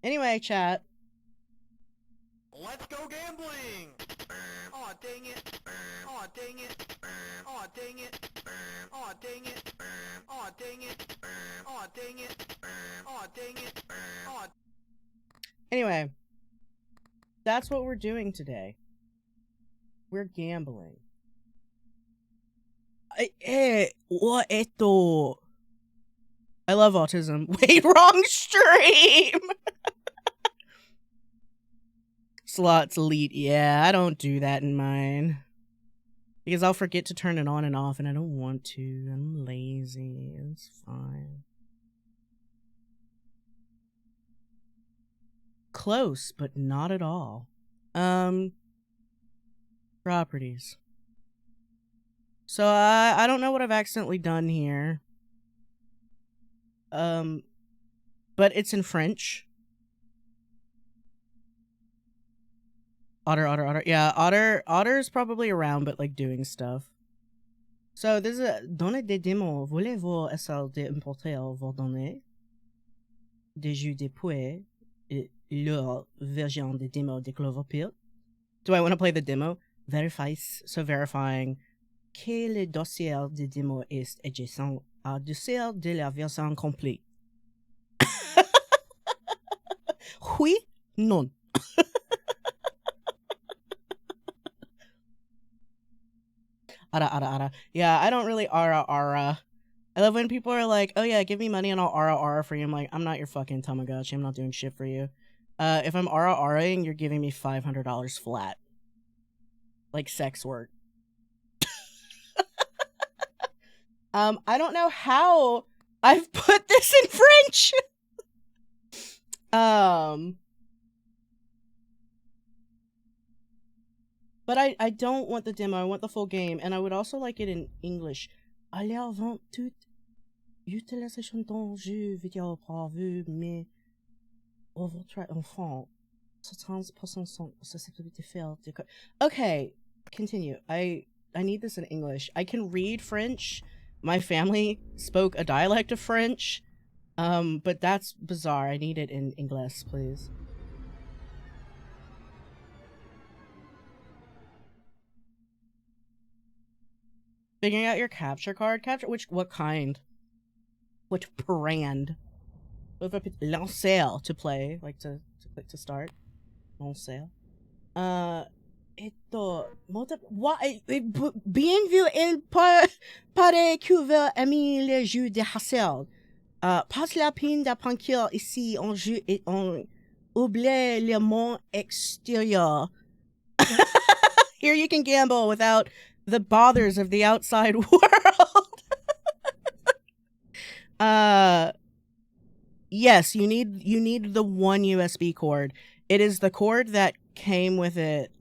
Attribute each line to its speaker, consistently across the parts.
Speaker 1: Anyway, chat.
Speaker 2: Let's go gambling! Aw, dang it. Aw, dang it. Aw, dang it. Aw, dang it. Aw, dang it. Aw, dang it. Aw, dang it. Aw.
Speaker 1: Anyway, that's what we're doing today. We're gambling. What esto? I love autism. Wait, wrong stream! Slots elite. Yeah, I don't do that in mine. Because I'll forget to turn it on and off, and I don't want to. I'm lazy. It's fine. Close, but not at all. Properties. So I don't know what I've accidentally done here. But it's in French. Otter. Yeah, Otter's probably around, but like doing stuff. So this is a données des démons. Voulez-vous essayer d'importer vos données des jeux depuis leur version des démos de Cloverpit? Do I want to play the demo? Verifies, so verifying que le dossier de démo est adjacent au dossier de la version complète. Oui, non. Ara. Yeah, I don't really ara. I love when people are like, oh yeah, give me money and I'll ara for you. I'm like, I'm not your fucking Tamagotchi. I'm not doing shit for you. If I'm ara-ing, you're giving me $500 flat. Like sex work. I don't know how I've put this in French. But I don't want the demo. I want the full game, and I would also like it in English. Allez avant toute utilisation d'un jeu vidéo prévu, mais votre enfant, 70% sont susceptibles de faire des... Okay, continue. I need this in English. I can read French. My family spoke a dialect of French. But that's bizarre. I need it in English, please. Figuring out your capture card. What kind? Which brand? Lancer to play. Like to click to start. Lancer. Bien vu, il paraît que veut aimer les jeux de Hassel. Pas la peine d'apprendre ici en jeu et on oublie le monde extérieur. Here you can gamble without the bothers of the outside world. Yes, you need the one USB cord. It is the cord that came with it.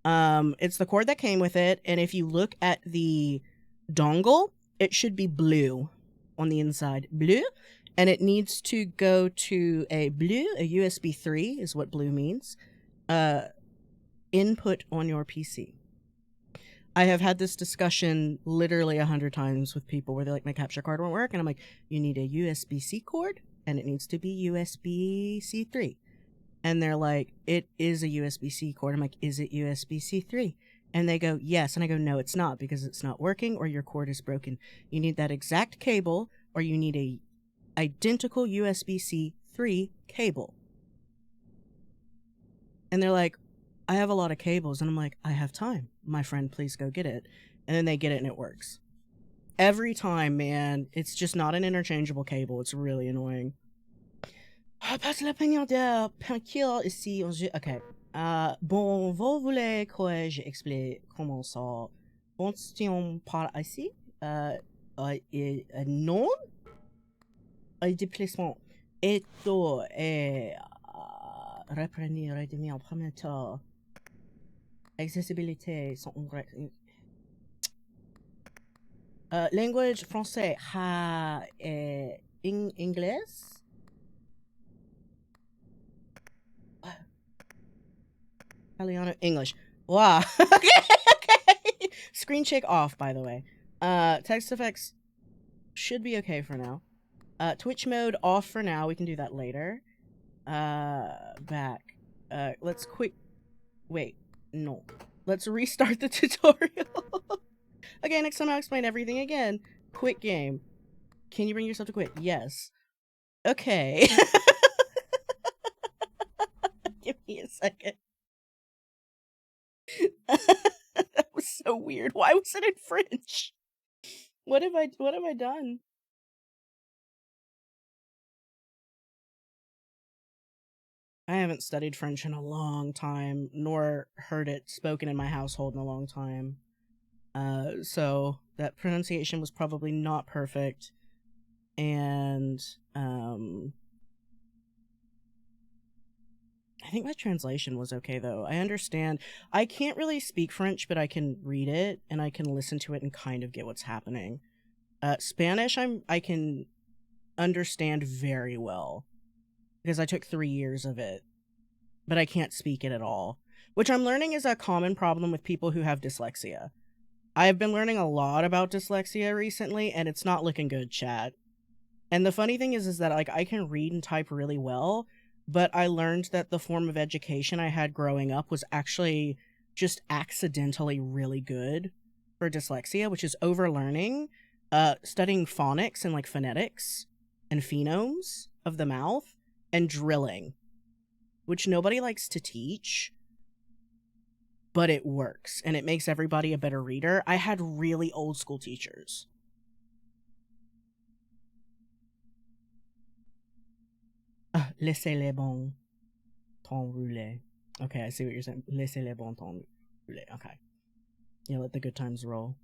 Speaker 1: It's the cord that came with it, and if you look at the dongle, it should be blue on the inside. Blue. And it needs to go to a USB 3 is what blue means. Input on your PC. I have had this discussion literally 100 times with people where they're like, my capture card won't work. And I'm like, you need a USB-C cord and it needs to be USB-C 3. And they're like, it is a USB-C cord. I'm like, is it USB-C 3? And they go, yes. And I go, no, it's not, because it's not working or your cord is broken. You need that exact cable, or you need a identical USB-C 3 cable. And they're like, I have a lot of cables. And I'm like, I have time. My friend, please go get it. And then they get it and it works. Every time, man. It's just not an interchangeable cable. It's really annoying. Passe la peignure de peinture ici. Okay. Bon, vous voulez que j'explique comment ça fonctionne par ici? Non. Déplacement. Et tout est reprenir et demi en premier temps. Accessibilité sont language français ha anglais. Italiano English. Wow. Okay. Screen shake off, by the way. Text effects should be okay for now. Twitch mode off for now. We can do that later. back. Let's quick... Wait, no. Let's restart the tutorial. Okay, next time I'll explain everything again. Quit game. Can you bring yourself to quit? Yes. Okay. Give me a second. That was so weird. Why was it in French? What have I done? I haven't studied French in a long time, nor heard it spoken in my household in a long time. So that pronunciation was probably not perfect. And I think my translation was okay, though. I understand. I can't really speak French, but I can read it, and I can listen to it and kind of get what's happening. Spanish, I can understand very well, because I took 3 years of it, but I can't speak it at all, which I'm learning is a common problem with people who have dyslexia. I've been learning a lot about dyslexia recently, and it's not looking good, chat. And the funny thing is that, like, I can read and type really well, but I learned that the form of education I had growing up was actually just accidentally really good for dyslexia, which is overlearning, studying phonics and, like, phonetics and phonemes of the mouth, and drilling, which nobody likes to teach, but it works, and it makes everybody a better reader. I had really old school teachers. Laissez les bons temps rouler. Okay, I see what you're saying. Laissez les bons temps rouler. Okay. Yeah, let the good times roll.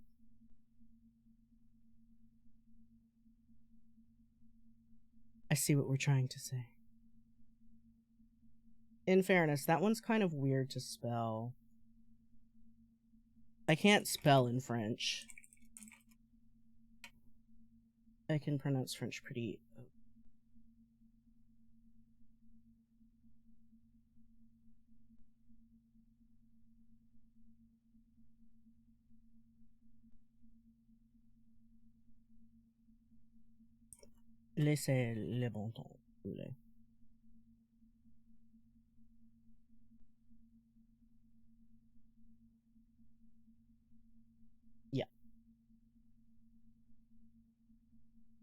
Speaker 1: I see what we're trying to say. In fairness, that one's kind of weird to spell. I can't spell in French. I can pronounce French pretty... Laissez les bons temps rouler. Yeah.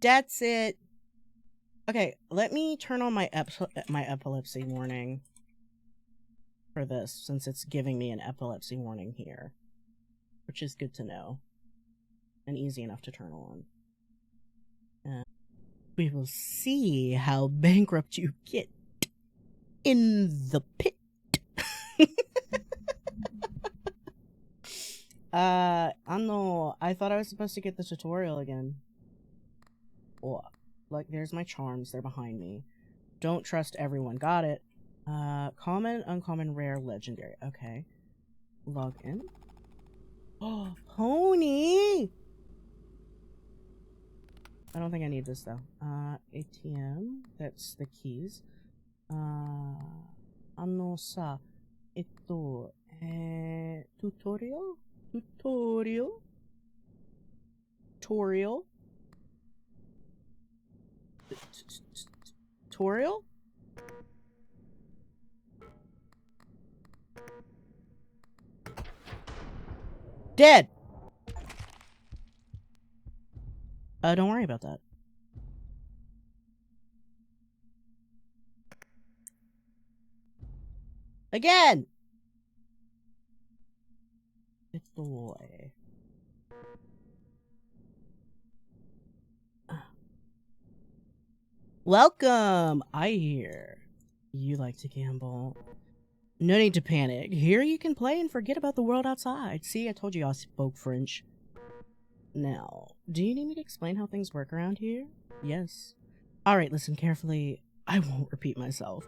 Speaker 1: That's it. Okay, let me turn on my epilepsy warning for this, since it's giving me an epilepsy warning here, which is good to know and easy enough to turn on. We will see how bankrupt you get in the pit. I thought I was supposed to get the tutorial again. Oh, like, there's my charms. They're behind me. Don't trust everyone. Got it. Common, uncommon, rare, legendary. Okay. Log in. Oh, pony! I don't think I need this, though. ATM. That's the keys. Sa. Tutorial? Tutorial? Tutorial? Tutorial? Dead! Don't worry about that. Again! It's the boy. Welcome! I hear you like to gamble. No need to panic. Here you can play and forget about the world outside. See, I told you I spoke French. Now, do you need me to explain how things work around here? Yes. Alright, listen carefully. I won't repeat myself.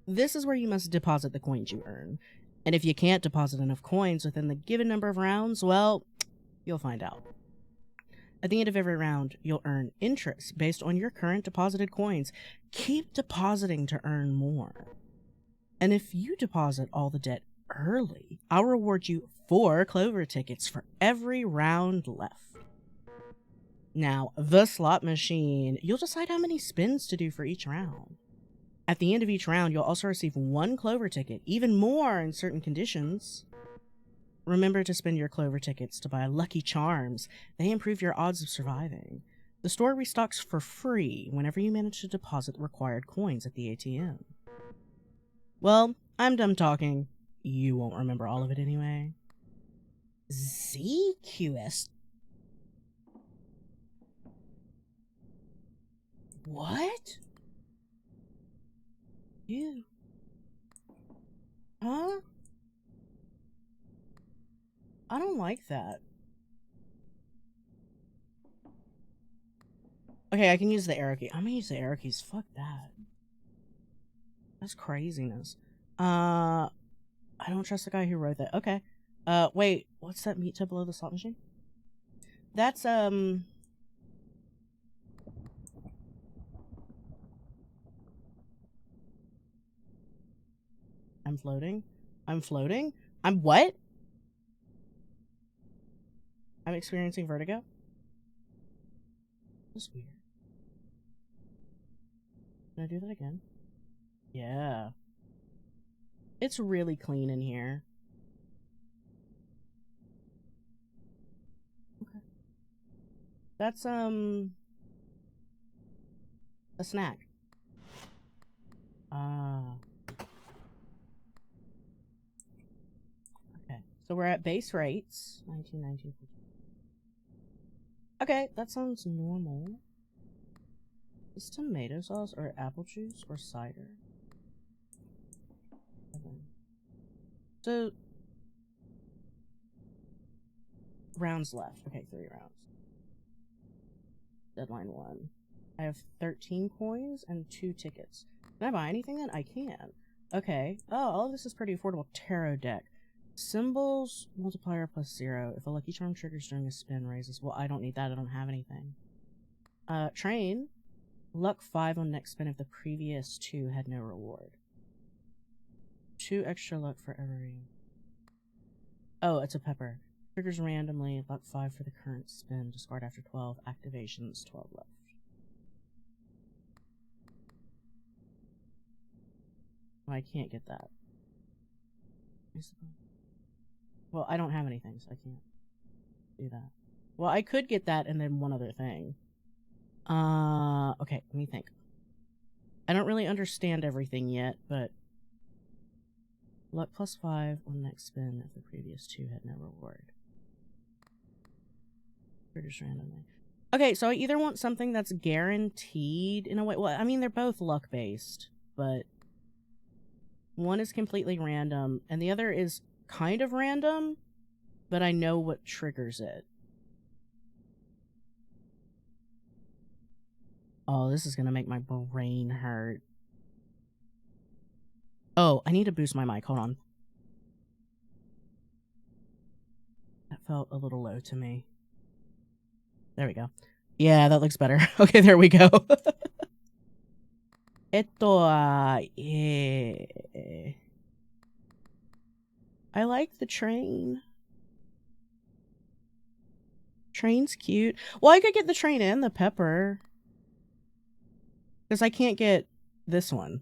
Speaker 1: This is where you must deposit the coins you earn. And if you can't deposit enough coins within the given number of rounds, well, you'll find out. At the end of every round, you'll earn interest based on your current deposited coins. Keep depositing to earn more. And if you deposit all the debt early, I'll reward you 4 Clover tickets for every round left. Now, the slot machine, you'll decide how many spins to do for each round. At the end of each round, you'll also receive 1 Clover ticket, even more in certain conditions. Remember to spend your Clover tickets to buy Lucky Charms. They improve your odds of surviving. The store restocks for free whenever you manage to deposit the required coins at the ATM. Well, I'm done talking. You won't remember all of it anyway. ZQS. What? You. Huh? I don't like that. Okay, I can use the arrow key. I'm gonna use the arrow keys. Fuck that. That's craziness. I don't trust the guy who wrote that. Okay. Wait. What's that meat tip below the slot machine? That's, I'm floating. I'm floating? I'm what? I'm experiencing vertigo? That's weird. Can I do that again? Yeah. It's really clean in here. Okay. That's, a snack. Okay. So we're at base rates. 19, okay, that sounds normal. Is tomato sauce or apple juice or cider? So, rounds left. Okay, 3 rounds. Deadline 1. I have 13 coins and 2 tickets. Can I buy anything then? I can. Okay. Oh, all of this is pretty affordable. Tarot deck. Symbols, multiplier plus 0. If a lucky charm triggers during a spin, raises. Well, I don't need that. I don't have anything. Train. Luck 5 on next spin if the previous 2 had no reward. 2 extra luck for every... Oh, it's a pepper. Triggers randomly. Luck 5 for the current spin. Discard after 12. Activations 12 left. Oh, I can't get that. Well, I don't have anything, so I can't do that. Well, I could get that and then one other thing. Okay, let me think. I don't really understand everything yet, but... Luck plus 5 on next spin if the previous 2 had no reward. Triggers randomly. Okay, so I either want something that's guaranteed in a way. Well, I mean, they're both luck-based, but... One is completely random, and the other is kind of random, but I know what triggers it. Oh, this is gonna make my brain hurt. Oh, I need to boost my mic. Hold on. That felt a little low to me. There we go. Yeah, that looks better. Okay, there we go. Yeah. I like the train. Train's cute. Well, I could get the train and the pepper. Because I can't get this one.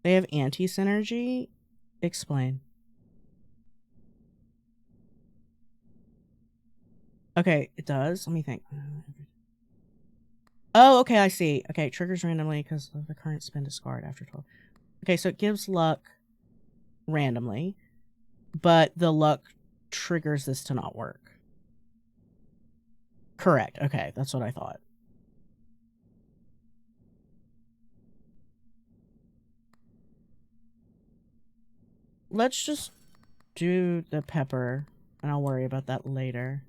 Speaker 1: They have anti-synergy? Explain. Okay, it does. Let me think. Oh, okay, I see. Okay, triggers randomly because of the current spin discard after 12. Okay, so it gives luck randomly, but the luck triggers this to not work. Correct. Okay, that's what I thought. Let's just do the pepper, and I'll worry about that later.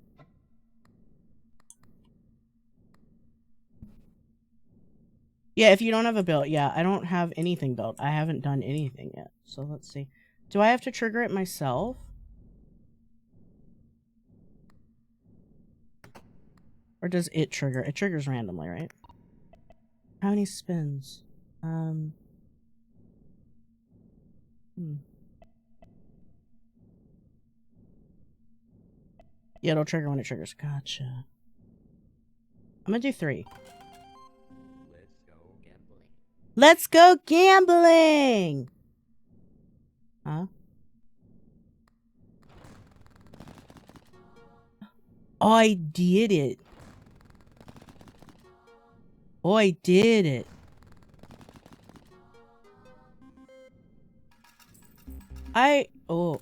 Speaker 1: Yeah, if you don't have a build, yeah, I don't have anything built. I haven't done anything yet. So let's see. Do I have to trigger it myself? Or does it trigger? It triggers randomly, right? How many spins? Yeah, it'll trigger when it triggers. Gotcha. I'm gonna do 3.
Speaker 2: Let's go gambling.
Speaker 1: Let's go gambling! Huh? I did it. I did it. Oh.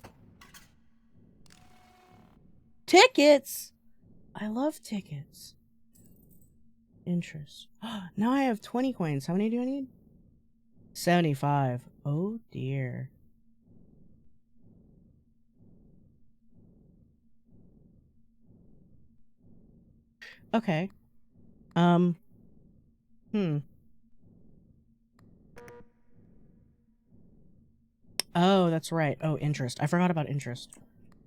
Speaker 1: Tickets! I love tickets. Interest. Now I have 20 coins. How many do I need? 75. Oh dear. Okay. Oh, that's right. Oh, interest. I forgot about interest.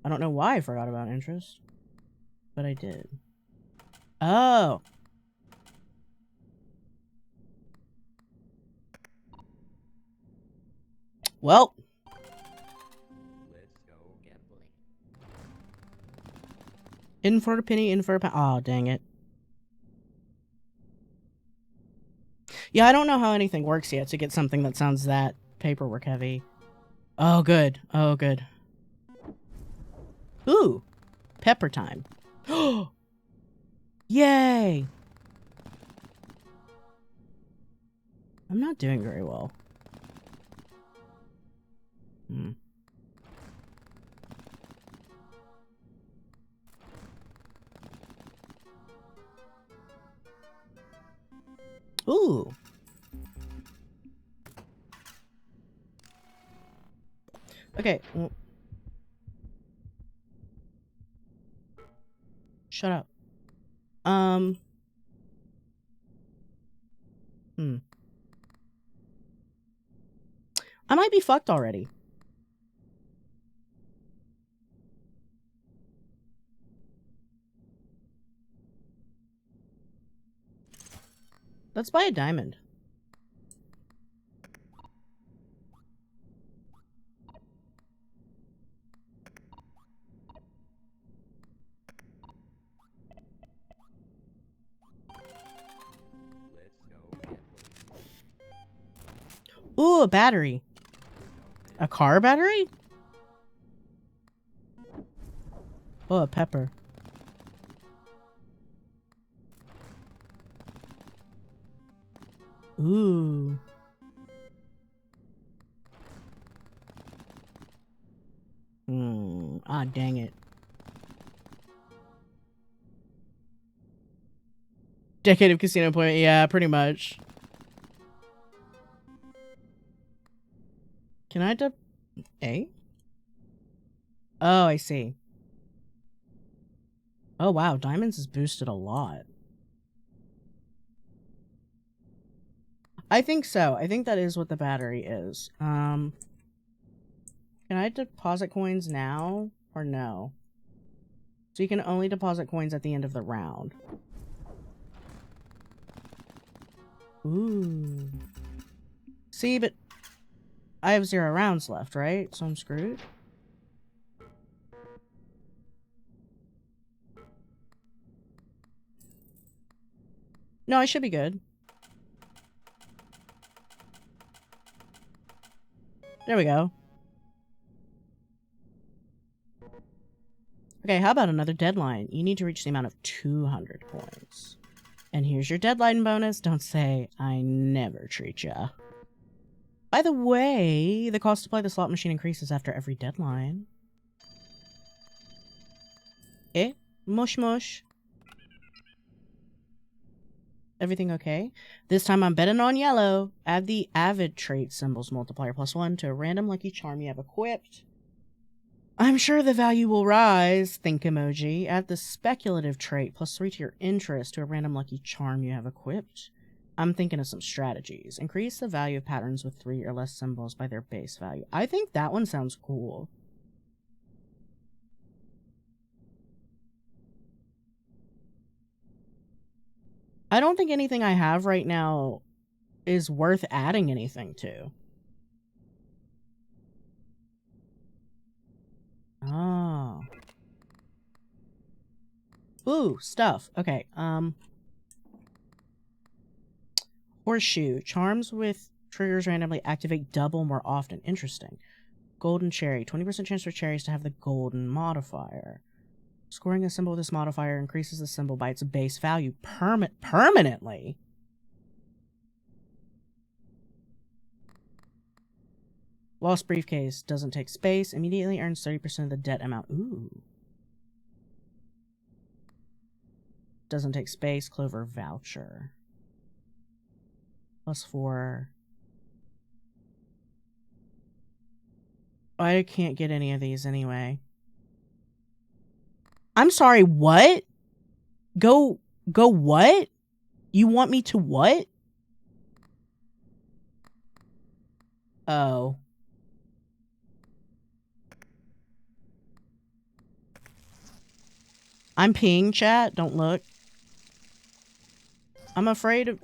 Speaker 1: I don't know why I forgot about interest, but I did. Oh. Well.
Speaker 3: Let's go gambling.
Speaker 1: In for a penny, in for a pound. Oh, dang it. Yeah, I don't know how anything works yet to get something that sounds that paperwork heavy. Oh, good. Oh, good. Ooh. Pepper time. Yay! I'm not doing very well. Ooh. Okay. Well, shut up. I might be fucked already. Let's buy a diamond.
Speaker 3: Let's go gambling.
Speaker 1: Ooh, a battery. A car battery? Oh, a pepper. Ooh. Ah, dang it. Decade of casino appointment. Yeah, pretty much. Can I A? Oh, I see. Oh, wow. Diamonds is boosted a lot. I think so. I think that is what the battery is. Can I deposit coins now or no? So you can only deposit coins at the end of the round. Ooh. See, but I have 0 rounds left, right? So I'm screwed. No, I should be good. There we go. Okay, how about another deadline? You need to reach the amount of 200 coins. And here's your deadline bonus. Don't say I never treat ya. By the way, the cost to play the slot machine increases after every deadline. Eh? Mush mush. Everything okay? This time I'm betting on yellow. Add the avid trait symbols multiplier +1 to a random lucky charm you have equipped. I'm sure the value will rise, think emoji. Add the speculative trait +3 to your interest to a random lucky charm you have equipped. I'm thinking of some strategies. Increase the value of patterns with 3 or less symbols by their base value. I think that one sounds cool. I don't think anything I have right now is worth adding anything to. Oh. Ooh, stuff. Okay, horseshoe. Charms with Triggers randomly activate double more often. Interesting. Golden cherry. 20% chance for cherries to have the golden modifier. Scoring a symbol with this modifier increases the symbol by its base value permanently. Lost briefcase. Doesn't take space. Immediately earns 30% of the debt amount. Ooh. Doesn't take space. Clover voucher. +4. I can't get any of these anyway. I'm sorry, what? Go what? You want me to what? Oh. I'm peeing, chat. Don't look. I'm afraid of...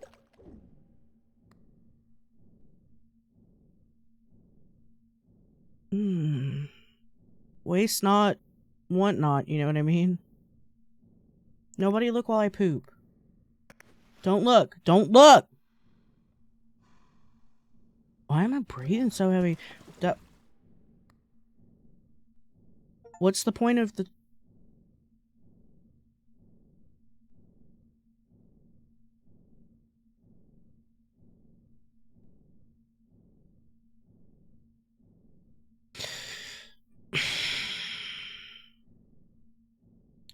Speaker 1: Waste not, want not, you know what I mean? Nobody look while I poop. Don't look. Don't look! Why am I breathing so heavy? What's the point of the...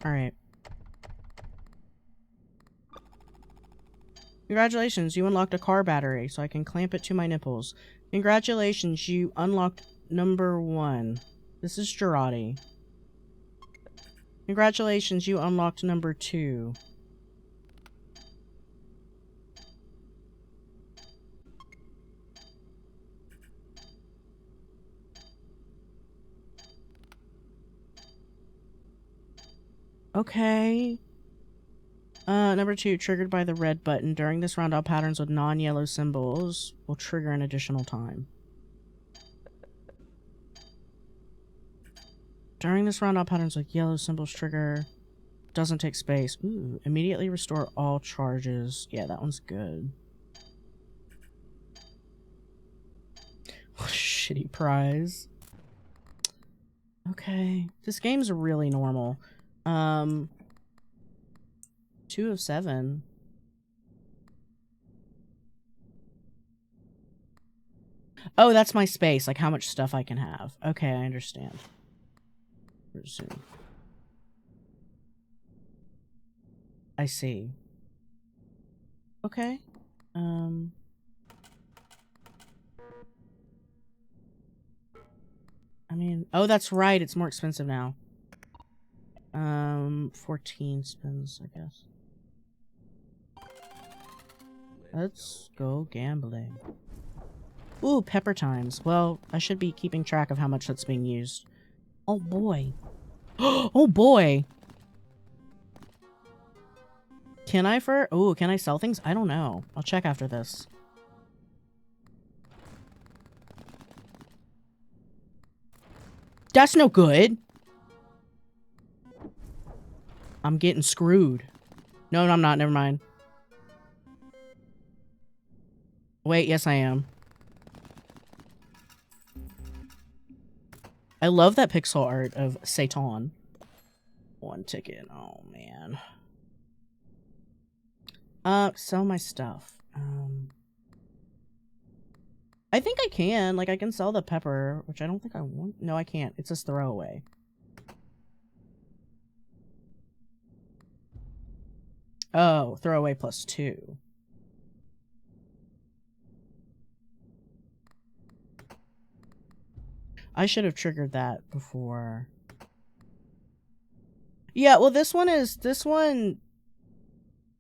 Speaker 1: Alright. Congratulations, you unlocked a car battery, so I can clamp it to my nipples. Congratulations, you unlocked number 1. This is Girardi. Congratulations, you unlocked number 2. Okay. Number 2, triggered by the red button. During this round, all patterns with non-yellow symbols will trigger an additional time. During this round, all patterns with yellow symbols trigger. Doesn't take space. Ooh, immediately restore all charges. Yeah, that one's good. Shitty prize. Okay. This game's really normal. 2 of 7. Oh, that's my space. Like how much stuff I can have. Okay, I understand. Resume. I see. Okay. I mean, oh, that's right. It's more expensive now. 14 spins, I guess. Let's go gambling. Ooh, pepper times. Well, I should be keeping track of how much that's being used. Oh boy. Oh boy. Can I can I sell things? I don't know. I'll check after this. That's no good. I'm getting screwed. No, I'm not. Never mind. Wait, yes I am. I love that pixel art of Satan. 1 ticket. Oh, man. Sell my stuff. I think I can. Like, I can sell the pepper, which I don't think I want. No, I can't. It says throwaway. Oh, throwaway +2. I should have triggered that before. Yeah, well, this one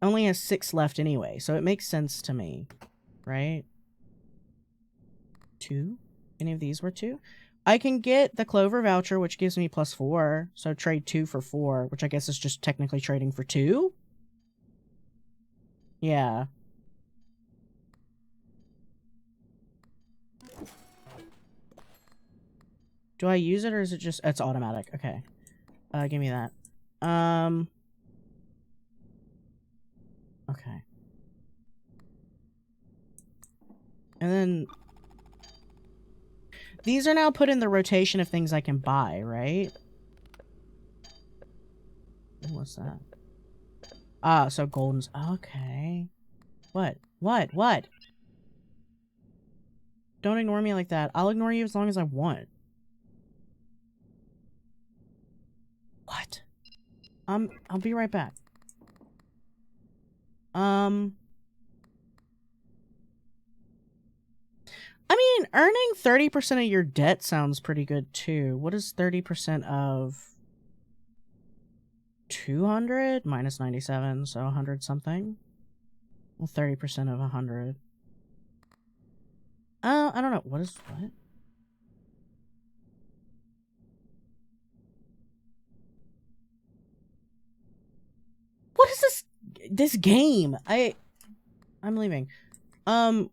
Speaker 1: only has 6 left anyway, so it makes sense to me, right? 2? Any of these were 2? I can get the Clover voucher, which gives me +4, so trade 2 for 4, which I guess is just technically trading for 2? Yeah. Do I use it, or is it just... It's automatic. Okay. Give me that. Okay. And then... These are now put in the rotation of things I can buy, right? What's that? Ah, so golden's... Okay. What? What? What? Don't ignore me like that. I'll ignore you as long as I want. What? I'll be right back. I mean, earning 30% of your debt sounds pretty good, too. What is 30% of 200? Minus 97, so 100 something? Well, 30% of 100. I don't know. What is... What? What is this... This game? I'm leaving. I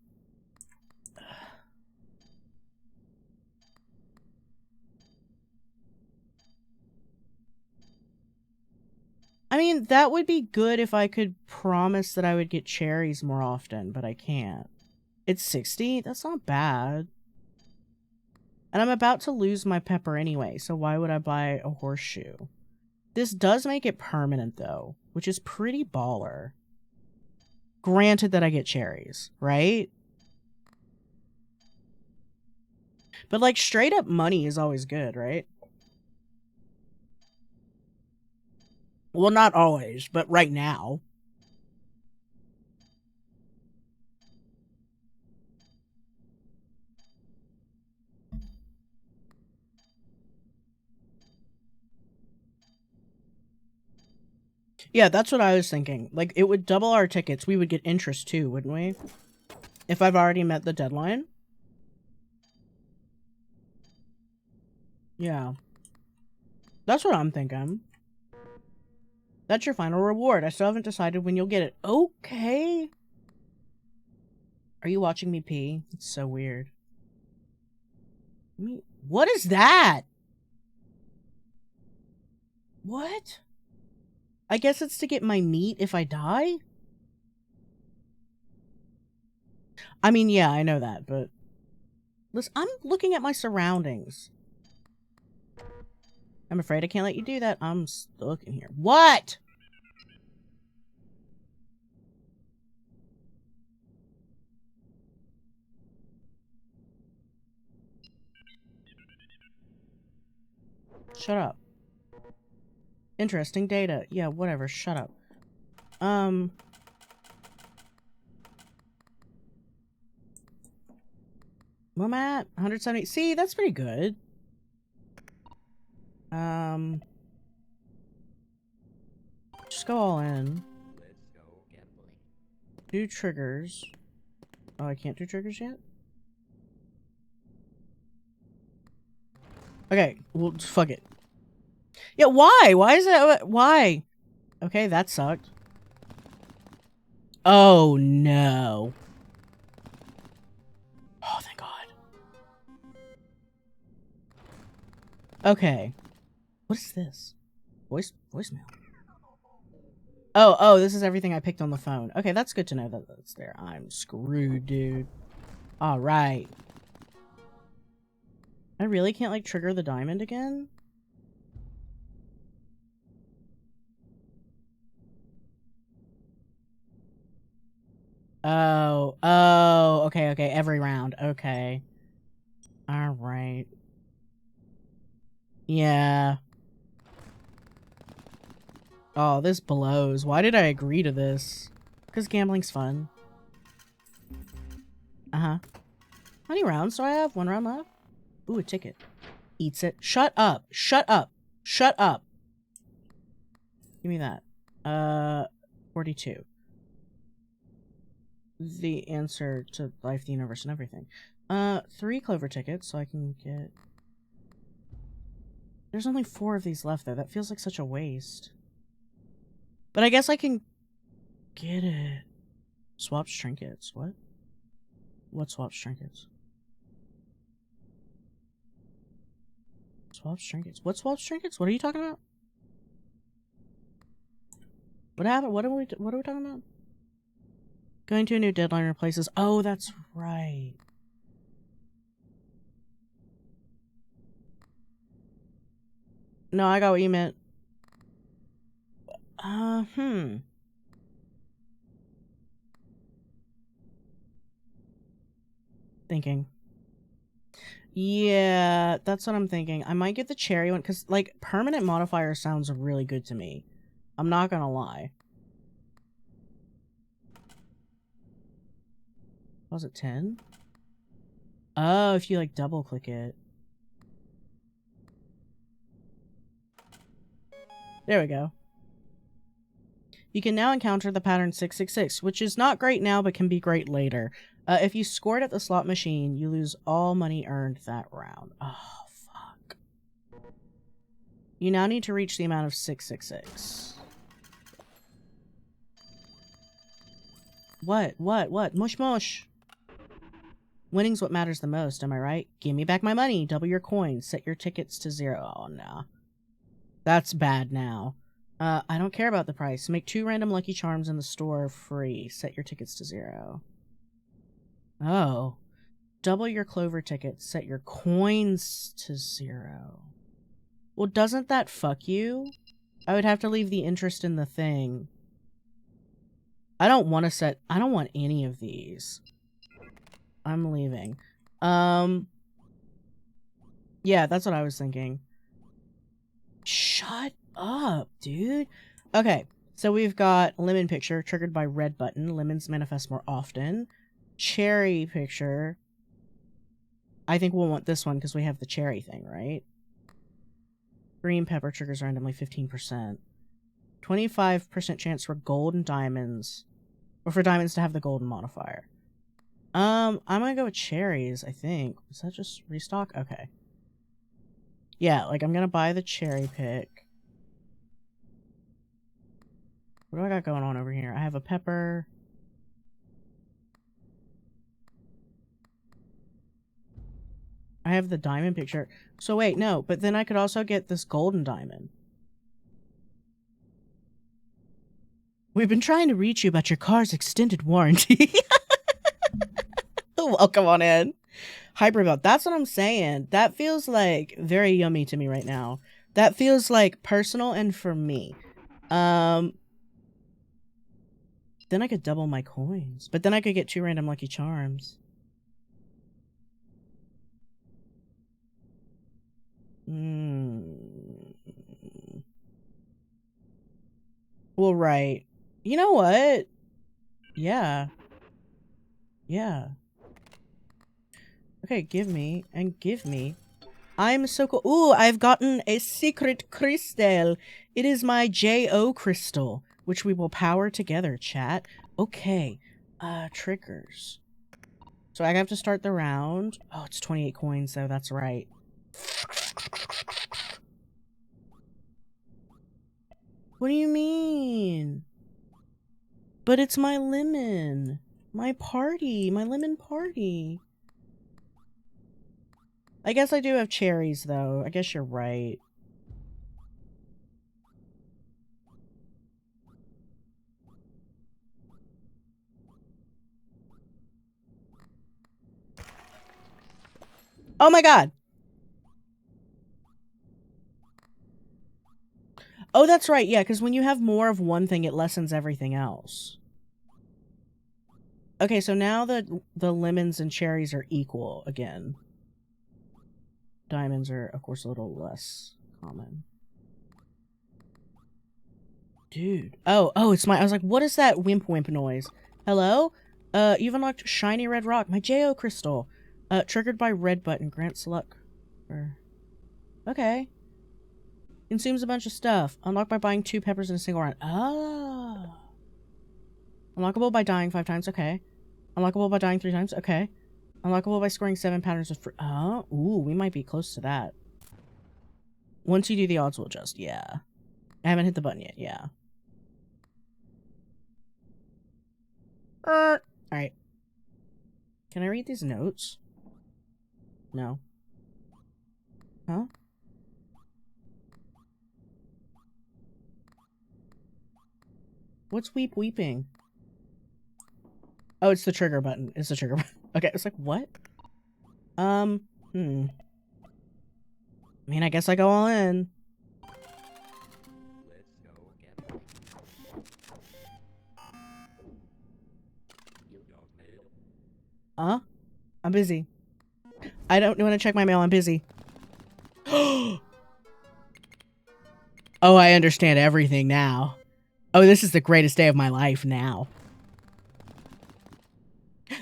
Speaker 1: mean, that would be good if I could promise that I would get cherries more often, but I can't. It's 60? That's not bad. And I'm about to lose my pepper anyway, so why would I buy a horseshoe? This does make it permanent, though, which is pretty baller. Granted that I get cherries, right? But, like, straight up money is always good, right? Well, not always, but right now. Yeah, that's what I was thinking. Like, it would double our tickets. We would get interest too, wouldn't we? If I've already met the deadline. Yeah. That's what I'm thinking. That's your final reward. I still haven't decided when you'll get it. Okay. Are you watching me pee? It's so weird. What is that? What? I guess it's to get my meat if I die? I mean, yeah, I know that, but... Listen, I'm looking at my surroundings. I'm afraid I can't let you do that. I'm stuck in here. What? Shut up. Interesting data. Yeah, whatever. Shut up. I'm at 170. See, that's pretty good. Just go all in.
Speaker 3: Let's go gambling.
Speaker 1: Do triggers. Oh, I can't do triggers yet? Okay, well, fuck it. Yeah, why? Why is that? Why? Okay, that sucked. Oh, no. Oh, thank God. Okay. What is this? Voicemail. Oh, this is everything I picked on the phone. Okay, that's good to know that that's there. I'm screwed, dude. Alright. I really can't, like, trigger the diamond again? Oh, okay, every round, okay. Alright. Yeah. Oh, this blows. Why did I agree to this? Because gambling's fun. Uh-huh. How many rounds do I have? 1 round left? Ooh, a ticket. Eats it. Shut up. Shut up. Shut up. Give me that. 42. The answer to life, the universe, and everything. 3 clover tickets, so I can get... There's only 4 of these left, though. That feels like such a waste. But I guess I can get it. Swaps trinkets. What? What swaps trinkets? Swaps trinkets. What swaps trinkets? What are you talking about? What happened? What are we talking about? Going to a new deadline replaces... Oh, that's right. No, I got what you meant. Thinking. Yeah, that's what I'm thinking. I might get the cherry one, because, like, permanent modifier sounds really good to me. I'm not gonna lie. Was it 10? Oh, if you, like, double-click it. There we go. You can now encounter the pattern 666, which is not great now, but can be great later. If you scored at the slot machine, you lose all money earned that round. Oh, fuck. You now need to reach the amount of 666. What? Mush mush. Winning's what matters the most, am I right? Give me back my money, double your coins, set your tickets to 0. Oh, no. That's bad now. I don't care about the price. Make 2 random Lucky Charms in the store free. Set your tickets to 0. Oh. Double your Clover tickets. Set your coins to 0. Well, doesn't that fuck you? I would have to leave the interest in the thing. I don't want any of these. I'm leaving. Yeah, that's what I was thinking. Shut up, dude. Okay, so we've got lemon picture triggered by red button. Lemons manifest more often. Cherry picture. I think we'll want this one because we have the cherry thing, right? Green pepper triggers randomly 15%. 25% chance for gold and diamonds. Or for diamonds to have the golden modifier. I'm gonna go with cherries, I think. Is that just restock? Okay. Yeah, like I'm gonna buy the cherry pick. What do I got going on over here? I have a pepper. I have the diamond picture. So wait, no, but then I could also get this golden diamond. We've been trying to reach you about your car's extended warranty. Welcome on in. Hyperbelt. That's what I'm saying. That feels like very yummy to me right now. That feels like personal and for me. Then I could double my coins. But then I could get 2 random Lucky Charms. Well, right. You know what? Yeah. Yeah. Okay, give me and give me. I'm so cool. Ooh, I've gotten a secret crystal. It is my JO crystal, which we will power together, chat. Okay. Triggers. So I have to start the round. Oh, it's 28 coins, though. That's right. What do you mean? But it's my lemon. My party. My lemon party. I guess I do have cherries, though. I guess you're right. Oh my god! Oh, that's right, yeah, because when you have more of one thing, it lessens everything else. Okay, so now the lemons and cherries are equal again. Diamonds are, of course, a little less common. Dude. Oh, it's my... I was like, what is that wimp noise? Hello? You've unlocked Shiny Red Rock, my JO crystal. Triggered by red button, grants luck. Okay. Consumes a bunch of stuff. Unlocked by buying 2 peppers in a single round. Oh. Unlockable by dying 5 times. Okay. Unlockable by dying 3 times. Okay. Unlockable by scoring 7 patterns of fruit. Oh. Ooh, we might be close to that. Once you do, the odds will adjust. Yeah. I haven't hit the button yet. Yeah. Alright. Can I read these notes? No. Huh? What's weeping? Oh, it's the trigger button. It's the trigger button. Okay, it's like, what? I mean, I guess I go all in.
Speaker 3: Let's go gambling. You don't need.
Speaker 1: I'm busy. I don't want to check my mail. I'm busy. Oh, I understand everything now. Oh, this is the greatest day of my life now.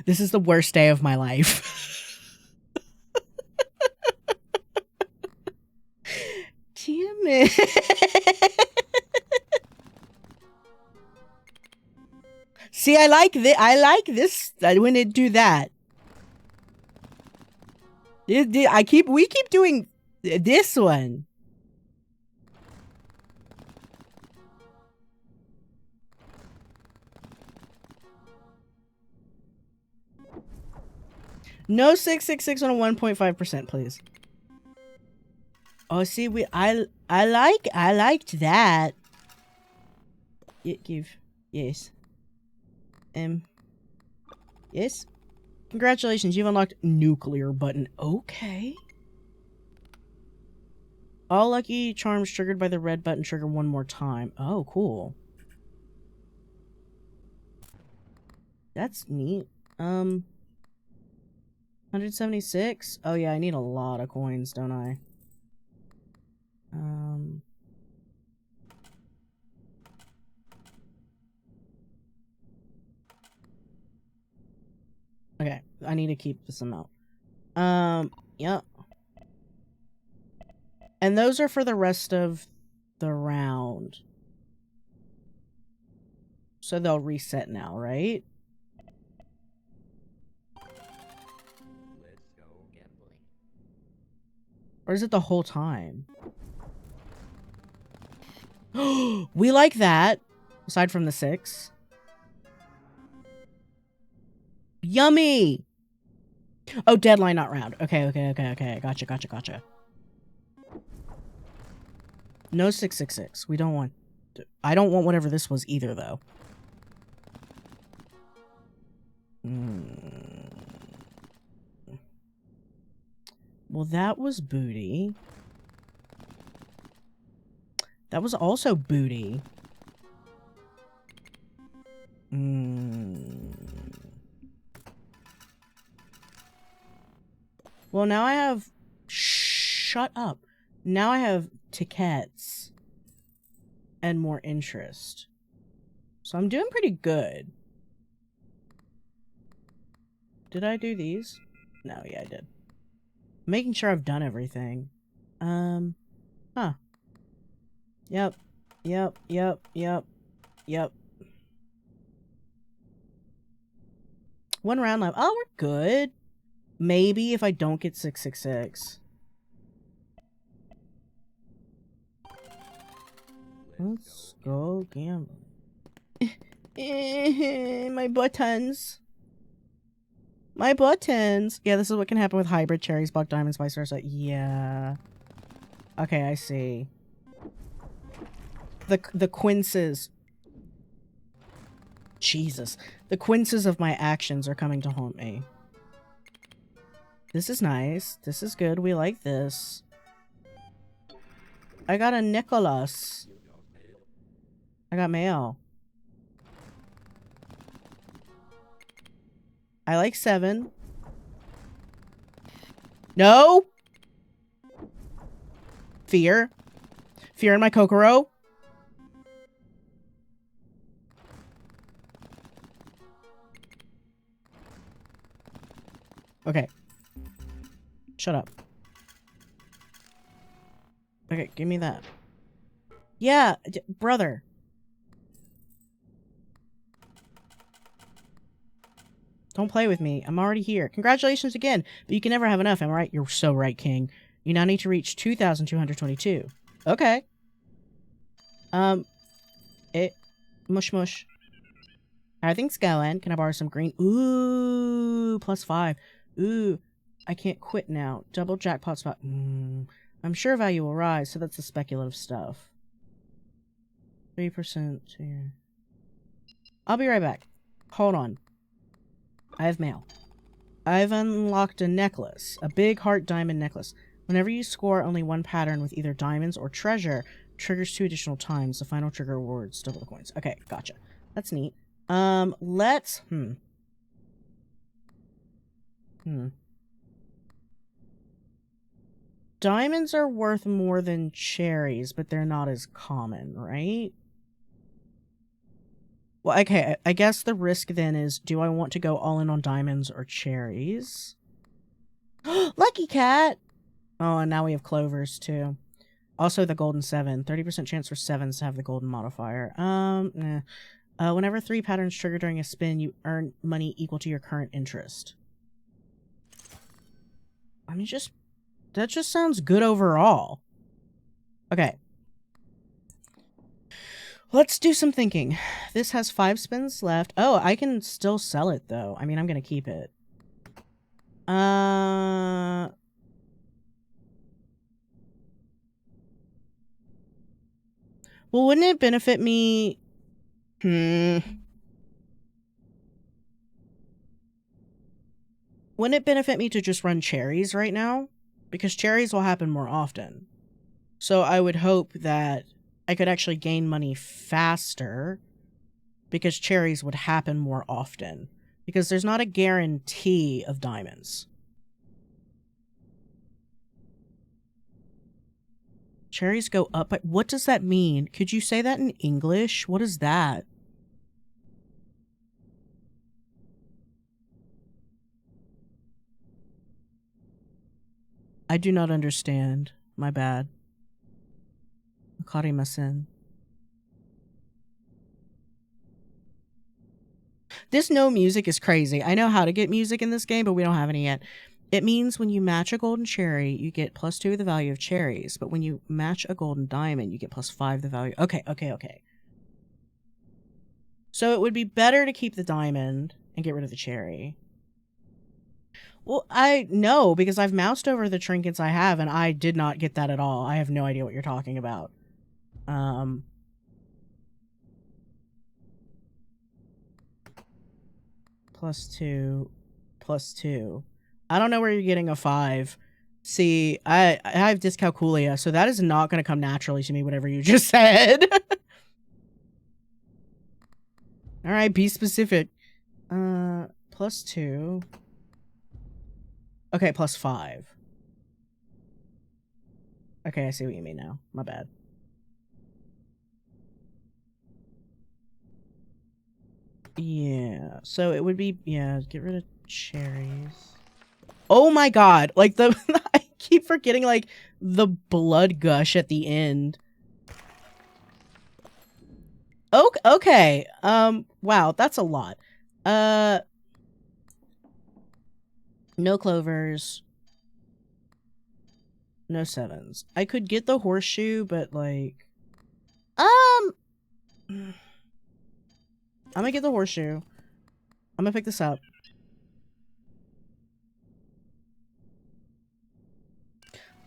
Speaker 1: This is the worst day of my life. Damn it. See, I like this when it do that. We keep doing this one. No 666 on a 1.5%, please. Oh, see, I liked that. Give yes. Yes. Congratulations, you've unlocked nuclear button. Okay. All lucky charms triggered by the red button trigger one more time. Oh, cool. That's neat. 176? Oh yeah, I need a lot of coins, don't I? Okay, I need to keep this amount. Yep. And those are for the rest of the round. So they'll reset now, right?
Speaker 3: Let's go gambling.
Speaker 1: Or is it the whole time? We like that. Aside from the 6. Yummy! Oh, deadline, not round. Okay. Gotcha. No 666. We don't want... I don't want whatever this was either, though. Well, that was booty. That was also booty. Well, now I have... Shut up. Now I have tickets. And more interest. So I'm doing pretty good. Did I do these? No, yeah, I did. Making sure I've done everything. Huh. Yep. One round left. Oh, we're good. Maybe if I don't get 666. Let's go gamble. My buttons. My buttons. Yeah, this is what can happen with hybrid cherries, buck diamonds, vice versa. Yeah. Okay, I see. The quinces. Jesus. The quinces of my actions are coming to haunt me. This is nice. This is good. We like this. I got a Nicholas. I got mail. I like 7. No! Fear. Fear in my Kokoro. Okay. Shut up. Okay, give me that. Yeah, brother. Don't play with me. I'm already here. Congratulations again, but you can never have enough, am I right? You're so right, King. You now need to reach 2,222. Okay. Mush. How are things going? Can I borrow some green? Ooh, +5. Ooh, I can't quit now. Double jackpot spot. I'm sure value will rise, so that's the speculative stuff. 3% here. I'll be right back. Hold on. I have mail. I've unlocked a necklace. A big heart diamond necklace. Whenever you score only one pattern with either diamonds or treasure, triggers 2 additional times. The final trigger rewards double the coins. Okay, gotcha. That's neat. Let's... Diamonds are worth more than cherries, but they're not as common, right? Well, okay, I guess the risk then is, do I want to go all in on diamonds or cherries? Lucky cat! Oh, and now we have clovers, too. Also, the golden 7. 30% chance for 7s to have the golden modifier. Whenever 3 patterns trigger during a spin, you earn money equal to your current interest. I mean, that just sounds good overall. Okay. Let's do some thinking. This has 5 spins left. Oh, I can still sell it, though. I mean, I'm gonna keep it. Well, wouldn't it benefit me... Wouldn't it benefit me to just run cherries right now? Because cherries will happen more often. So I would hope that I could actually gain money faster because cherries would happen more often. Because there's not a guarantee of diamonds. Cherries go up, but what does that mean? Could you say that in English? What is that? I do not understand. My bad. Wakarimasen. This no music is crazy. I know how to get music in this game, but we don't have any yet. It means when you match a golden cherry, you get +2 the value of cherries. But when you match a golden diamond, you get +5 the value. Okay. So it would be better to keep the diamond and get rid of the cherry. Well, I know, because I've moused over the trinkets I have, and I did not get that at all. I have no idea what you're talking about. +2, +2. I don't know where you're getting a 5. See, I have dyscalculia, so that is not going to come naturally to me, whatever you just said. Alright, be specific. +2. Okay, +5. Okay, I see what you mean now. My bad. Yeah, so it would be, yeah, get rid of cherries. Oh my god, like the, I keep forgetting, like, the blood gush at the end. Okay, wow, that's a lot. No clovers. No 7s. I could get the horseshoe, but, like, I'm gonna get the horseshoe. I'm gonna pick this up.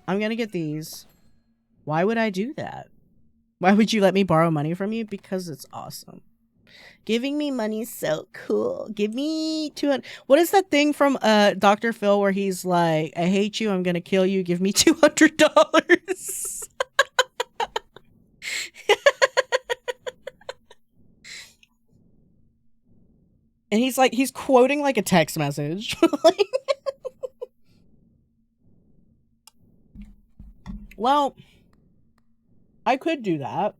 Speaker 1: I'm gonna get these. Why would I do that? Why would you let me borrow money from you? Because it's awesome. Giving me money is so cool. Give me 200. What is that thing from Dr. Phil where he's like, I hate you, I'm gonna kill you, give me $200. And he's like, he's quoting like a text message. Well, I could do that.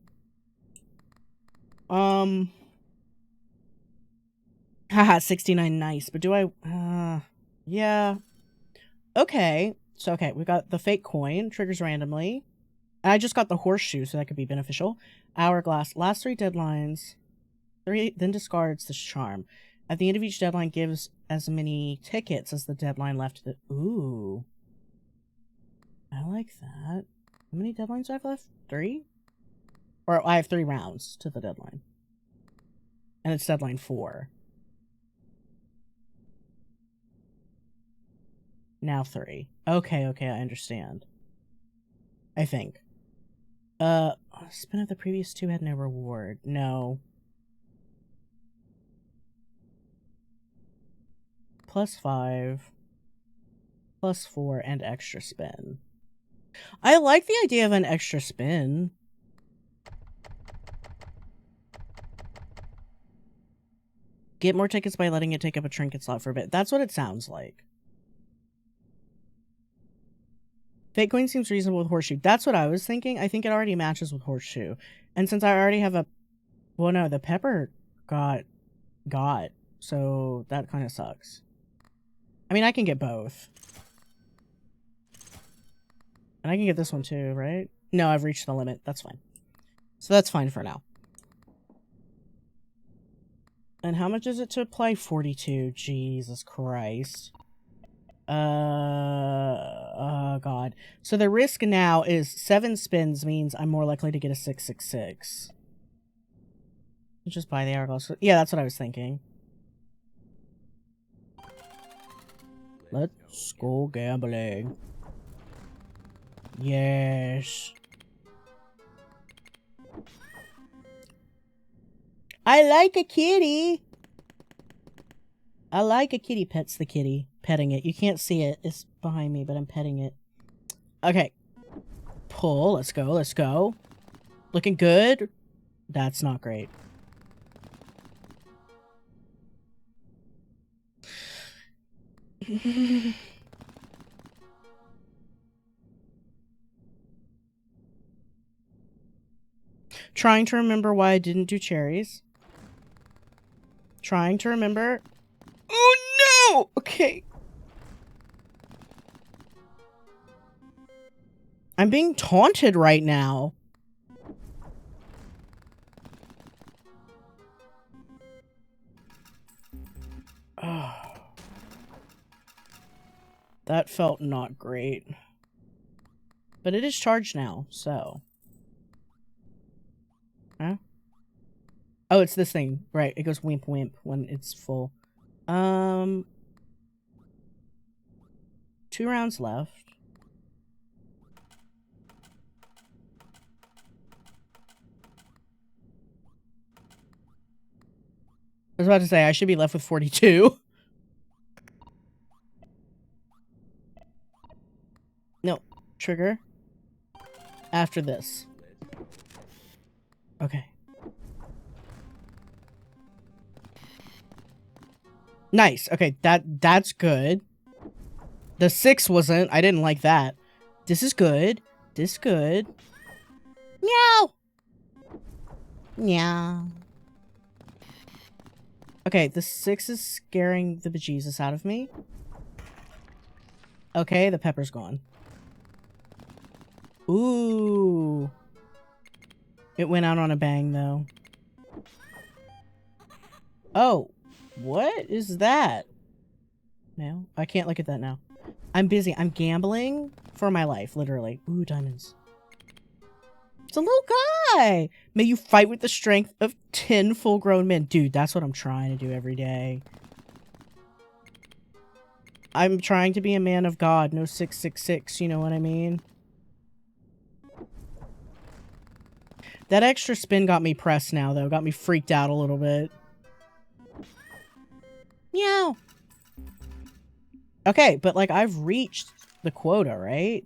Speaker 1: Haha, 69, nice. But do I, yeah. Okay. So, okay, we got the fake coin, triggers randomly. And I just got the horseshoe, so that could be beneficial. Hourglass, last 3 deadlines. 3, then discards this charm. At the end of each deadline, gives as many tickets as the deadline left. Ooh. I like that. How many deadlines do I have left? 3? Or I have 3 rounds to the deadline. And it's deadline 4. Now 3. Okay, I understand. I think. Spin of the previous 2 had no reward. No. +5, +4, and extra spin. I like the idea of an extra spin. Get more tickets by letting it take up a trinket slot for a bit. That's what it sounds like. Fake coin seems reasonable with horseshoe. That's what I was thinking. I think it already matches with horseshoe. And since I already have a... Well, no, the pepper got. So that kind of sucks. I mean, I can get both. And I can get this one too, right? No, I've reached the limit. That's fine. So that's fine for now. And how much is it to apply? 42. Jesus Christ. Oh God. So the risk now is 7 spins means I'm more likely to get a 666. Just buy the hourglass. Yeah, that's what I was thinking. Let's go gambling. Yes. I like a kitty. I like a kitty. Pets the kitty. Petting it. You can't see it. It's behind me, but I'm petting it. Okay. Pull. Let's go. Let's go. Looking good. That's not great. Trying to remember why I didn't do cherries. Trying to remember. Oh no! Okay. I'm being taunted right now. Oh. That felt not great. But it is charged now, so. Huh? Oh, it's this thing. Right, it goes wimp wimp when it's full. 2 rounds left. I was about to say, I should be left with 42. No. Trigger. After this. Okay. Nice. Okay, that's good. The 6 wasn't. I didn't like that. This is good. This good. Meow. Meow. Okay, the 6 is scaring the bejesus out of me. Okay, the pepper's gone. Ooh. It went out on a bang, though. Oh. What is that? No, I can't look at that now. I'm busy. I'm gambling for my life, literally. Ooh, diamonds. It's a little guy. May you fight with the strength of 10 full-grown men. Dude, that's what I'm trying to do every day. I'm trying to be a man of God. No 666, you know what I mean? That extra spin got me pressed now, though. Got me freaked out a little bit. Meow. Okay, but like I've reached the quota, right?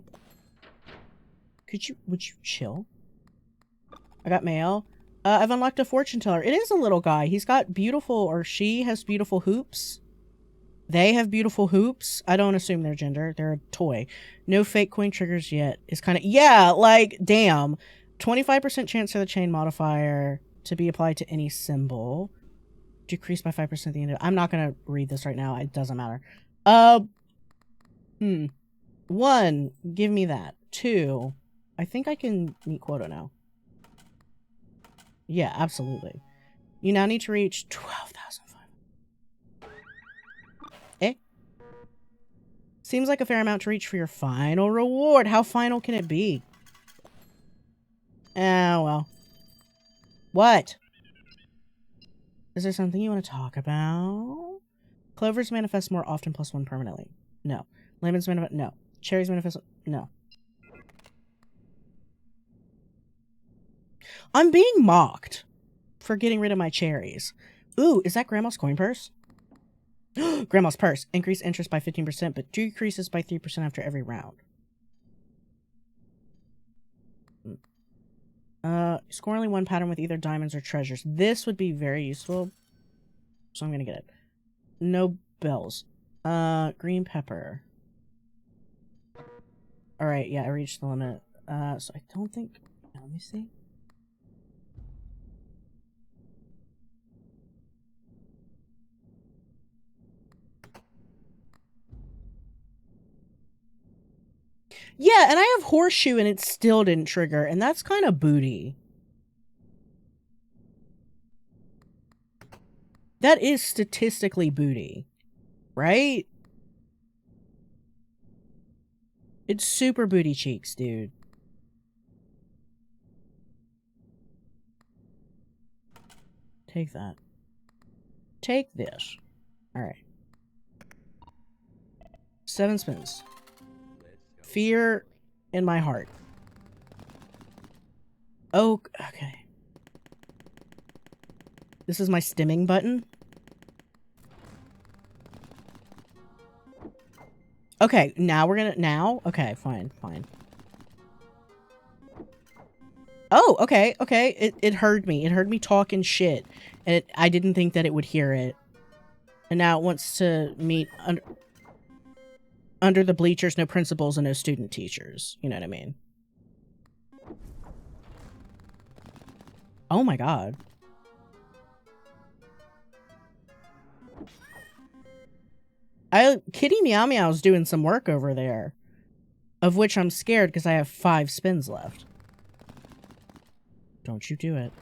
Speaker 1: Would you chill? I got mail. I've unlocked a fortune teller. It is a little guy. He's got beautiful, or she has beautiful hoops. They have beautiful hoops. I don't assume their gender. They're a toy. No fake coin triggers yet. It's kind of, yeah, like, damn. 25% chance for the chain modifier to be applied to any symbol. Decreased by 5% at the end of... I'm not going to read this right now. It doesn't matter. 1, give me that. 2, I think I can meet quota now. Yeah, absolutely. You now need to reach 12,500. Eh? Seems like a fair amount to reach for your final reward. How final can it be? Oh, well. What? Is there something you want to talk about? Clovers manifest more often +1 permanently. No. Lemons manifest... No. Cherries manifest... No. I'm being mocked for getting rid of my cherries. Ooh, is that Grandma's coin purse? Grandma's purse. Increase interest by 15%, but decreases by 3% after every round. Score only one pattern with either diamonds or treasures. This would be very useful. So I'm gonna get it. No bells. Green pepper. Alright, yeah, I reached the limit. So I don't think... Let me see. Yeah, and I have horseshoe and it still didn't trigger, and that's kind of booty. That is statistically booty, right? It's super booty cheeks, dude. Take that. Take this. Alright. 7 spins. Fear in my heart. Oh, okay. This is my stimming button. Okay, now we're gonna... Now? Okay, fine, fine. Oh, okay, okay. It heard me. It heard me talking shit. And I didn't think that it would hear it. And now it wants to meet under the bleachers, no principals and no student teachers. You know what I mean? Oh my god. Kitty Meow Meow's doing some work over there. Of which I'm scared because I have 5 spins left. Don't you do it.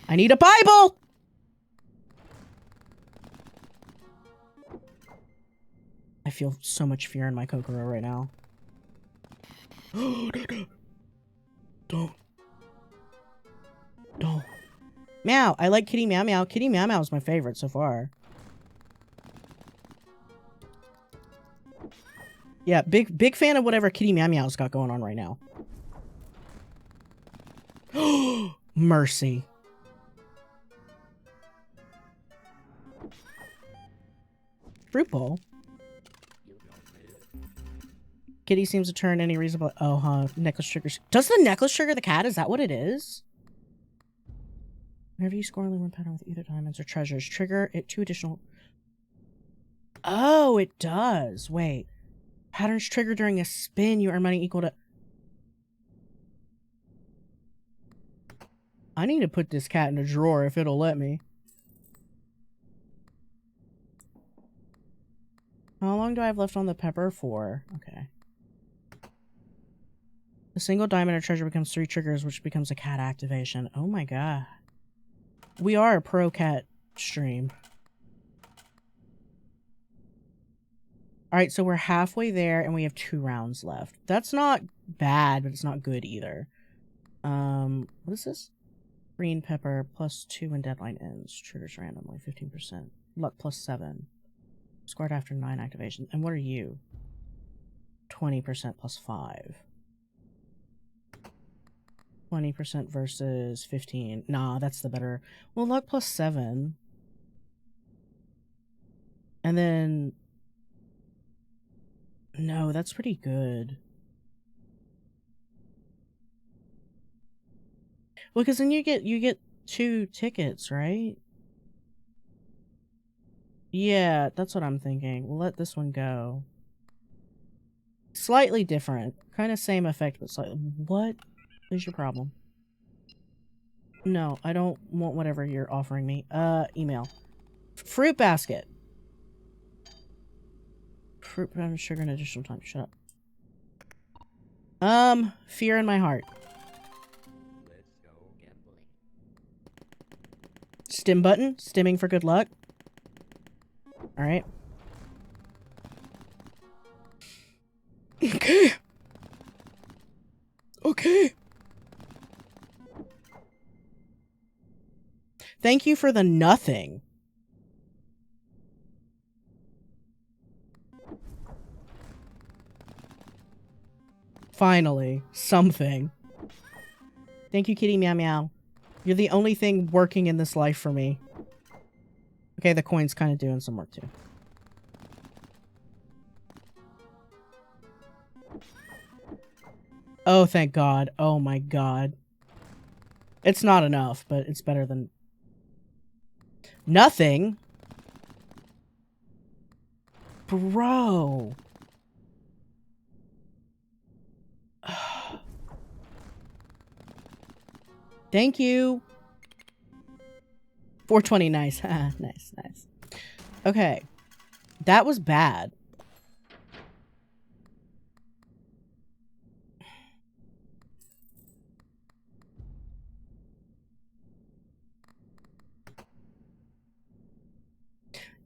Speaker 1: I need a Bible! I feel so much fear in my Kokoro right now. Don't. Don't. Meow. I like Kitty Meow Meow. Kitty Meow Meow is my favorite so far. Yeah, big fan of whatever Kitty Meow Meow's got going on right now. Mercy. Fruit bowl. Kitty seems to turn any reasonable... Oh, huh. Necklace triggers. Does the necklace trigger the cat? Is that what it is? Whenever you score only one pattern with either diamonds or treasures, trigger it 2 additional... Oh, it does. Wait. Patterns trigger during a spin. You earn money equal to... I need to put this cat in a drawer if it'll let me. How long do I have left on the pepper for? Okay. A single diamond or treasure becomes 3 triggers, which becomes a cat activation. Oh my god. We are a pro cat stream. Alright, so we're halfway there and we have 2 rounds left. That's not bad, but it's not good either. What is this? Green pepper +2 when deadline ends. Triggers randomly, 15%. Luck +7. Scored after 9 activation. And what are you? 20% +5. 20% versus 15. Nah, that's the better. Well, luck +7. And then... No, that's pretty good. Well, because then you get 2 tickets, right? Yeah, that's what I'm thinking. We'll let this one go. Slightly different. Kind of same effect, but slightly... What is your problem? No, I don't want whatever you're offering me. Email. Fruit basket. Fruit powder, sugar, and additional time. Shut up. Fear in my heart.
Speaker 3: Let's go gambling.
Speaker 1: Stim button. Stimming for good luck. Alright. Okay. Okay. Thank you for the nothing. Finally, something. Thank you, Kitty Meow Meow. You're the only thing working in this life for me. Okay, the coin's kind of doing some work too. Oh, thank God. Oh my God. It's not enough, but it's better than nothing. Bro. Thank you. 420, nice. Nice, nice. Okay. That was bad.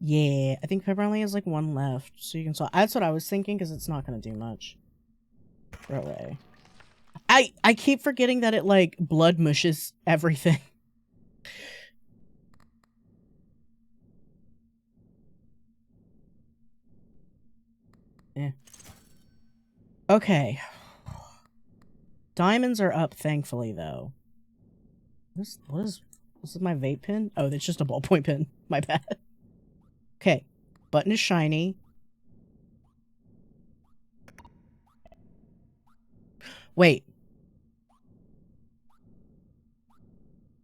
Speaker 1: Yeah, I think Pepper only has like one left, so you can solve. That's what I was thinking, because it's not going to do much. Throw away. I keep forgetting that it like blood mushes everything. Yeah. Okay. Diamonds are up, thankfully, though. What is this is my vape pen? Oh, that's just a ballpoint pen. My bad. Okay. Button is shiny. Wait.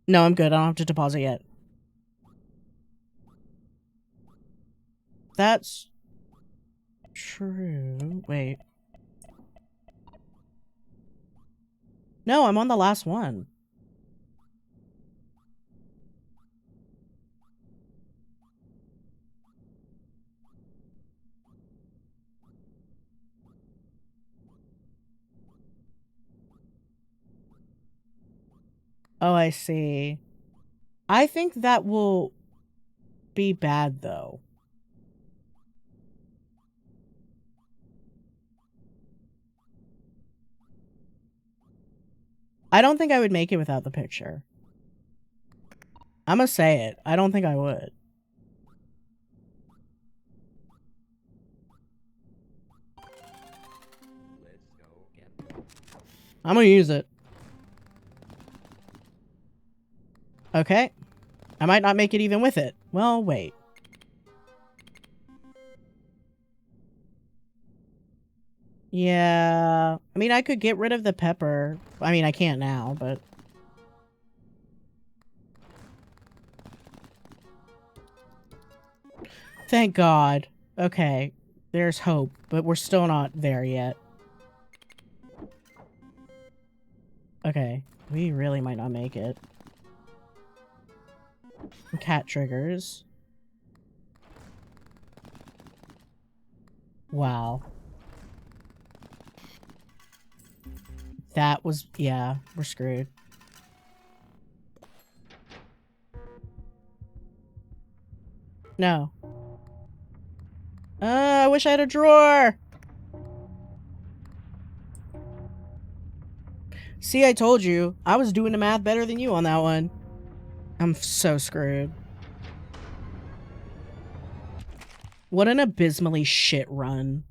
Speaker 1: No, I'm good. I don't have to deposit yet. That's true. Wait. No, I'm on the last one. Oh, I see. I think that will be bad, though. I don't think I would make it without the picture. I'm gonna say it. I don't think I would.
Speaker 3: Let's go gambling.
Speaker 1: I'm gonna use it. Okay. I might not make it even with it. Well, wait. Yeah. I mean, I could get rid of the pepper. I mean, I can't now, but... Thank God. Okay. There's hope, but we're still not there yet. Okay. We really might not make it. Cat triggers. Wow. That was... yeah, we're screwed. No. I wish I had a drawer! See, I told you. I was doing the math better than you on that one. I'm so screwed. What an abysmally shit run.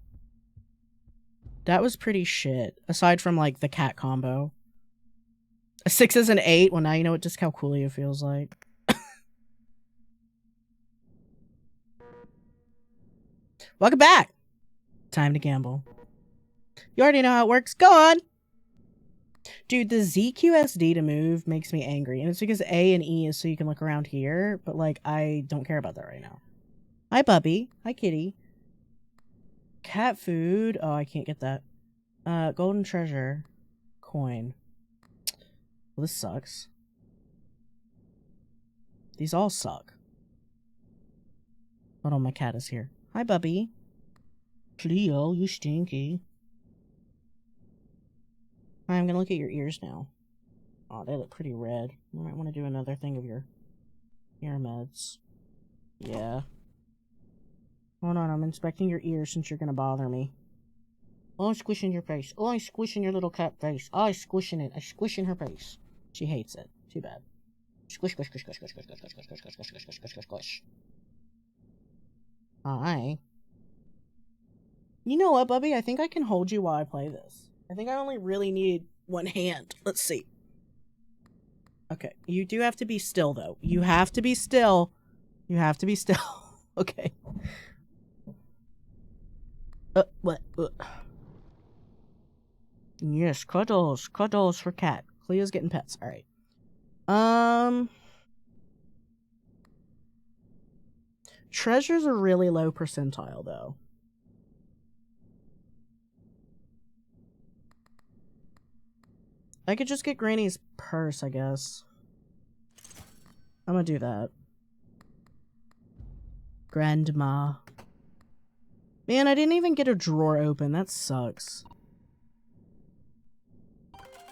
Speaker 1: That was pretty shit. Aside from, like, the cat combo. A 6 is an 8. Well, now you know what dyscalculia feels like. Welcome back! Time to gamble. You already know how it works. Go on! Dude, the ZQSD to move makes me angry. And it's because A and E is so you can look around here. But, like, I don't care about that right now. Hi, Bubby. Hi, Kitty. Cat food. Oh, I can't get that. Golden treasure. Coin. Well, this sucks. These all suck. Hold on, my cat is here. Hi, Bubby. Cleo, you stinky. I'm gonna look at your ears now. Oh, they look pretty red. You might want to do another thing of your ear meds. Yeah. Hold on, I'm inspecting your ears since you're gonna bother me. Oh, I'm squishing your face. Oh, I'm squishing your little cat face. Oh, I'm squishing it. I'm squishing her face. She hates it. Too bad. Squish, squish, squish, squish, squish, squish, squish, squish, squish, squish, squish, squish, squish, squish, squish. Hi. You know what, Bubby? I think I can hold you while I play this. I think I only really need one hand. Let's see. Okay, you do have to be still, though. You have to be still. You have to be still. Okay. What? Yes, cuddles. Cuddles for cat. Cleo's getting pets. Alright. Treasures are really low percentile, though. I could just get Granny's purse, I guess. I'm gonna do that. Grandma. Man, I didn't even get a drawer open. That sucks.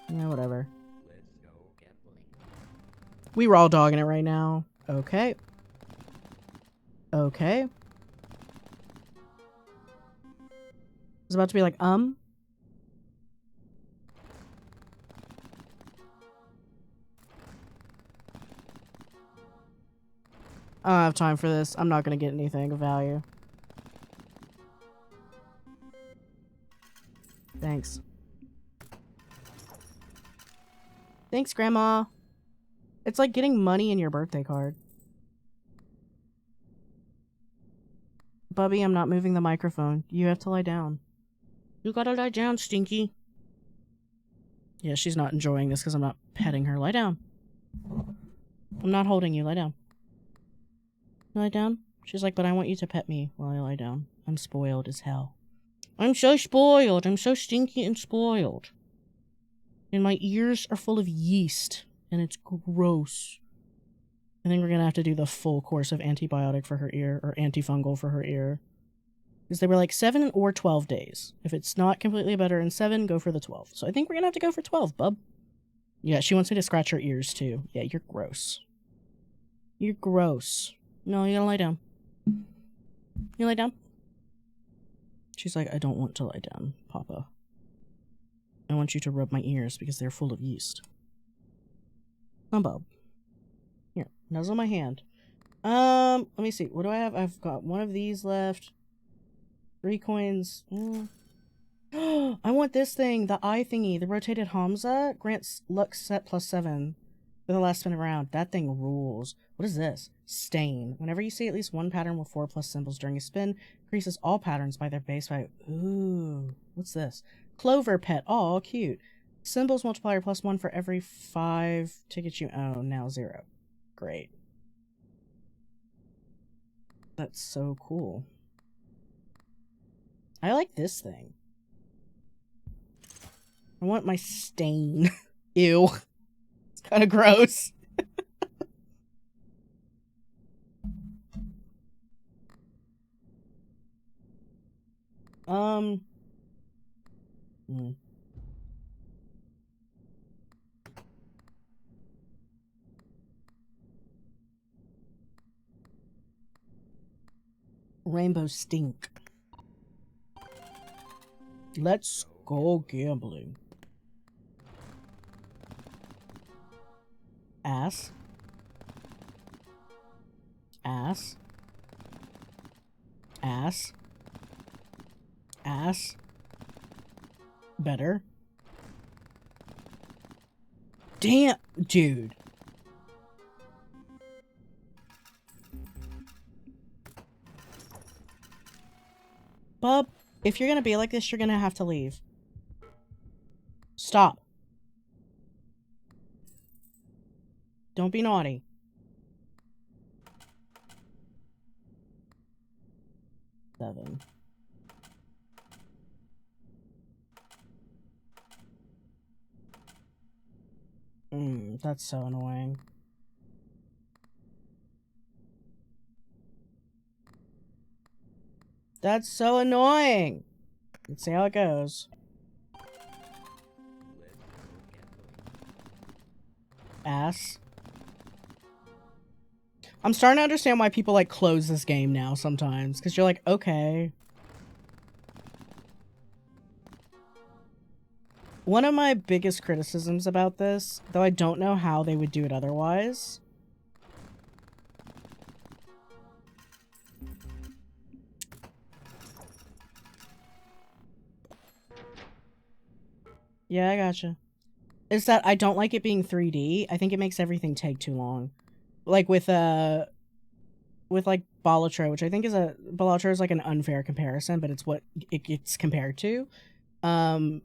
Speaker 1: Yeah, whatever.
Speaker 3: Let's go gambling.
Speaker 1: We raw dogging it right now. Okay. Okay. I was about to be like, I don't have time for this. I'm not gonna get anything of value. Thanks. Thanks, Grandma. It's like getting money in your birthday card. Bubby, I'm not moving the microphone. You have to lie down. You gotta lie down, Stinky. Yeah, she's not enjoying this because I'm not petting her. Lie down. I'm not holding you. Lie down. Lie down? She's like, but I want you to pet me while I lie down. I'm spoiled as hell. I'm so spoiled. I'm so stinky and spoiled. And my ears are full of yeast. And it's gross. I think we're gonna have to do the full course of antibiotic for her ear. Or antifungal for her ear. Because they were like 7 or 12 days. If it's not completely better in 7, go for the 12. So I think we're gonna have to go for 12, bub. Yeah, she wants me to scratch her ears too. Yeah, you're gross. You're gross. No, you gotta lie down. You lie down? She's like, I don't want to lie down, Papa. I want you to rub my ears because they're full of yeast. Bub. Here, nuzzle my hand. Let me see. What do I have? I've got one of these left. 3 coins. I want this thing, the eye thingy, the rotated Hamza. Grants luck set +7 for the last spin around. That thing rules. What is this? Stain. Whenever you see at least one pattern with 4+ symbols during a spin, increases all patterns by their base value. Ooh. What's this? Cloverpit. Oh, cute. Symbols multiplier +1 for every 5 tickets you own. Now 0. Great. That's so cool. I like this thing. I want my stain. Ew. It's kind of gross. Rainbow stink. Let's go gambling. Ass. Ass. Ass. Ass. Better. Damn, dude. Bub, if you're gonna be like this, you're gonna have to leave. Stop. Don't be naughty. Seven. That's so annoying. That's so annoying. Let's see how it goes. Ass. I'm starting to understand why people like close this game now sometimes, because you're like, okay. One of my biggest criticisms about this, though I don't know how they would do it otherwise. Yeah, I gotcha. Is that I don't like it being 3D. I think it makes everything take too long. Like with with like balatro, which I think is balatro is like an unfair comparison, but it's what it gets compared to. For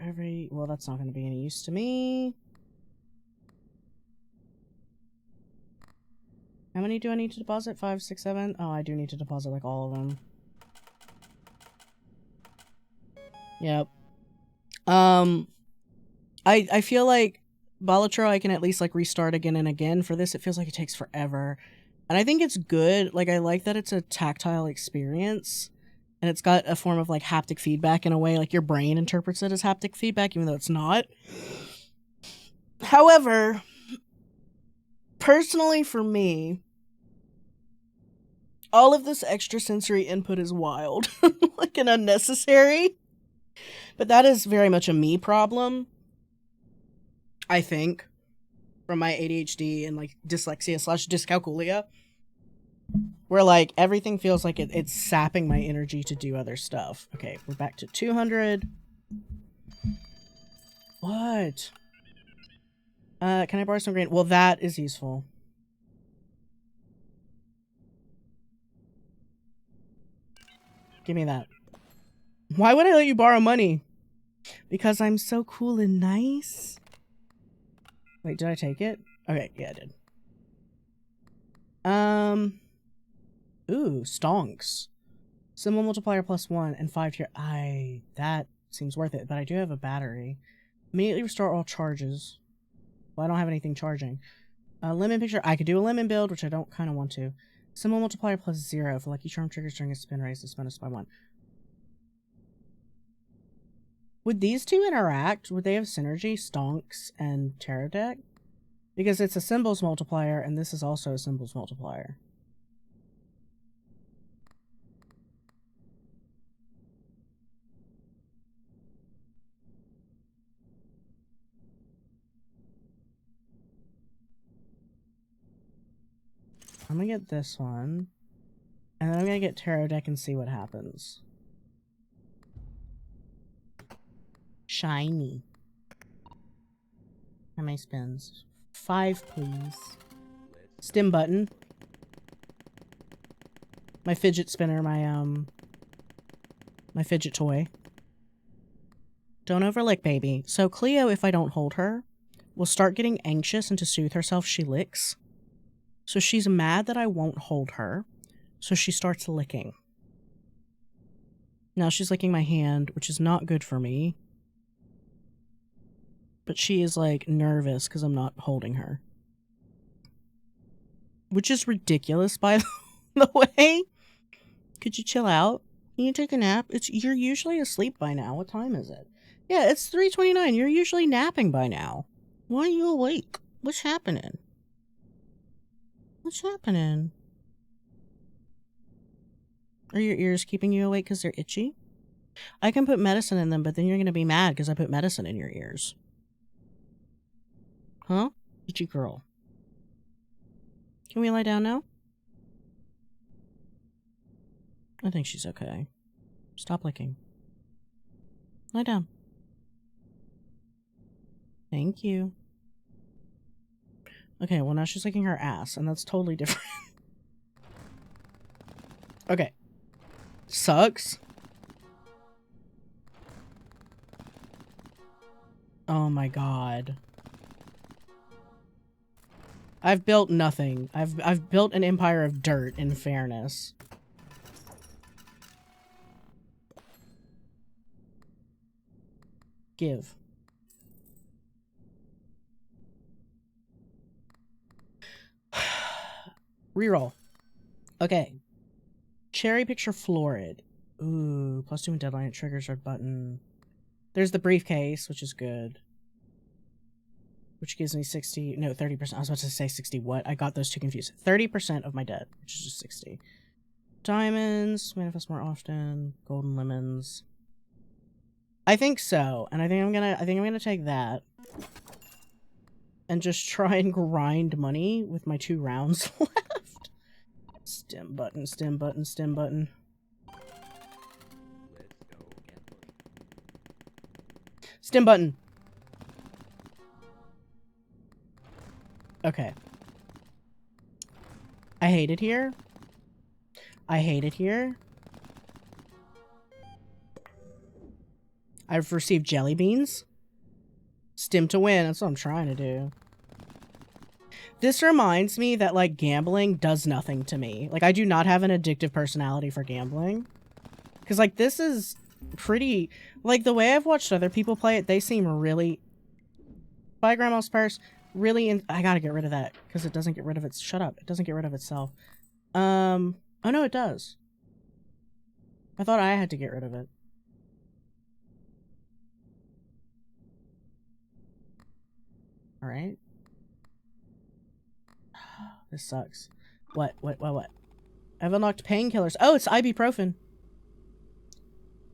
Speaker 1: every, well, that's not going to be any use to me. How many do I need to deposit? 5, 6, 7? Oh, I do need to deposit like all of them. Yep. I feel like balatro I can at least like restart again and again. For this, it feels like it takes forever. And I think it's good. Like, I like that it's a tactile experience. And it's got a form of like haptic feedback in a way. Like, your brain interprets it as haptic feedback, even though it's not. However, personally for me, all of this extra sensory input is wild. Like, and unnecessary. But that is very much a me problem, I think, from my ADHD and like dyslexia/dyscalculia, where like everything feels like it's sapping my energy to do other stuff. Okay, we're back to 200. What? Can I borrow some grain? Well, that is useful. Give me that. Why would I let you borrow money? Because I'm so cool and nice? Wait, did I take it? Okay, yeah, I did. Ooh, stonks. Symbol multiplier +1 and 5 tier. That seems worth it, but I do have a battery. Immediately restore all charges. Well, I don't have anything charging. Lemon picture. I could do a lemon build, which I don't kind of want to. Symbol multiplier +0 for lucky charm triggers during a spin. Raise the bonus by 1. Would these two interact? Would they have synergy? Stonks and Tarot Deck? Because it's a symbols multiplier, and this is also a symbols multiplier. I'm gonna get this one. And then I'm gonna get Tarot Deck and see what happens. Shiny. How many spins? 5, please. Stim button. My fidget spinner, my fidget toy. Don't overlick, baby. So Cleo, if I don't hold her, will start getting anxious, and to soothe herself, she licks. So she's mad that I won't hold her. So she starts licking. Now she's licking my hand, which is not good for me. But she is, like, nervous because I'm not holding her. Which is ridiculous, by the way. Could you chill out? Can you take a nap? You're usually asleep by now. What time is it? Yeah, it's 3:29. You're usually napping by now. Why are you awake? What's happening? What's happening? Are your ears keeping you awake because they're itchy? I can put medicine in them, but then you're going to be mad because I put medicine in your ears. Huh? Itchy girl. Can we lie down now? I think she's okay. Stop licking. Lie down. Thank you. Okay, well now she's licking her ass, and that's totally different. Okay. Sucks. Oh my god. I've built nothing. I've built an empire of dirt, in fairness. Give. Reroll. Okay. Cherry picture florid. Ooh, +2 in deadline. Triggers red button. There's the briefcase, which is good. Which gives me 60... No, 30%. I was about to say 60 what? I got those two confused. 30% of my debt, which is just 60. Diamonds. Manifest more often. Golden lemons. I think so. And I think I'm gonna take that. And just try and grind money with my 2 rounds left. Stim button, stim button, stim button. Stim button. Okay. I hate it here. I hate it here. I've received jelly beans. Stim to win. That's what I'm trying to do. This reminds me that, like, gambling does nothing to me. Like, I do not have an addictive personality for gambling. Because, like, this is pretty... Like, the way I've watched other people play it, they seem really... Bye, Grandma's purse. Really... I gotta get rid of that. Because it doesn't get rid of its... Shut up. It doesn't get rid of itself. Oh, no, it does. I thought I had to get rid of it. Alright. This sucks. What? I've unlocked painkillers. Oh, it's ibuprofen.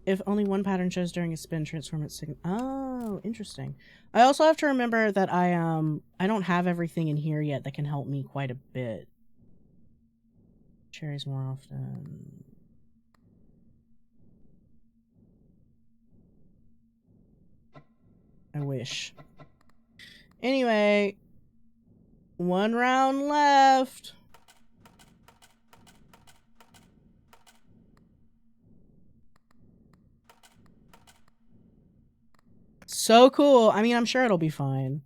Speaker 1: If only one pattern shows during a spin, transform its signal. Oh, interesting. I also have to remember that I don't have everything in here yet that can help me quite a bit. Cherries more often. I wish. Anyway, 1 round left. So cool. I mean, I'm sure it'll be fine.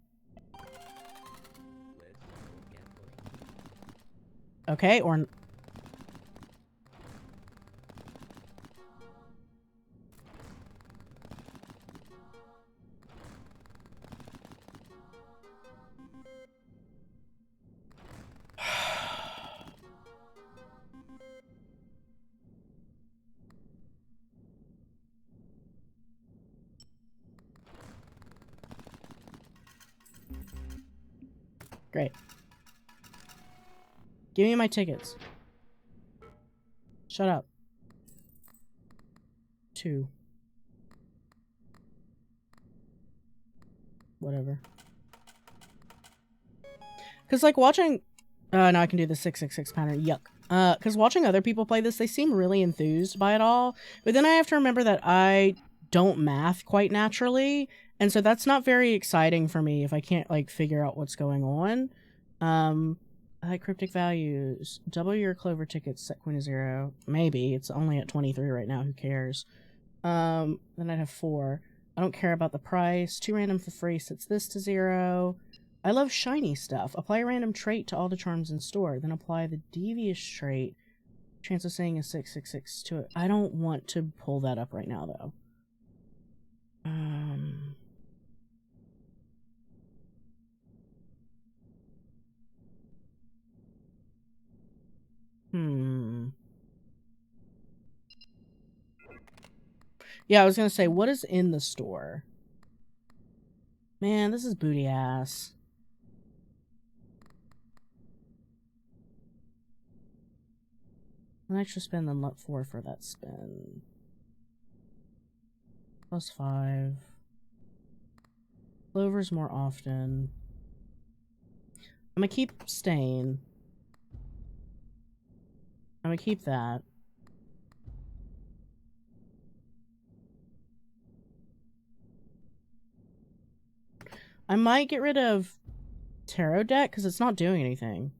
Speaker 1: Okay, or... Great. Give me my tickets. Shut up. 2. Whatever. Because, like, watching... now I can do the 666 pattern. Yuck. Because watching other people play this, they seem really enthused by it all. But then I have to remember that I don't math quite naturally. And so that's not very exciting for me if I can't, like, figure out what's going on. I like cryptic values. Double your Clover tickets, set coin to 0. Maybe. It's only at 23 right now. Who cares? Then I'd have 4. I don't care about the price. 2 random for free sets this to 0. I love shiny stuff. Apply a random trait to all the charms in store. Then apply the devious trait. Chance of saying a 666 to it. I don't want to pull that up right now, though. Yeah, I was gonna say, what is in the store? Man, this is booty ass. An extra spin than let 4 for that spin. +5. Clovers more often. I'm gonna keep Stain. I'm gonna keep that. I might get rid of Tarot Deck because it's not doing anything.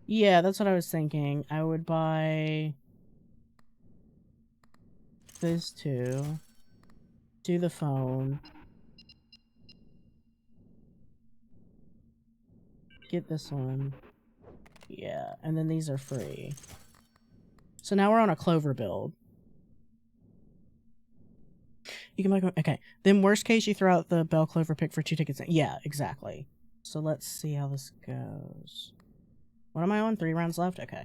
Speaker 1: Yeah, that's what I was thinking. I would buy those 2. Do the phone. Get this one. Yeah, and then these are free. So now we're on a Clover build. You can buy... Okay. Then worst case, you throw out the Bell Clover pick for 2 tickets. Yeah, exactly. So let's see how this goes. What am I on? 3 rounds left? Okay.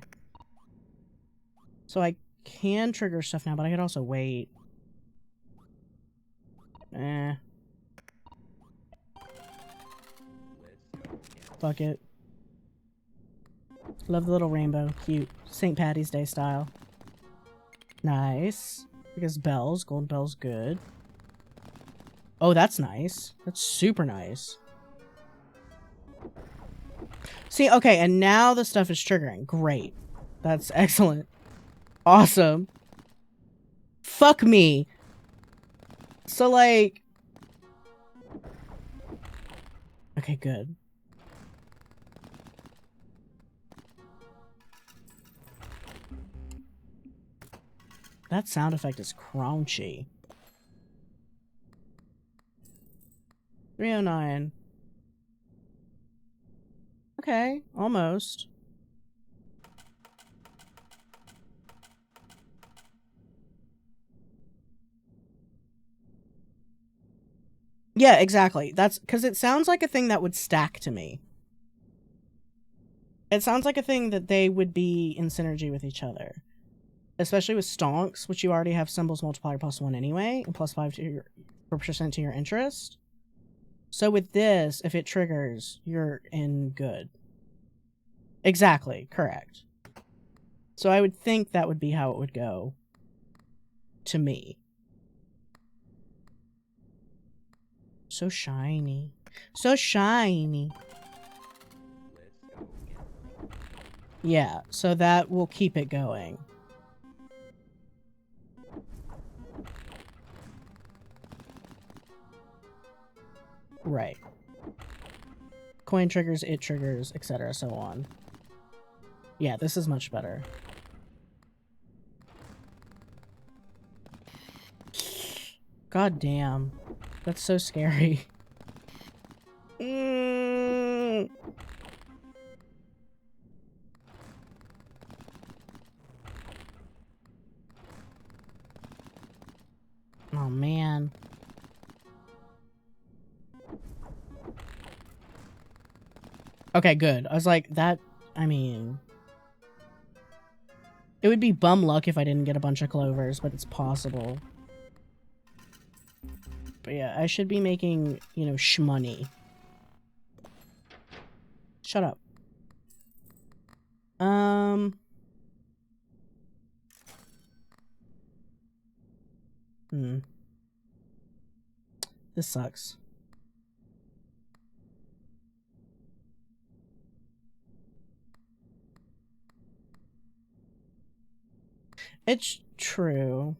Speaker 1: So I can trigger stuff now, but I could also wait. Fuck it. Love the little rainbow. Cute. St. Patty's Day style. Nice. Because bells. Gold bells good. Oh, that's nice. That's super nice. See, okay, and now the stuff is triggering. Great. That's excellent. Awesome. Fuck me. So, like... Okay, good. That sound effect is crunchy. 309. Okay, almost. Yeah, exactly. That's because it sounds like a thing that would stack to me. It sounds like a thing that they would be in synergy with each other. Especially with stonks, which you already have symbols multiplier +1 anyway, and +5 to your % to your interest. So with this, if it triggers, you're in good. Exactly, correct. So I would think that would be how it would go. To me. So shiny. So shiny.
Speaker 3: Let's go gambling.
Speaker 1: Yeah, so that will keep it going. Right. Coin triggers, it triggers, etc. so on. Yeah, this is much better. God damn. That's so scary. Oh, man. Okay, good. I was like, that... I mean... It would be bum luck if I didn't get a bunch of clovers, but it's possible. But yeah, I should be making, you know, shmoney. Shut up. This sucks. It's true.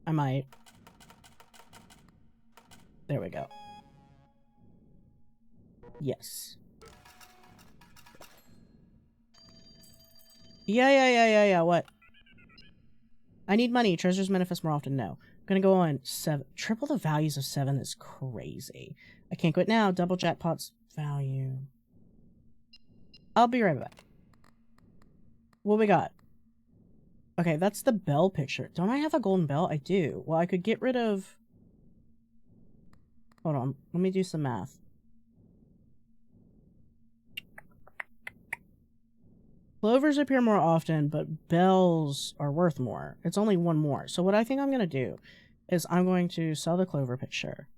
Speaker 1: I might. There we go. Yes. Yeah, what? I need money. Treasures manifest more often. No. I'm gonna go on 7. Triple the values of 7 is crazy. I can't quit now. Double jackpot's value. I'll be right back. What we got? Okay, that's the bell picture. Don't I have a golden bell? I do. Well, I could get rid of... Hold on. Let me do some math. Clovers appear more often, but bells are worth more. It's only 1 more. So what I think I'm going to do is I'm going to sell the clover picture.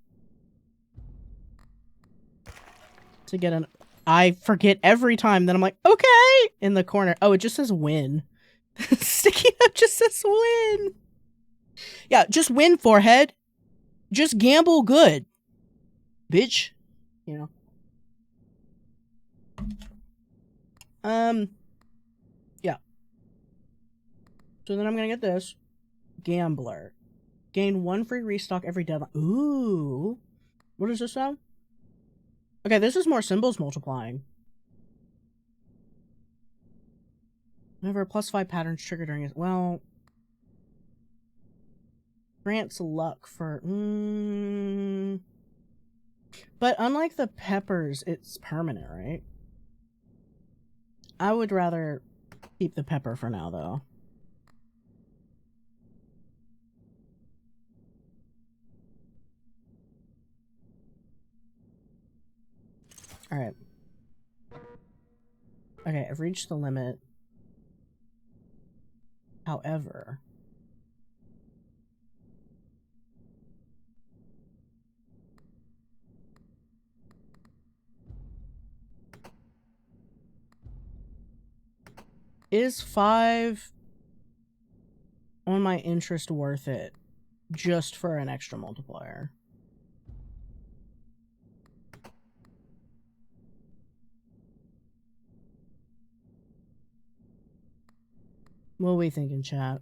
Speaker 1: To get an... I forget every time that I'm like, okay! In the corner. Oh, it just says win. Sticky note just says win. Yeah, just win, forehead. Just gamble good. Bitch. You know. Yeah. So then I'm gonna get this. Gambler. Gain 1 free restock every deadline. Ooh. What does this sound? Okay, this is more symbols multiplying. Whenever +5 patterns trigger during it. Well. Grants luck for... But unlike the peppers, it's permanent, right? I would rather keep the pepper for now, though. Alright. Okay, I've reached the limit. However... Is 5 on my interest worth it just for an extra multiplier? What are we thinking, chat?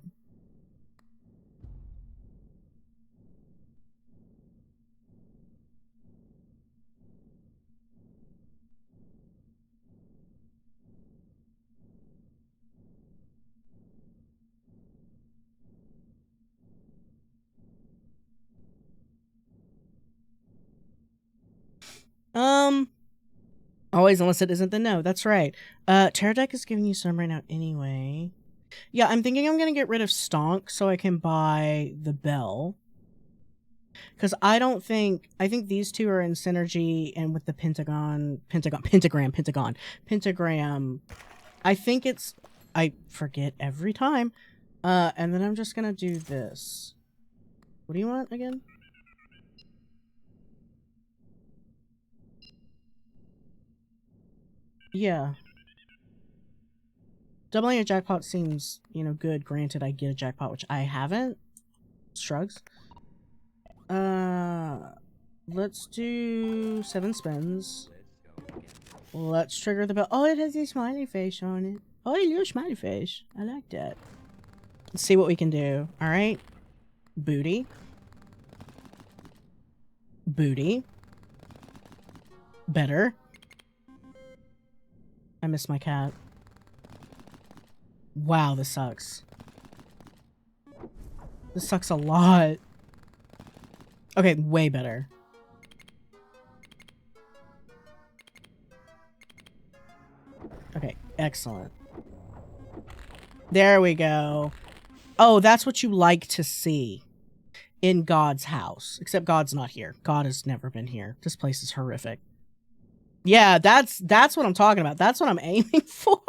Speaker 1: Always, unless it isn't, then no. That's right. Terra Deck is giving you some right now anyway. Yeah, I'm thinking I'm gonna get rid of Stonk so I can buy the Bell. Because I think these two are in synergy, and with the Pentagram. I think it's, I forget every time. And then I'm just gonna do this. What do you want again? Yeah. Doubling a jackpot seems, you know, good. Granted, I get a jackpot, which I haven't. Shrugs. Let's do 7 spins. Let's trigger the bell. Oh, it has a smiley face on it. Oh, a little smiley face. I like that. Let's see what we can do. Alright. Booty. Booty. Better. I miss my cat. Wow, this sucks. This sucks a lot. Okay, way better. Okay, excellent. There we go. Oh, that's what you like to see in God's house. Except God's not here. God has never been here. This place is horrific. Yeah, that's what I'm talking about. That's what I'm aiming for.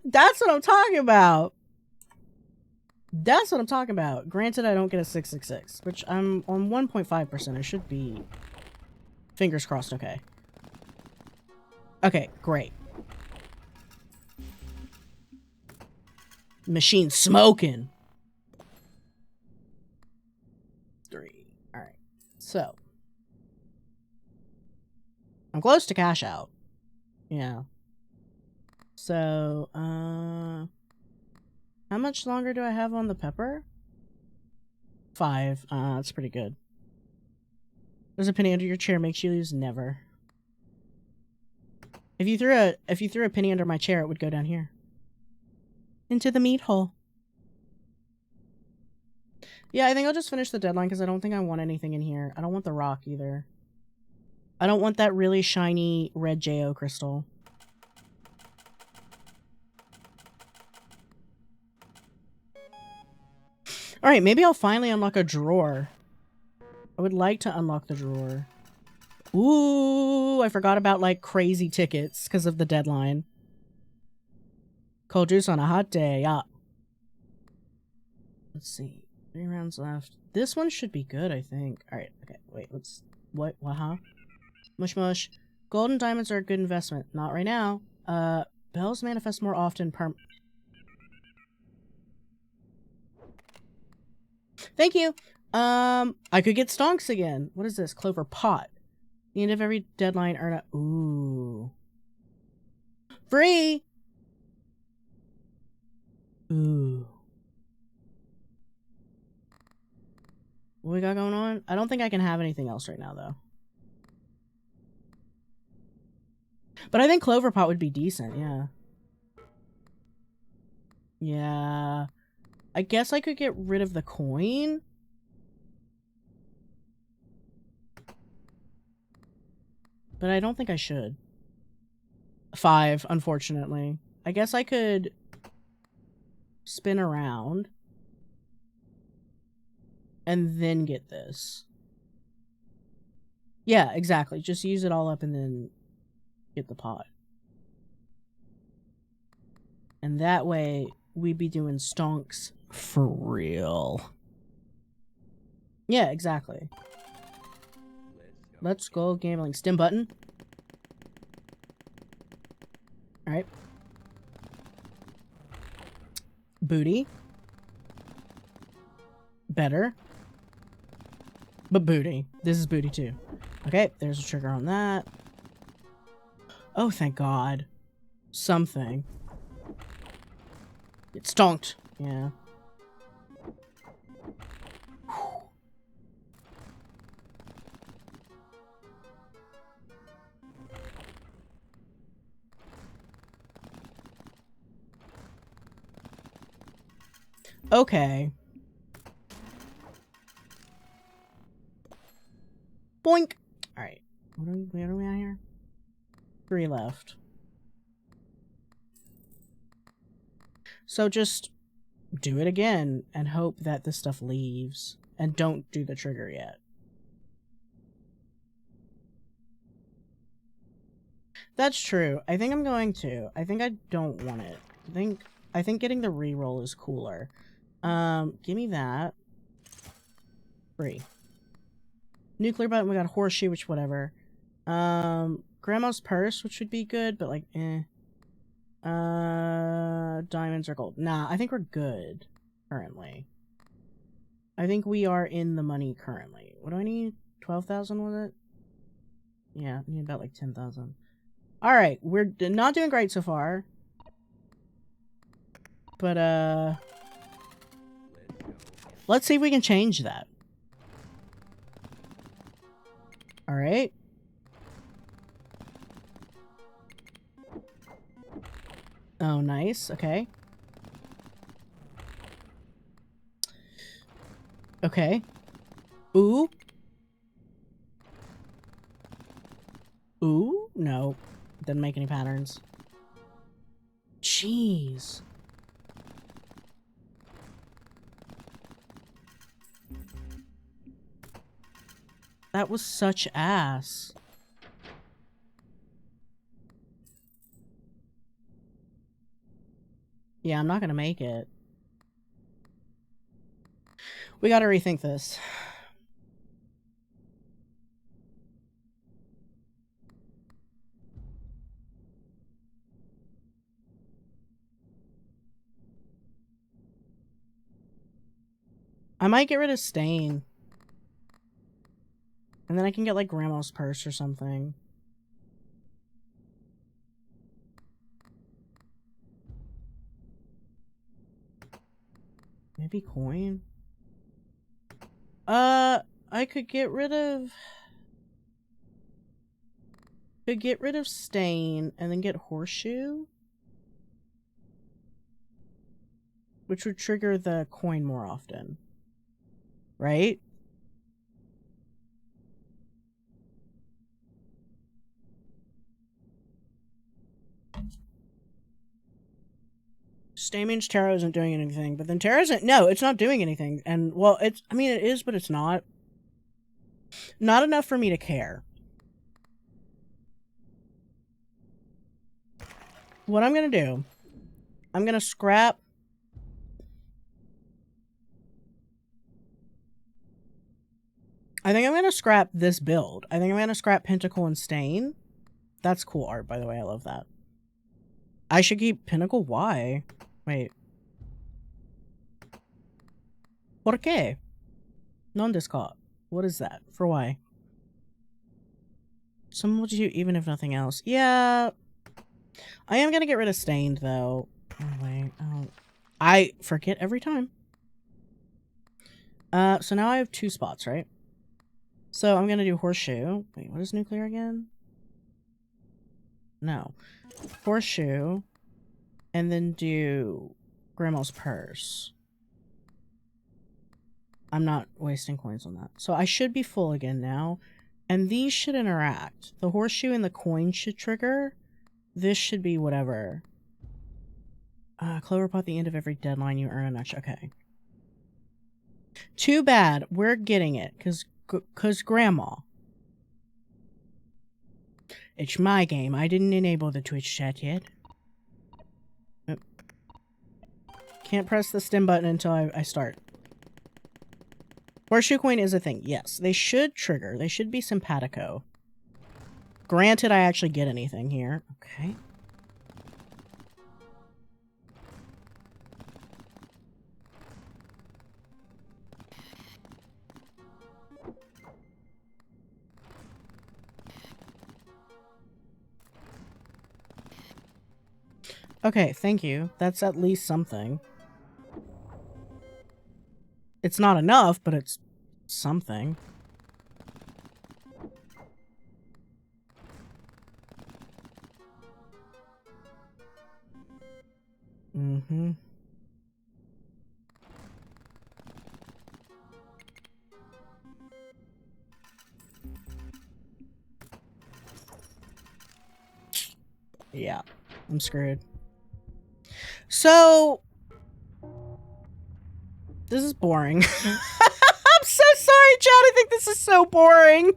Speaker 1: That's what I'm talking about. That's what I'm talking about. Granted, I don't get a 666, which I'm on 1.5%. I should be, fingers crossed, okay. Okay, great. Machine smoking. 3. Alright. So. I'm close to cash out. Yeah. So, how much longer do I have on the pepper? 5. That's pretty good. There's a penny under your chair makes you lose? Never. If you threw a penny under my chair, it would go down here. Into the meat hole. Yeah, I think I'll just finish the deadline because I don't think I want anything in here. I don't want the rock either. I don't want that really shiny red JO crystal. Alright, maybe I'll finally unlock a drawer. I would like to unlock the drawer. Ooh, I forgot about, like, crazy tickets because of the deadline. Cold juice on a hot day, yeah. Let's see. 3 rounds left. This one should be good, I think. Alright, okay, wait, let's... What, huh? Mush mush. Gold and diamonds are a good investment. Not right now. Bells manifest more often Thank you! I could get stonks again. What is this? Clover pot. The end of every deadline, earn a... Ooh. Free! Ooh. What we got going on? I don't think I can have anything else right now, though. But I think Clover pot would be decent, yeah. Yeah. I guess I could get rid of the coin. But I don't think I should. 5, unfortunately. I guess I could spin around and then get this. Yeah, exactly. Just use it all up and then get the pot. And that way, we'd be doing stonks for real. Yeah, exactly. Let's go gambling. Stim button. Alright. Booty. Better. But booty. This is booty too. Okay, there's a trigger on that. Oh, thank God. Something. It stonked. Yeah. Okay. Boink. Alright. What are we at here? 3 left. So just do it again and hope that this stuff leaves. And don't do the trigger yet. That's true. I think I'm going to. I think I don't want it. I think getting the reroll is cooler. Give me that. Free. Nuclear button, we got horseshoe, which whatever. Grandma's purse, which would be good, but like, eh. Diamonds or gold. Nah, I think we're good currently. I think we are in the money currently. What do I need? 12,000 with it? Yeah, I need about like 10,000. Alright, we're not doing great so far. But, let's see if we can change that. Alright. Oh, nice. Okay. Okay. Ooh. Ooh? No. Didn't make any patterns. Jeez. That was such ass. Yeah, I'm not gonna make it. We gotta rethink this. I might get rid of Stain. And then I can get like Grandma's purse or something. Maybe coin? I could get rid of... Could get rid of Stain and then get Horseshoe? Which would trigger the coin more often. Right? Stain means tarot isn't doing anything, but then tarot isn't... No, it's not doing anything. And, well, it's... I mean, it is, but it's not. Not enough for me to care. What I'm gonna do... I'm gonna scrap... I think I'm gonna scrap this build. I think I'm gonna scrap Pentacle and Stain. That's cool art, by the way. I love that. I should keep Pinnacle. Why? Wait. ¿Por qué? Non discard. What is that? For why? Some would you even if nothing else. Yeah. I am gonna get rid of Stained, though. Oh, wait. Oh. I forget every time. So now I have 2 spots, right? So I'm gonna do Horseshoe. Wait, what is nuclear again? No. Horseshoe. And then do Grandma's purse. I'm not wasting coins on that. So I should be full again now. And these should interact. The horseshoe and the coin should trigger. This should be whatever. Cloverpit at the end of every deadline you earn a notch. Okay. Too bad. We're getting it. Cause Grandma. It's my game. I didn't enable the Twitch chat yet. Can't press the stim button until I start. Horseshoe coin is a thing. Yes, they should trigger. They should be simpatico. Granted, I actually get anything here. Okay. Okay, thank you. That's at least something. It's not enough, but it's something. Mm-hmm. Yeah, I'm screwed. So, this is boring. I'm so sorry, Chad. I think this is so boring.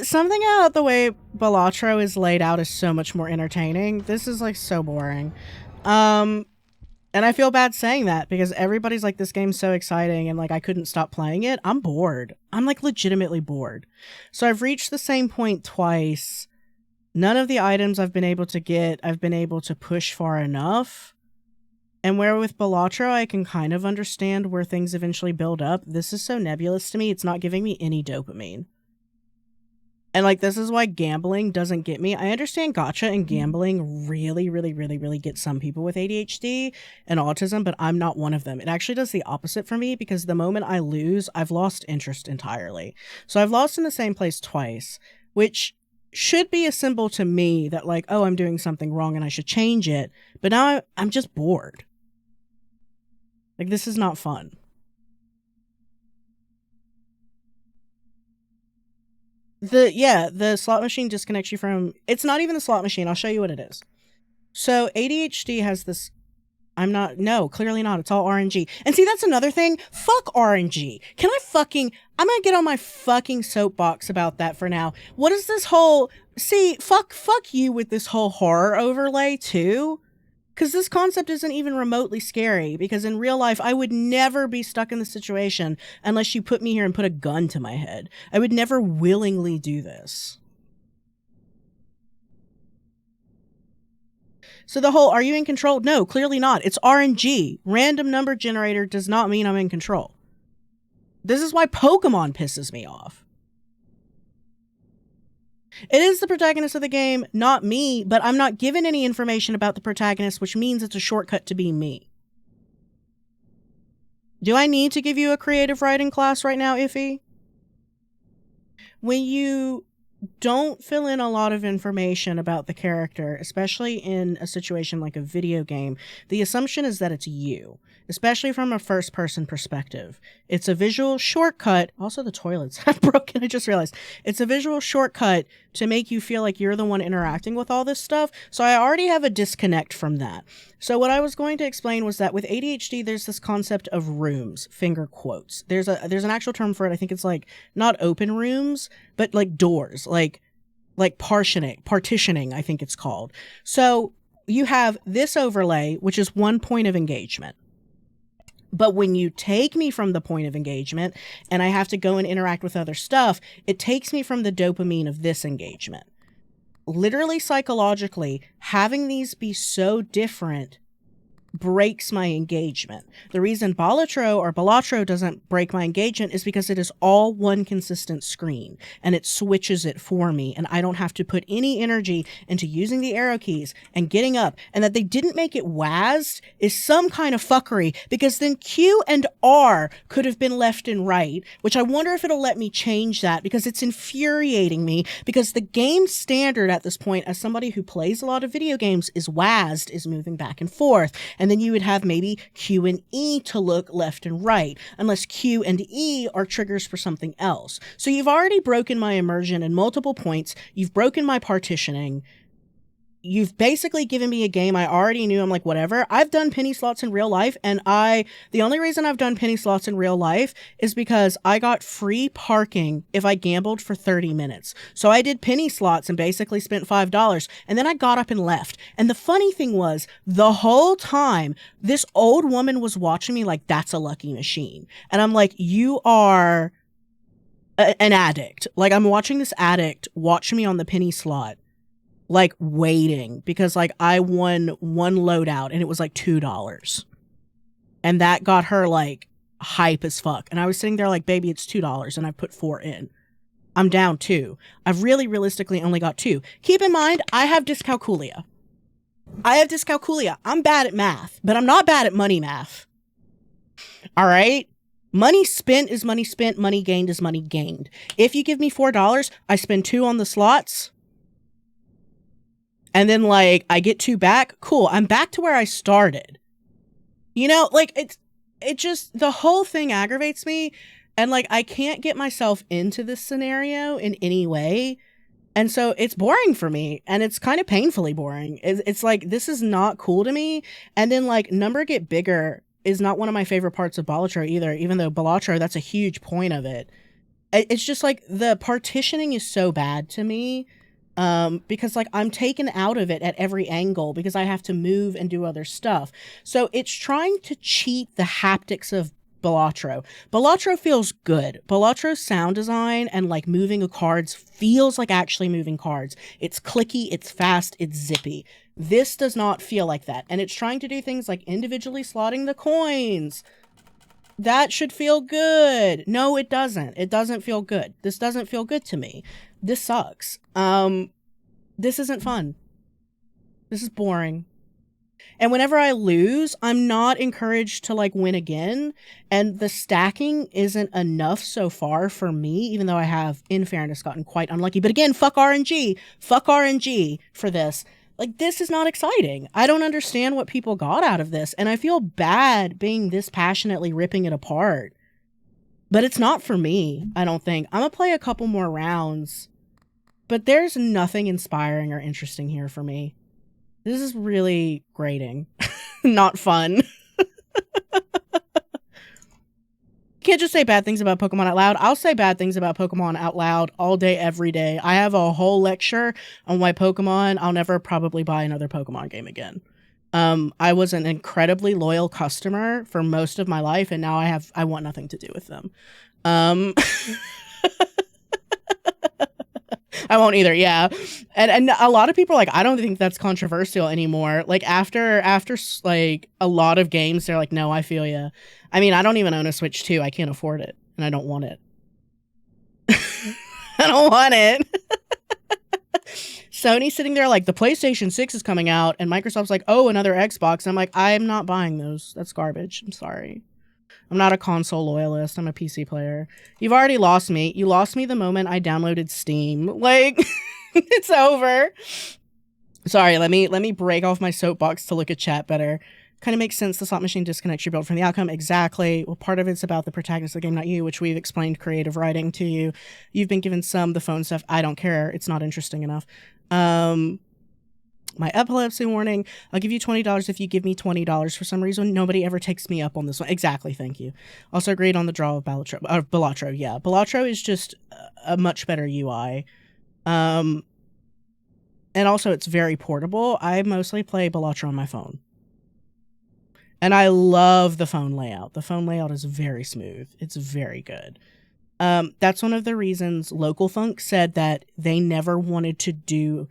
Speaker 1: Something about the way Balatro is laid out is so much more entertaining. This is like so boring. And I feel bad saying that because everybody's like, this game's so exciting and like I couldn't stop playing it. I'm bored. I'm like legitimately bored. So I've reached the same point twice. None of the items I've been able to get, I've been able to push far enough. And where with Balatro, I can kind of understand where things eventually build up. This is so nebulous to me. It's not giving me any dopamine. And like, this is why gambling doesn't get me. I understand gacha and gambling really get some people with ADHD and autism, but I'm not one of them. It actually does the opposite for me because the moment I lose, I've lost interest entirely. So I've lost in the same place twice, which should be a symbol to me that like, oh, I'm doing something wrong and I should change it. But now I'm just bored. Like, this is not fun. The slot machine disconnects you from... It's not even the slot machine. I'll show you what it is. So ADHD has this... No, clearly not. It's all RNG. And see, that's another thing. Fuck RNG. I'm gonna get on my fucking soapbox about that for now. What is this whole... See, fuck you with this whole horror overlay, too. Because this concept isn't even remotely scary, because in real life, I would never be stuck in this situation unless you put me here and put a gun to my head. I would never willingly do this. So the whole, are you in control? No, clearly not. It's RNG. Random number generator does not mean I'm in control. This is why Pokemon pisses me off. It is the protagonist of the game, not me, but I'm not given any information about the protagonist, which means it's a shortcut to be me. Do I need to give you a creative writing class right now, Iffy? When you don't fill in a lot of information about the character, especially in a situation like a video game, the assumption is that it's you, especially from a first-person perspective. It's a visual shortcut. Also, the toilets have broken, I just realized. It's a visual shortcut to make you feel like you're the one interacting with all this stuff, so I already have a disconnect from that. So what I was going to explain was that with ADHD, there's this concept of rooms, finger quotes. There's an actual term for it. I think it's like, not open rooms, but like doors, like partitioning, I think it's called. So you have this overlay, which is one point of engagement. But when you take me from the point of engagement and I have to go and interact with other stuff, it takes me from the dopamine of this engagement. Literally, psychologically, having these be so different breaks my engagement. The reason Balatro doesn't break my engagement is because it is all one consistent screen and it switches it for me and I don't have to put any energy into using the arrow keys and getting up. And that they didn't make it WASD is some kind of fuckery, because then Q and R could have been left and right, which I wonder if it'll let me change that, because it's infuriating me, because the game standard at this point, as somebody who plays a lot of video games, is WASD, is moving back and forth. And then you would have maybe Q and E to look left and right, unless Q and E are triggers for something else. So you've already broken my immersion in multiple points. You've broken my partitioning. You've basically given me a game I already knew. I'm like, whatever. I've done penny slots in real life, and the only reason I've done penny slots in real life is because I got free parking if I gambled for 30 minutes. So I did penny slots and basically spent $5, and then I got up and left. And the funny thing was, the whole time, this old woman was watching me like, that's a lucky machine. And I'm like, you are an addict. Like, I'm watching this addict watch me on the penny slot, like waiting, because like I won one loadout and it was like $2. And that got her like hype as fuck. And I was sitting there like, baby, it's $2 and I put 4 in. I'm down 2. I've really realistically only got 2. Keep in mind, I have dyscalculia. I'm bad at math, but I'm not bad at money math. All right? Money spent is money spent. Money gained is money gained. If you give me $4, I spend 2 on the slots, and then, like, I get 2 back. Cool. I'm back to where I started. You know, like, it just, the whole thing aggravates me. And, like, I can't get myself into this scenario in any way. And so it's boring for me, and it's kind of painfully boring. It's like, this is not cool to me. And then like number get bigger is not one of my favorite parts of balatro either, even though balatro, that's a huge point of it. It's just like the partitioning is so bad to me, because like I'm taken out of it at every angle because I have to move and do other stuff. So it's trying to cheat the haptics of balatro. Balatro feels good. Balatro's sound design and like moving of cards feels like actually moving cards. It's clicky, it's fast, it's zippy. This does not feel like that. And it's trying to do things like individually slotting the coins. That should feel good. No, it doesn't. It doesn't feel good. This doesn't feel good to me. This sucks. This isn't fun. This is boring. And whenever I lose, I'm not encouraged to like win again. And the stacking isn't enough so far for me, even though I have, in fairness, gotten quite unlucky. But again, fuck RNG. Fuck RNG for this. Like, this is not exciting. I don't understand what people got out of this. And I feel bad being this passionately ripping it apart. But it's not for me, I don't think. I'm going to play a couple more rounds. But there's nothing inspiring or interesting here for me. This is really grating. Not fun. Can't just say bad things about Pokemon out loud. I'll say bad things about Pokemon out loud all day, every day. I have a whole lecture on why Pokemon, I'll never probably buy another Pokemon game again. I was an incredibly loyal customer for most of my life, and now I want nothing to do with them. I won't either, yeah. And a lot of people are like, I don't think that's controversial anymore. Like, after like, a lot of games, they're like, no, I feel ya. I mean, I don't even own a Switch 2. I can't afford it, and I don't want it. I don't want it. Sony's sitting there like, the PlayStation 6 is coming out, and Microsoft's like, oh, another Xbox. And I'm like, I'm not buying those. That's garbage. I'm sorry. I'm not a console loyalist. I'm a PC player. You've already lost me. You lost me the moment I downloaded Steam. Like, it's over. Sorry, let me break off my soapbox to look at chat better. Kind of makes sense. The slot machine disconnects your build from the outcome. Exactly. Well, part of it's about the protagonist of the game, not you, which we've explained creative writing to you. You've been given the phone stuff. I don't care. It's not interesting enough. My epilepsy warning. I'll give you $20 if you give me $20. For some reason, nobody ever takes me up on this one. Exactly. Thank you. Also agreed on the draw of Balatro. Yeah. Balatro is just a much better UI. And also it's very portable. I mostly play Balatro on my phone. And I love the phone layout. The phone layout is very smooth. It's very good. That's one of the reasons Local Thunk said that they never wanted to do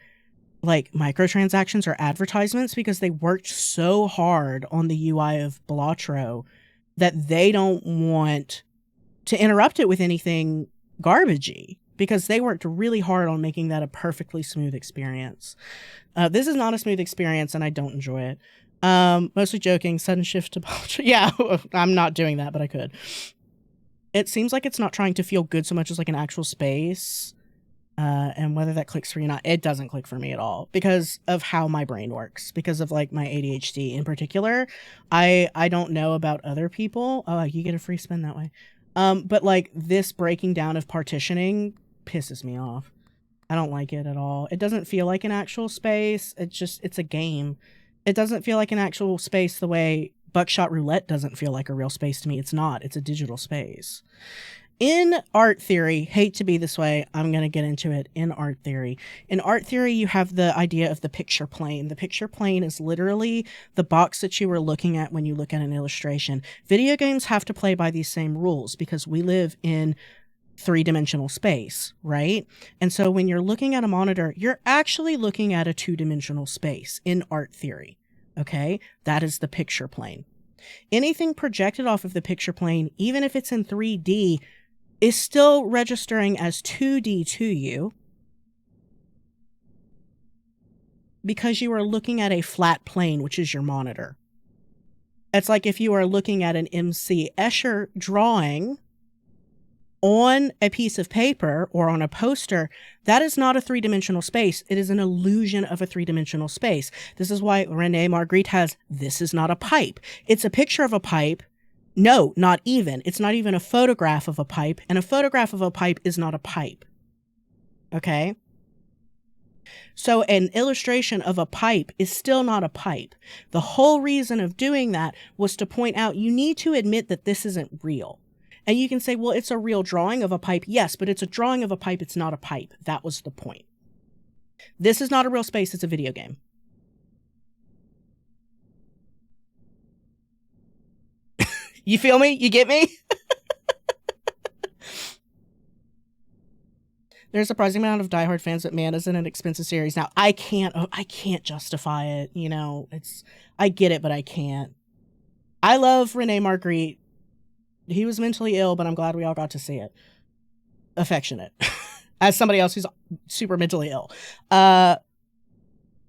Speaker 1: like microtransactions or advertisements, because they worked so hard on the UI of Balatro that they don't want to interrupt it with anything garbagey, because they worked really hard on making that a perfectly smooth experience. This is not a smooth experience, and I don't enjoy it. Mostly joking. Sudden shift to Balatro. Yeah, I'm not doing that, but I could. It seems like it's not trying to feel good so much as like an actual space. And whether that clicks for you or not, it doesn't click for me at all, because of how my brain works, because of like my ADHD in particular. I don't know about other people. Oh, you get a free spin that way. But like, this breaking down of partitioning pisses me off. I don't like it at all. It doesn't feel like an actual space. It's a game. It doesn't feel like an actual space the way Buckshot Roulette doesn't feel like a real space to me. It's not. It's a digital space. In art theory, hate to be this way, I'm going to get into it. In art theory, you have the idea of the picture plane. The picture plane is literally the box that you were looking at when you look at an illustration. Video games have to play by these same rules because we live in three-dimensional space, right? And so when you're looking at a monitor, you're actually looking at a two-dimensional space in art theory, okay? That is the picture plane. Anything projected off of the picture plane, even if it's in 3D, is still registering as 2D to you, because you are looking at a flat plane, which is your monitor. It's like if you are looking at an MC Escher drawing on a piece of paper or on a poster, that is not a three-dimensional space. It is an illusion of a three-dimensional space. This is why Rene Magritte has, this is not a pipe. It's a picture of a pipe. No, not even. It's not even a photograph of a pipe, and a photograph of a pipe is not a pipe. Okay? So an illustration of a pipe is still not a pipe. The whole reason of doing that was to point out you need to admit that this isn't real. And you can say, well, it's a real drawing of a pipe. Yes, but it's a drawing of a pipe. It's not a pipe. That was the point. This is not a real space. It's a video game. You feel me? You get me? There's a surprising amount of diehard fans that Man is an expensive series. Now, I can't justify it. You know, I get it, but I can't. I love Rene Marguerite. He was mentally ill, but I'm glad we all got to see it. Affectionate. As somebody else who's super mentally ill. The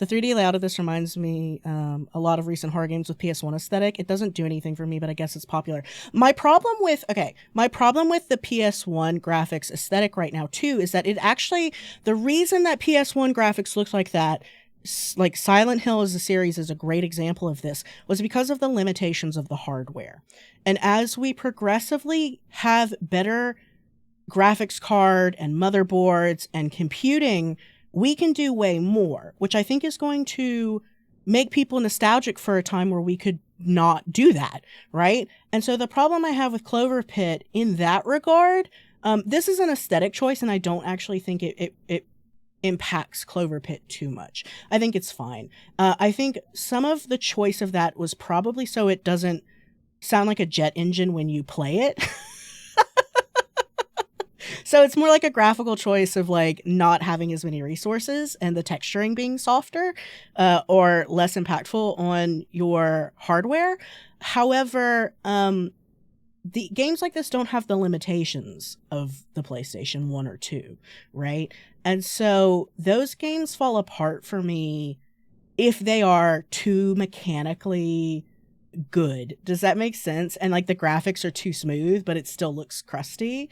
Speaker 1: 3D layout of this reminds me a lot of recent horror games with PS1 aesthetic. It doesn't do anything for me, but I guess it's popular. My problem with the PS1 graphics aesthetic right now, too, is that the reason that PS1 graphics look like that, like Silent Hill as a series is a great example of this, was because of the limitations of the hardware. And as we progressively have better graphics card and motherboards and computing, we can do way more, which I think is going to make people nostalgic for a time where we could not do that, right? And so the problem I have with Cloverpit in that regard, this is an aesthetic choice, and I don't actually think it impacts Cloverpit too much. I think it's fine. I think some of the choice of that was probably so it doesn't sound like a jet engine when you play it. So it's more like a graphical choice of like not having as many resources and the texturing being softer or less impactful on your hardware. However, the games like this don't have the limitations of the PlayStation 1 or 2, right? And so those games fall apart for me if they are too mechanically good. Does that make sense? And like the graphics are too smooth, but it still looks crusty.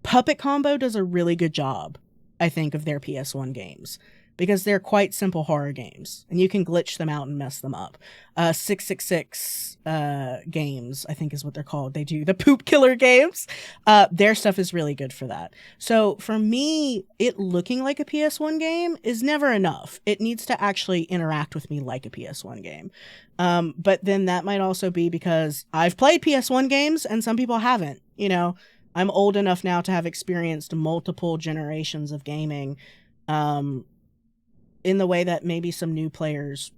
Speaker 1: Puppet Combo does a really good job, I think, of their PS1 games because they're quite simple horror games and you can glitch them out and mess them up. 666 games, I think is what they're called. They do the poop killer games. Their stuff is really good for that. So for me, it looking like a PS1 game is never enough. It needs to actually interact with me like a PS1 game. But then that might also be because I've played PS1 games and some people haven't, you know. I'm old enough now to have experienced multiple generations of gaming in the way that maybe some new players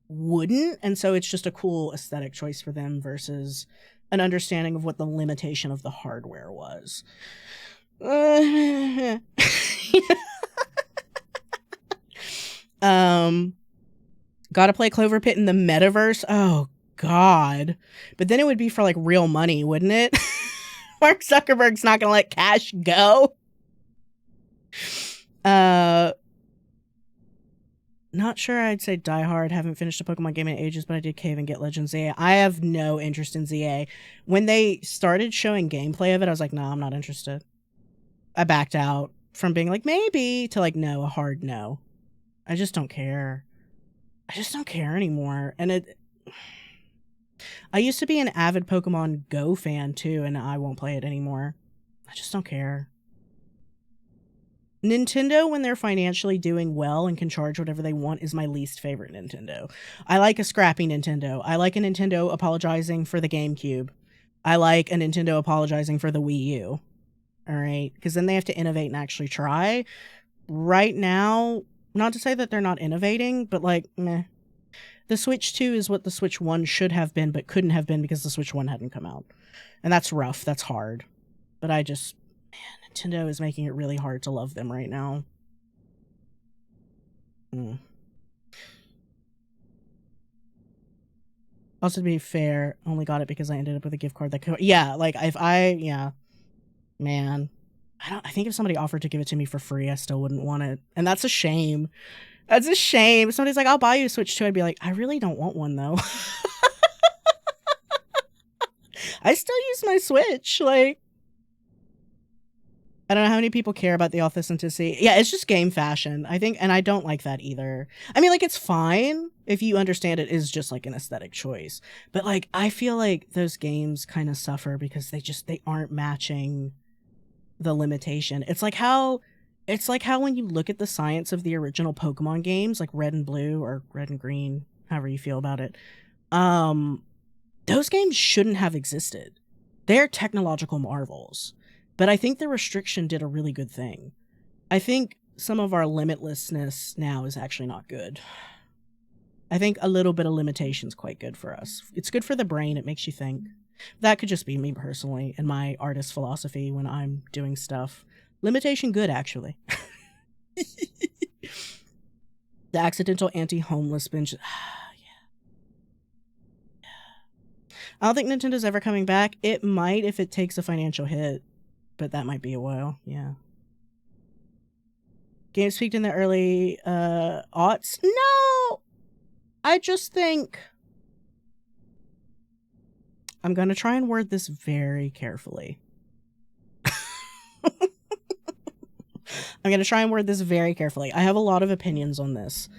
Speaker 1: wouldn't. And so it's just a cool aesthetic choice for them versus an understanding of what the limitation of the hardware was. Gotta play Cloverpit in the metaverse? Oh, God. But then it would be for like real money, wouldn't it? Mark Zuckerberg's not gonna let cash go. Not sure I'd say Die Hard. Haven't finished a Pokemon game in ages, but I did cave and get Legend ZA. I have no interest in ZA. When they started showing gameplay of it, I was like, nah, I'm not interested. I backed out from being like, maybe, to like, no, a hard no. I just don't care. I just don't care anymore. And I used to be an avid Pokemon Go fan too, and I won't play it anymore. I just don't care. Nintendo, when they're financially doing well and can charge whatever they want, is my least favorite Nintendo. I like a scrappy Nintendo. I like a Nintendo apologizing for the GameCube. I like a Nintendo apologizing for the Wii U. All right? Because then they have to innovate and actually try. Right now, not to say that they're not innovating, but like, meh. The Switch 2 is what the Switch 1 should have been, but couldn't have been because the Switch 1 hadn't come out. And that's rough. That's hard. But Nintendo is making it really hard to love them right now. Also, to be fair, only got it because I ended up with a gift card that could... Yeah, like, man. I think if somebody offered to give it to me for free, I still wouldn't want it. And that's a shame. That's a shame. Somebody's like, I'll buy you a Switch 2. I'd be like, I really don't want one, though. I still use my Switch. Like, I don't know how many people care about the authenticity. Yeah, it's just game fashion, I think. And I don't like that either. I mean, like, it's fine if you understand it is just like an aesthetic choice. But like, I feel like those games kind of suffer because they aren't matching the limitation. It's like how It's like how when you look at the science of the original Pokemon games, like Red and Blue or Red and Green, however you feel about it, those games shouldn't have existed. They're technological marvels. But I think the restriction did a really good thing. I think some of our limitlessness now is actually not good. I think a little bit of limitation is quite good for us. It's good for the brain. It makes you think. That could just be me personally and my artist philosophy when I'm doing stuff. Limitation good, actually. The accidental anti-homeless binge. Yeah. I don't think Nintendo's ever coming back. It might if it takes a financial hit, but that might be a while. Yeah. Games peaked in the early aughts. No! I just think... I'm going to try and word this very carefully. I'm going to try and word this very carefully. I have a lot of opinions on this.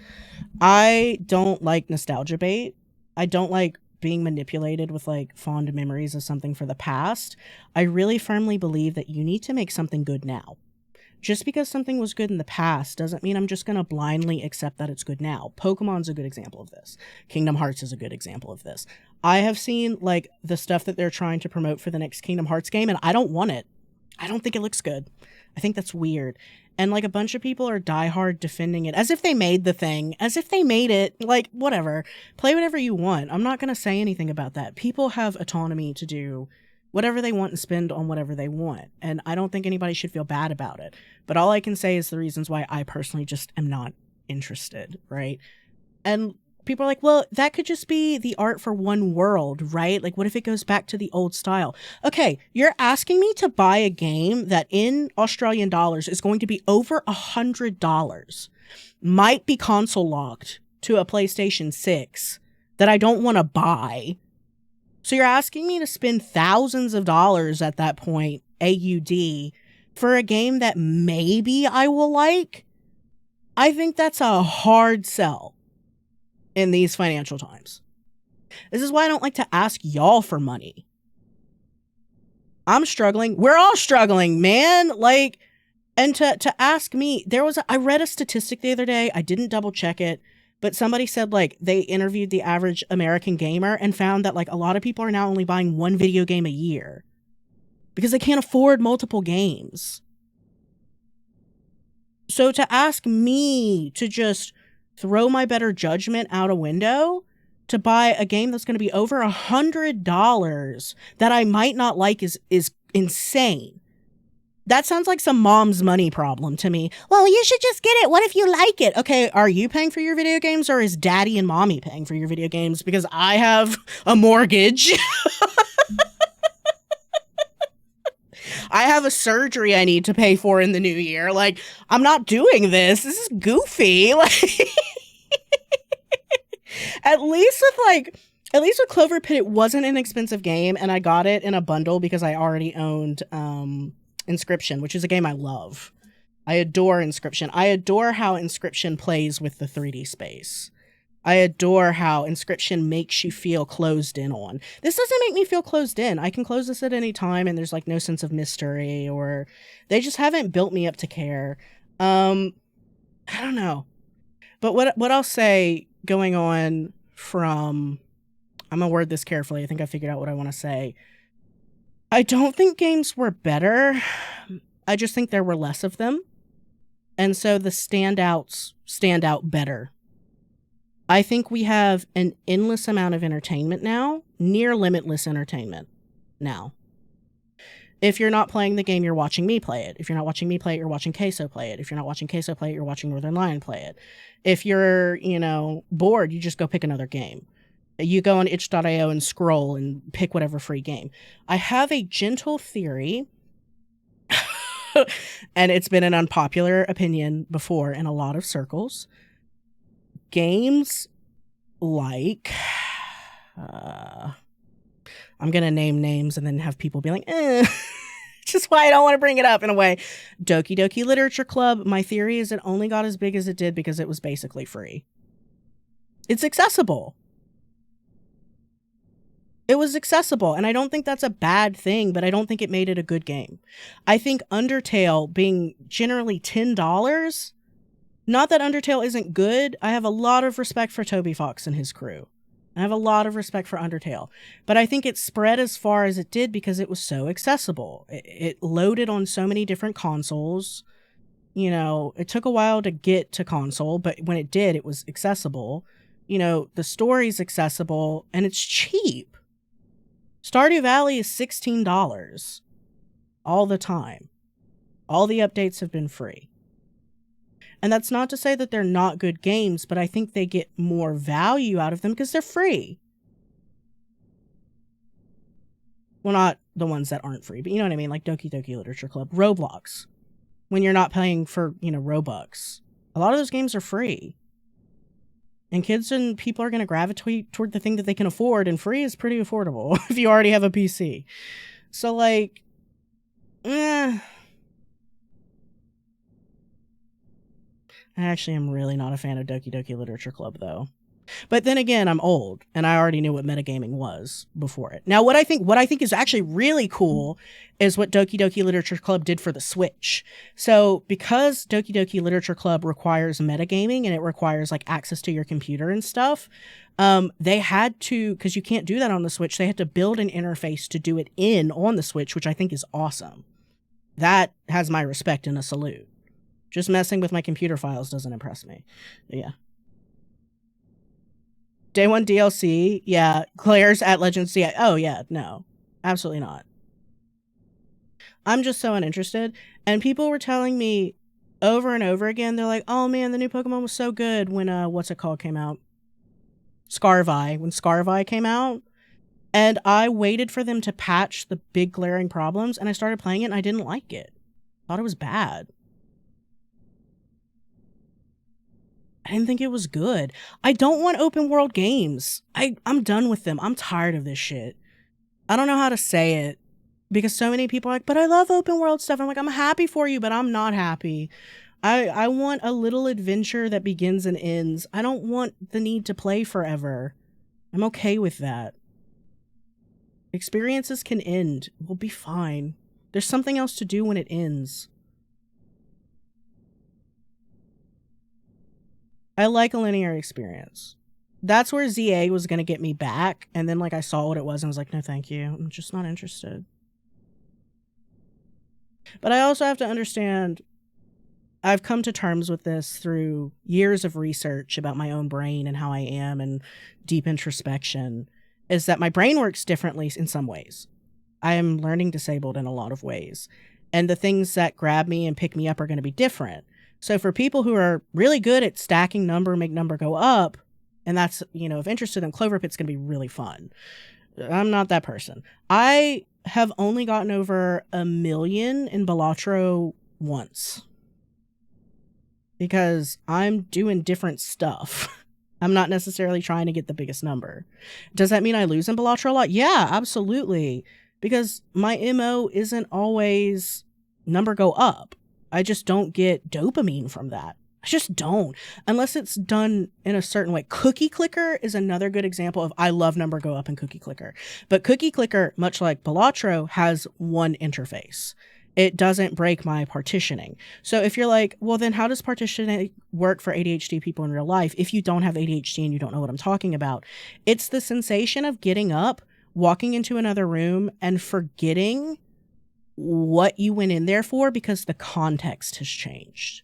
Speaker 1: I don't like nostalgia bait. I don't like being manipulated with like fond memories of something for the past. I really firmly believe that you need to make something good now. Just because something was good in the past doesn't mean I'm just going to blindly accept that it's good now. Pokemon's a good example of this. Kingdom Hearts is a good example of this. I have seen like the stuff that they're trying to promote for the next Kingdom Hearts game, and I don't want it. I don't think it looks good. I think that's weird. And like a bunch of people are diehard defending it as if they made the thing, as if they made it. Like, whatever. Play whatever you want. I'm not going to say anything about that. People have autonomy to do whatever they want and spend on whatever they want. And I don't think anybody should feel bad about it. But all I can say is the reasons why I personally just am not interested, right? And people are like, well, that could just be the art for one world, right? Like, what if it goes back to the old style? Okay, you're asking me to buy a game that in Australian dollars is going to be over $100, might be console locked to a PlayStation 6 that I don't want to buy. So you're asking me to spend thousands of dollars at that point, AUD, for a game that maybe I will like? I think that's a hard sell in these financial times. This is why I don't like to ask y'all for money. I'm struggling. We're all struggling, man. Like, and to ask me, I read a statistic the other day. I didn't double check it, but somebody said like they interviewed the average American gamer and found that like a lot of people are now only buying one video game a year because they can't afford multiple games. So to ask me to just throw my better judgment out a window to buy a game that's going to be over $100 that I might not like is insane. That sounds like some mom's money problem to me. Well, you should just get it. What if you like it? Okay, are you paying for your video games or is daddy and mommy paying for your video games? Because I have a mortgage. I have a surgery I need to pay for in the new year. Like, I'm not doing this. This is goofy. Like, at least with Cloverpit, it wasn't an expensive game, and I got it in a bundle because I already owned Inscription, which is a game I love. I adore Inscription. I adore how Inscription plays with the 3D space. I adore how Inscription makes you feel closed in on. This doesn't make me feel closed in. I can close this at any time and there's like no sense of mystery, or they just haven't built me up to care. I don't know. But what I'll say going on from, I'm gonna word this carefully. I think I figured out what I want to say. I don't think games were better. I just think there were less of them. And so the standouts stand out better. I think we have an endless amount of entertainment now, near limitless entertainment now. If you're not playing the game, you're watching me play it. If you're not watching me play it, you're watching Queso play it. If you're not watching Queso play it, you're watching Northern Lion play it. If you're, bored, you just go pick another game. You go on itch.io and scroll and pick whatever free game. I have a gentle theory, and it's been an unpopular opinion before in a lot of circles. Games like, I'm going to name names and then have people be like, just why I don't want to bring it up in a way. Doki Doki Literature Club, my theory is it only got as big as it did because it was basically free. It's accessible. It was accessible, and I don't think that's a bad thing, but I don't think it made it a good game. I think Undertale being generally $10, not that Undertale isn't good. I have a lot of respect for Toby Fox and his crew. I have a lot of respect for Undertale, but I think it spread as far as it did because it was so accessible. It loaded on so many different consoles. You know, it took a while to get to console, but when it did, it was accessible. You know, the story's accessible, and it's cheap. Stardew Valley is $16 all the time. All the updates have been free. And that's not to say that they're not good games, but I think they get more value out of them because they're free. Well, not the ones that aren't free, but you know what I mean? Like Doki Doki Literature Club, Roblox. When you're not paying for, Robux. A lot of those games are free. And kids and people are going to gravitate toward the thing that they can afford, and free is pretty affordable if you already have a PC. So, like, I actually am really not a fan of Doki Doki Literature Club, though. But then again, I'm old, and I already knew what metagaming was before it. Now, what I think is actually really cool is what Doki Doki Literature Club did for the Switch. So, because Doki Doki Literature Club requires metagaming and it requires like access to your computer and stuff, they had to, because you can't do that on the Switch, they had to build an interface to do it on the Switch, which I think is awesome. That has my respect and a salute. Just messing with my computer files doesn't impress me. But yeah. Day 1 DLC, yeah. Claire's at Legends CI. Oh, yeah, no. Absolutely not. I'm just so uninterested. And people were telling me over and over again, they're like, oh man, the new Pokemon was so good when, what's it called came out? Scarvi. When Scarvi came out. And I waited for them to patch the big glaring problems, and I started playing it, and I didn't like it. Thought it was bad. I didn't think it was good. I don't want open world games. I'm done with them. I'm tired of this shit. I don't know how to say it because so many people are like, but I love open world stuff. I'm like, I'm happy for you, but I'm not happy. I want a little adventure that begins and ends. I don't want the need to play forever. I'm okay with that. Experiences can end. We'll be fine. There's something else to do when it ends. I like a linear experience. That's where ZA was going to get me back. And then, like, I saw what it was and was like, no, thank you. I'm just not interested. But I also have to understand, I've come to terms with this through years of research about my own brain and how I am and deep introspection, is that my brain works differently in some ways. I am learning disabled in a lot of ways. And the things that grab me and pick me up are going to be different. So for people who are really good at stacking number, make number go up, and that's, of interest to them, Cloverpit's going to be really fun. I'm not that person. I have only gotten over 1 million in balatro once. Because I'm doing different stuff. I'm not necessarily trying to get the biggest number. Does that mean I lose in balatro a lot? Yeah, absolutely. Because my MO isn't always number go up. I just don't get dopamine from that. I just don't. Unless it's done in a certain way. Cookie Clicker is another good example of I love number go up in Cookie Clicker. But Cookie Clicker, much like balatro, has one interface. It doesn't break my partitioning. So if you're like, well, then how does partitioning work for ADHD people in real life if you don't have ADHD and you don't know what I'm talking about? It's the sensation of getting up, walking into another room, and forgetting what you went in there for because the context has changed.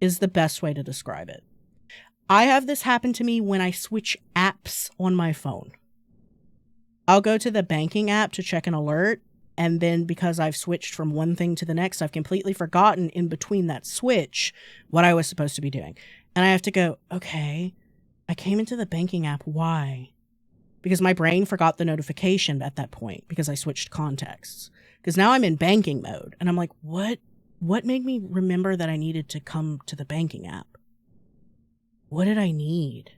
Speaker 1: Is the best way to describe it. I have this happen to me when I switch apps on my phone. I'll go to the banking app to check an alert, and then because I've switched from one thing to the next, I've completely forgotten in between that switch what I was supposed to be doing. And I have to go, okay, I came into the banking app, why? Because my brain forgot the notification at that point because I switched contexts. Because now I'm in banking mode, and I'm like, what made me remember that I needed to come to the banking app? What did I need?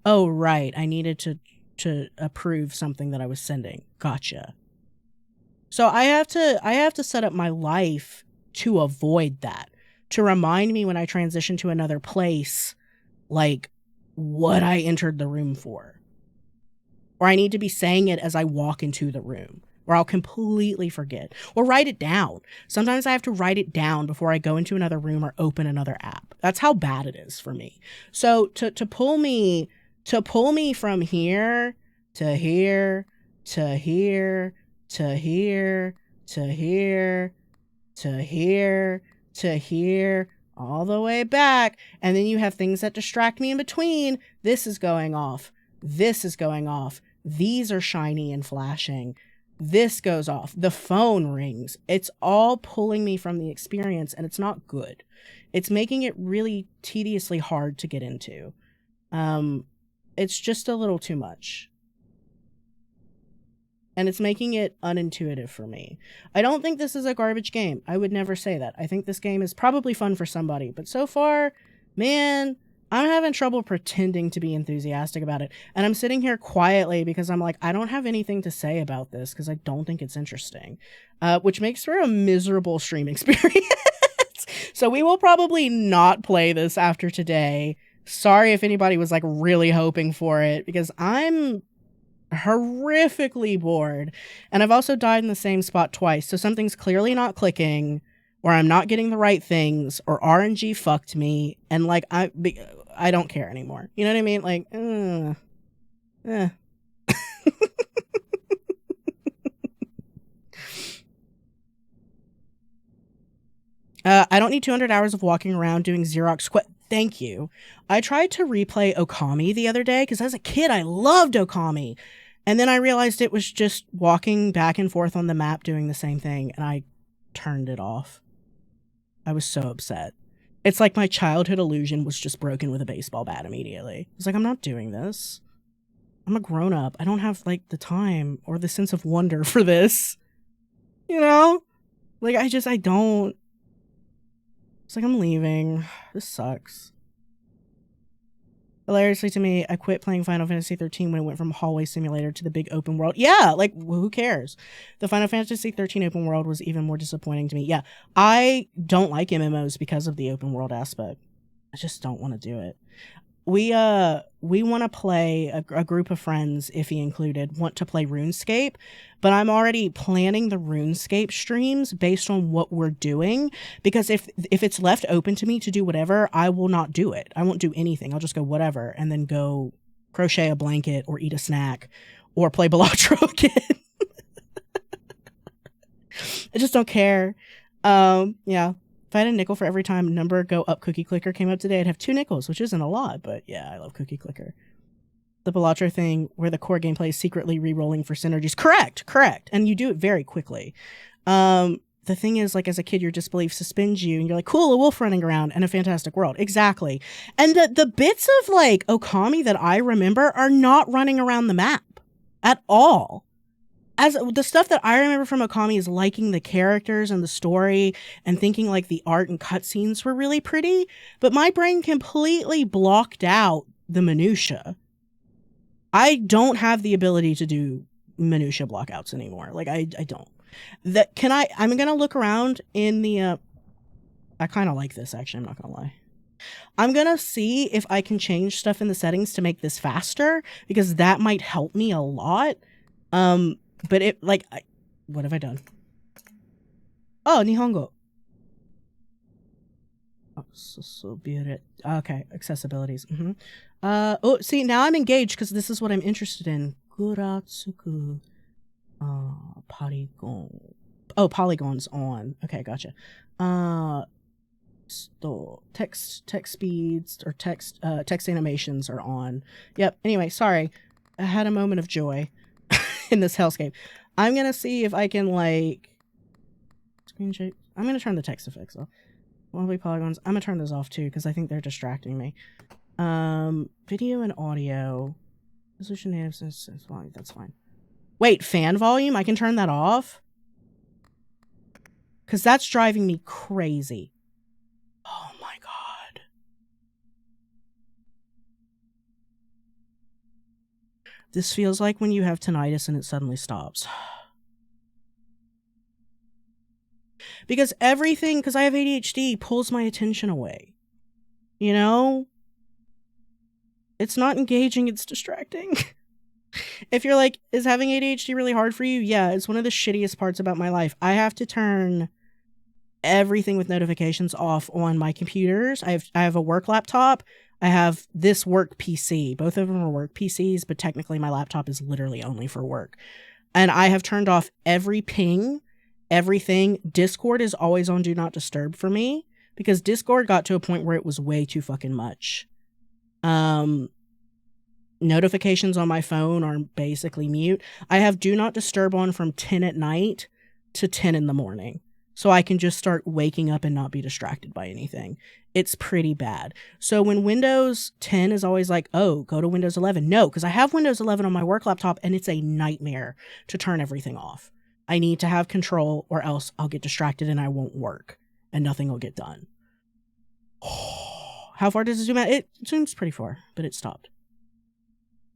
Speaker 1: Oh, right. I needed to approve something that I was sending. Gotcha. So I have to set up my life to avoid that. To remind me when I transition to another place, like, what I entered the room for. Or I need to be saying it as I walk into the room, or I'll completely forget. Or write it down. Sometimes I have to write it down before I go into another room or open another app. That's how bad it is for me. So to pull me from here to here to here to here to here to here to here, all the way back, and then you have things that distract me in between. This is going off. This is going off. These are shiny and flashing. This goes off. The phone rings. It's all pulling me from the experience, and it's not good. It's making it really tediously hard to get into. It's just a little too much. And it's making it unintuitive for me. I don't think this is a garbage game. I would never say that. I think this game is probably fun for somebody. But so far, man, I'm having trouble pretending to be enthusiastic about it. And I'm sitting here quietly because I'm like, I don't have anything to say about this because I don't think it's interesting. Which makes for a miserable stream experience. So we will probably not play this after today. Sorry if anybody was like really hoping for it, because I'm horrifically bored, and I've also died in the same spot twice, so something's clearly not clicking, or I'm not getting the right things, or RNG fucked me, and like I don't care anymore. You know what I mean? Like, I don't need 200 hours of walking around doing Xerox Thank you. I tried to replay Okami the other day because as a kid I loved Okami. And then I realized it was just walking back and forth on the map doing the same thing, and I turned it off. I was so upset. It's like my childhood illusion was just broken with a baseball bat immediately. I was like, I'm not doing this. I'm a grown-up. I don't have like the time or the sense of wonder for this. You know? Like I don't. It's like, I'm leaving. This sucks. Hilariously to me, I quit playing Final Fantasy 13 when it went from hallway simulator to the big open world. Yeah, like, who cares? The Final Fantasy 13 open world was even more disappointing to me. Yeah, I don't like MMOs because of the open world aspect. I just don't want to do it. We want to play, a group of friends, Iffy included, want to play RuneScape, but I'm already planning the RuneScape streams based on what we're doing, because if it's left open to me to do whatever, I will not do it. I won't do anything. I'll just go whatever, and then go crochet a blanket, or eat a snack, or play balatro again. I just don't care. Yeah. If I had a nickel for every time number go up cookie clicker came up today, I'd have 2 nickels, which isn't a lot, but yeah, I love cookie clicker. The balatro thing where the core gameplay is secretly re-rolling for synergies. Correct. And you do it very quickly. The thing is, like, as a kid, your disbelief suspends you, and you're like, cool, a wolf running around in a fantastic world. Exactly. And the bits of, like, Okami that I remember are not running around the map at all. As the stuff that I remember from Okami is liking the characters and the story and thinking like the art and cutscenes were really pretty, but my brain completely blocked out the minutia. I don't have the ability to do minutia blockouts anymore. Like I don't. I'm gonna look around in the I kind of like this, actually, I'm not gonna lie. I'm gonna see if I can change stuff in the settings to make this faster, because that might help me a lot. But it, like, what have I done? Oh, Nihongo. Oh, so beautiful. Okay, accessibilities. Oh, see, now I'm engaged because this is what I'm interested in. Kuratsuku. Polygon. Oh, polygons on. Okay, gotcha. Text speeds or text animations are on. Yep. Anyway, sorry. I had a moment of joy in this hellscape. I'm gonna see if I can, like, screen shape. I'm gonna turn the text effects off. Wobbly polygons. I'm gonna turn those off too because I think they're distracting me. Video and audio. Resolution native. That's fine. Wait, fan volume? I can turn that off? Because that's driving me crazy. Oh my god. This feels like when you have tinnitus and it suddenly stops. Because everything, because I have ADHD, pulls my attention away. You know? It's not engaging, it's distracting. If you're like, is having ADHD really hard for you? Yeah, it's one of the shittiest parts about my life. I have to turn everything with notifications off on my computers. I have a work laptop. I have this work PC. Both of them are work PCs, but technically my laptop is literally only for work. And I have turned off every ping, everything. Discord is always on Do Not Disturb for me because Discord got to a point where it was way too fucking much. Notifications on my phone are basically mute. I have Do Not Disturb on from 10 at night to 10 in the morning. So I can just start waking up and not be distracted by anything. It's pretty bad. So when Windows 10 is always like, oh, go to Windows 11. No, because I have Windows 11 on my work laptop and it's a nightmare to turn everything off. I need to have control or else I'll get distracted and I won't work and nothing will get done. How far does it zoom out? It zooms pretty far, but it stopped.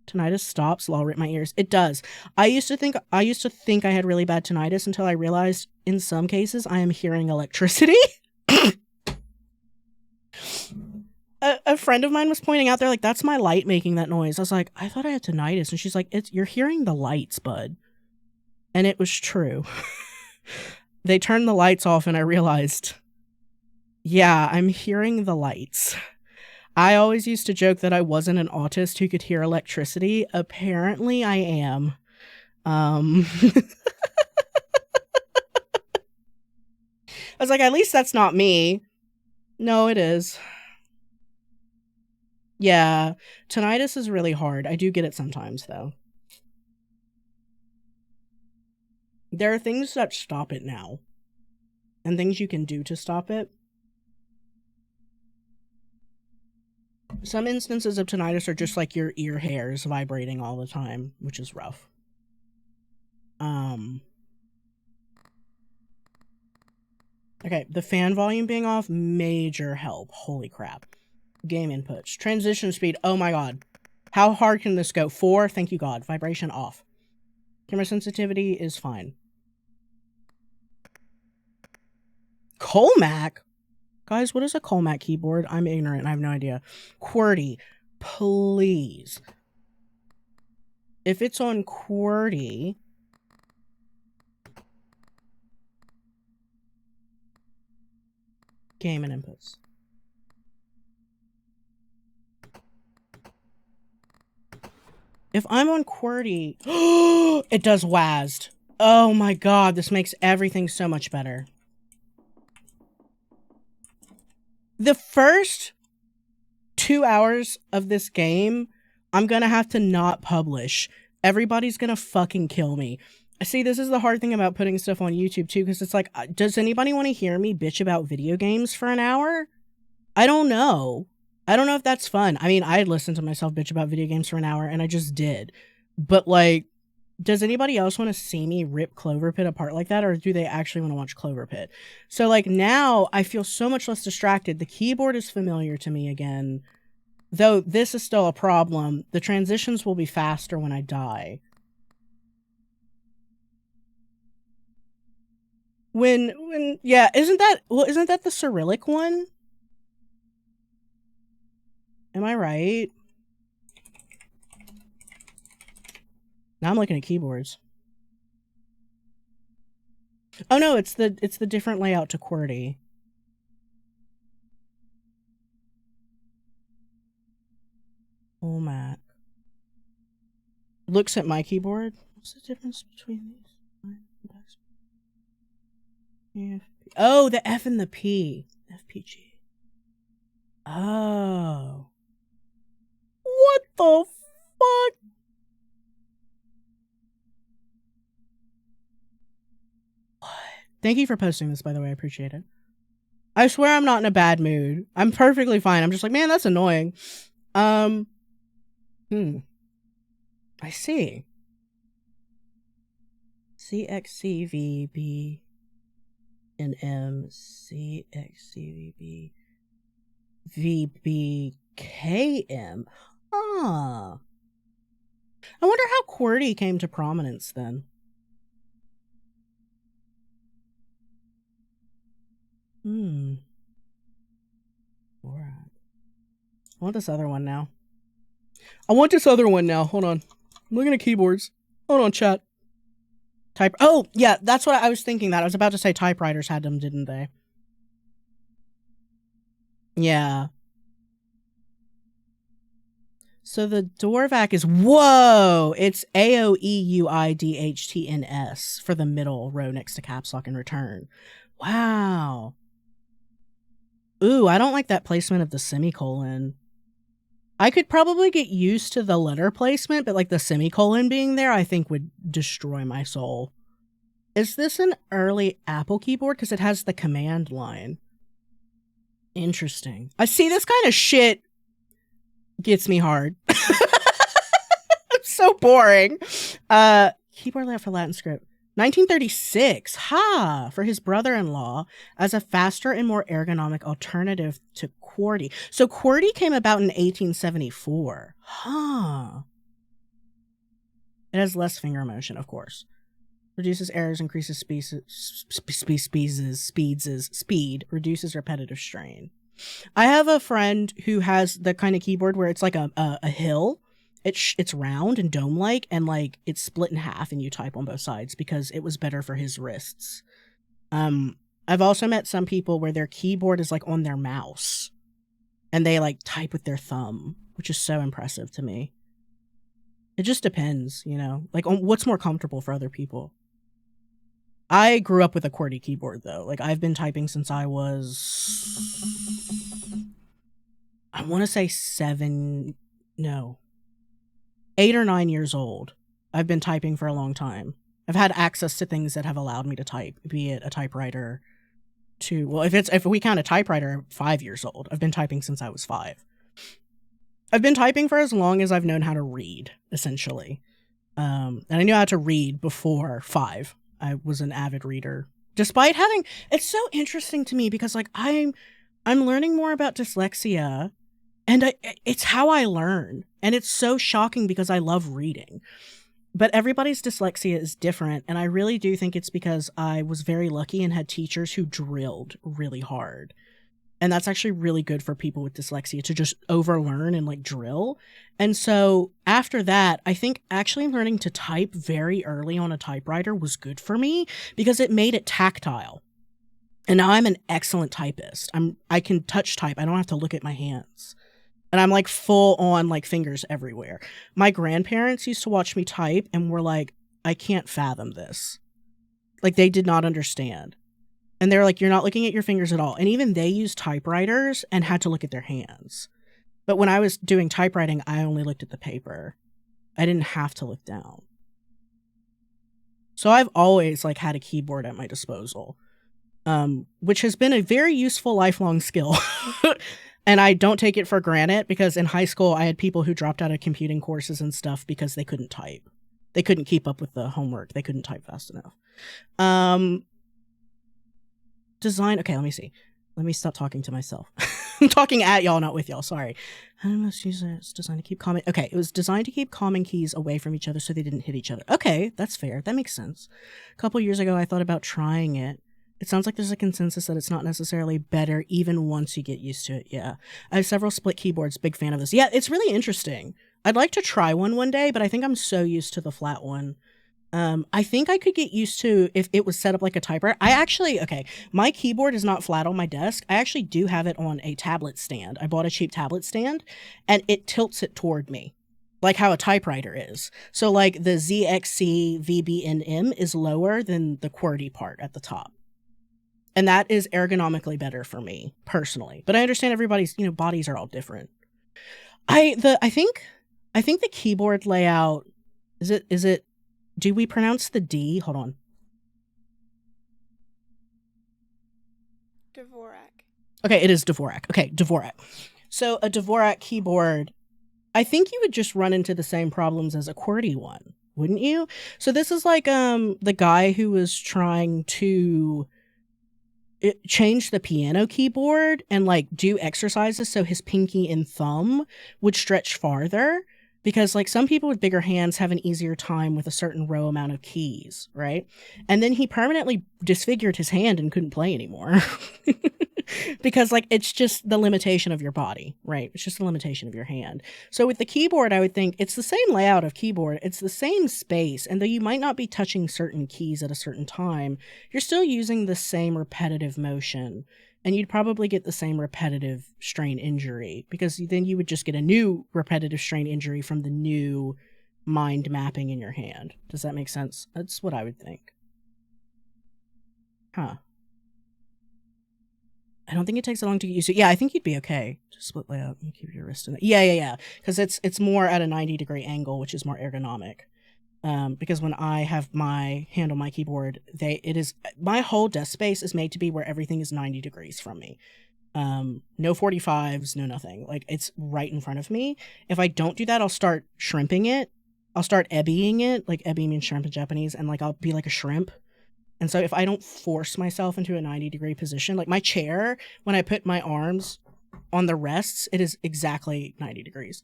Speaker 1: Tinnitus stops, lol, rip my ears. It does. I used to think I had really bad tinnitus until I realized in some cases I am hearing electricity. A friend of mine was pointing out, they're like, that's my light making that noise. I was like, I thought I had tinnitus. And she's like, you're hearing the lights, bud. And it was true. They turned the lights off and I realized, yeah, I'm hearing the lights. I always used to joke that I wasn't an autist who could hear electricity. Apparently I am. I was like, at least that's not me. No, it is. Yeah, tinnitus is really hard. I do get it sometimes, though. There are things that stop it now. And things you can do to stop it. Some instances of tinnitus are just like your ear hairs vibrating all the time, which is rough. Okay, the fan volume being off, major help. Holy crap. Game inputs. Transition speed, oh my god. How hard can this go? 4, thank you god. Vibration off. Camera sensitivity is fine. Colmac? Guys, what is a Colmac keyboard? I'm ignorant. I have no idea. QWERTY. Please. If it's on QWERTY... Game and inputs. If I'm on QWERTY... it does WASD. Oh my god, this makes everything so much better. The first 2 hours of this game, I'm gonna have to not publish. Everybody's gonna fucking kill me. See, this is the hard thing about putting stuff on YouTube too, because it's like, does anybody want to hear me bitch about video games for an hour? I don't know. I don't know if that's fun. I mean, I'd listen to myself bitch about video games for an hour, and I just did. But, like, does anybody else want to see me rip Cloverpit apart like that, or do they actually want to watch Cloverpit? So, like, now I feel so much less distracted. The keyboard is familiar to me again. Though this is still a problem. The transitions will be faster when I die. Yeah, isn't that the Cyrillic one? Am I right? Now I'm looking at keyboards. Oh no, it's the different layout to QWERTY. Oh, Mac. Looks at my keyboard. What's the difference between these? Oh, the F and the P. FPG. Oh. What the fuck? What? Thank you for posting this, by the way. I appreciate it. I swear I'm not in a bad mood. I'm perfectly fine. I'm just like, man, that's annoying. I see. CXCVB and MCXCVB VBKM. Ah. I wonder how QWERTY came to prominence then. Alright. I want this other one now. I want this other one now. Hold on. I'm looking at keyboards. Hold on, chat. Oh, yeah, that's what I was thinking that. I was about to say typewriters had them, didn't they? Yeah. So the Dvorak is, whoa! It's AOEUIDHTNS for the middle row next to caps lock and return. Wow. Ooh, I don't like that placement of the semicolon. I could probably get used to the letter placement, but like the semicolon being there, I think would destroy my soul. Is this an early Apple keyboard? Because it has the command line. Interesting. I see this kind of shit gets me hard. It's so boring. Keyboard layout for Latin script. 1936. Ha! For his brother-in-law as a faster and more ergonomic alternative to QWERTY. So QWERTY came about in 1874. Huh. It has less finger motion, of course. Reduces errors, increases speed, reduces repetitive strain. I have a friend who has the kind of keyboard where it's like a hill. It's round and dome-like, and like it's split in half and you type on both sides because it was better for his wrists. I've also met some people where their keyboard is like on their mouse and they like type with their thumb, which is so impressive to me. It just depends, you know, like on what's more comfortable for other people. I grew up with a QWERTY keyboard though. Like I've been typing since I was, I want to say 8 or 9 years old. I've been typing for a long time. I've had access to things that have allowed me to type, be it a typewriter to, well, if we count a typewriter, 5 years old. I've been typing since I was 5. I've been typing for as long as I've known how to read, essentially. And I knew how to read before 5. I was an avid reader. Despite having, it's so interesting to me because like I'm learning more about dyslexia, and it's how I learn. And it's so shocking because I love reading. But everybody's dyslexia is different, and I really do think it's because I was very lucky and had teachers who drilled really hard. And that's actually really good for people with dyslexia, to just overlearn and like drill. And so after that, I think actually learning to type very early on a typewriter was good for me because it made it tactile. And now I'm an excellent typist. I can touch type. I don't have to look at my hands. And I'm like full on like fingers everywhere. My grandparents used to watch me type and were like, I can't fathom this. Like they did not understand. And they're like, you're not looking at your fingers at all. And even they used typewriters and had to look at their hands. But when I was doing typewriting, I only looked at the paper. I didn't have to look down. So I've always like had a keyboard at my disposal, which has been a very useful lifelong skill. And I don't take it for granted because in high school, I had people who dropped out of computing courses and stuff because they couldn't type. They couldn't keep up with the homework. They couldn't type fast enough. Design. Okay, let me see. Let me stop talking to myself. I'm talking at y'all, not with y'all. Sorry. How must use it? It's designed to keep common. Okay, it was designed to keep common keys away from each other so they didn't hit each other. Okay, that's fair. That makes sense. A couple years ago, I thought about trying it. It sounds like there's a consensus that it's not necessarily better even once you get used to it. Yeah. I have several split keyboards. Big fan of this. Yeah, it's really interesting. I'd like to try one day, but I think I'm so used to the flat one. I think I could get used to if it was set up like a typewriter. Okay, my keyboard is not flat on my desk. I actually do have it on a tablet stand. I bought a cheap tablet stand and it tilts it toward me, like how a typewriter is. So like the ZXC VBNM is lower than the QWERTY part at the top. And that is ergonomically better for me personally. But I understand everybody's, bodies are all different. I think the keyboard layout, is it, do we pronounce the D? Hold on.
Speaker 4: Dvorak.
Speaker 1: Okay, it is Dvorak. Okay, Dvorak. So a Dvorak keyboard, I think you would just run into the same problems as a QWERTY one, wouldn't you? So this is like the guy who was trying to change the piano keyboard and like do exercises so his pinky and thumb would stretch farther. Because like some people with bigger hands have an easier time with a certain row amount of keys, right? And then he permanently disfigured his hand and couldn't play anymore. Because like it's just the limitation of your body, right? It's just the limitation of your hand. So with the keyboard, I would think it's the same layout of keyboard, it's the same space, and though you might not be touching certain keys at a certain time, you're still using the same repetitive motion, and you'd probably get the same repetitive strain injury, because then you would just get a new repetitive strain injury from the new mind mapping in your hand. Does that make sense? That's what I would think. Huh. I don't think it takes that long to get used to. Yeah, I think you'd be okay. Just split layout and keep your wrist in it. Yeah. Because it's more at a 90-degree angle, which is more ergonomic. Because when I have my hand on my keyboard, my whole desk space is made to be where everything is 90 degrees from me. No 45s, no nothing. Like, it's right in front of me. If I don't do that, I'll start shrimping it. I'll start ebbying it. Like, ebby means shrimp in Japanese. And, like, I'll be like a shrimp. And so if I don't force myself into a 90-degree position, like my chair, when I put my arms on the rests, it is exactly 90 degrees.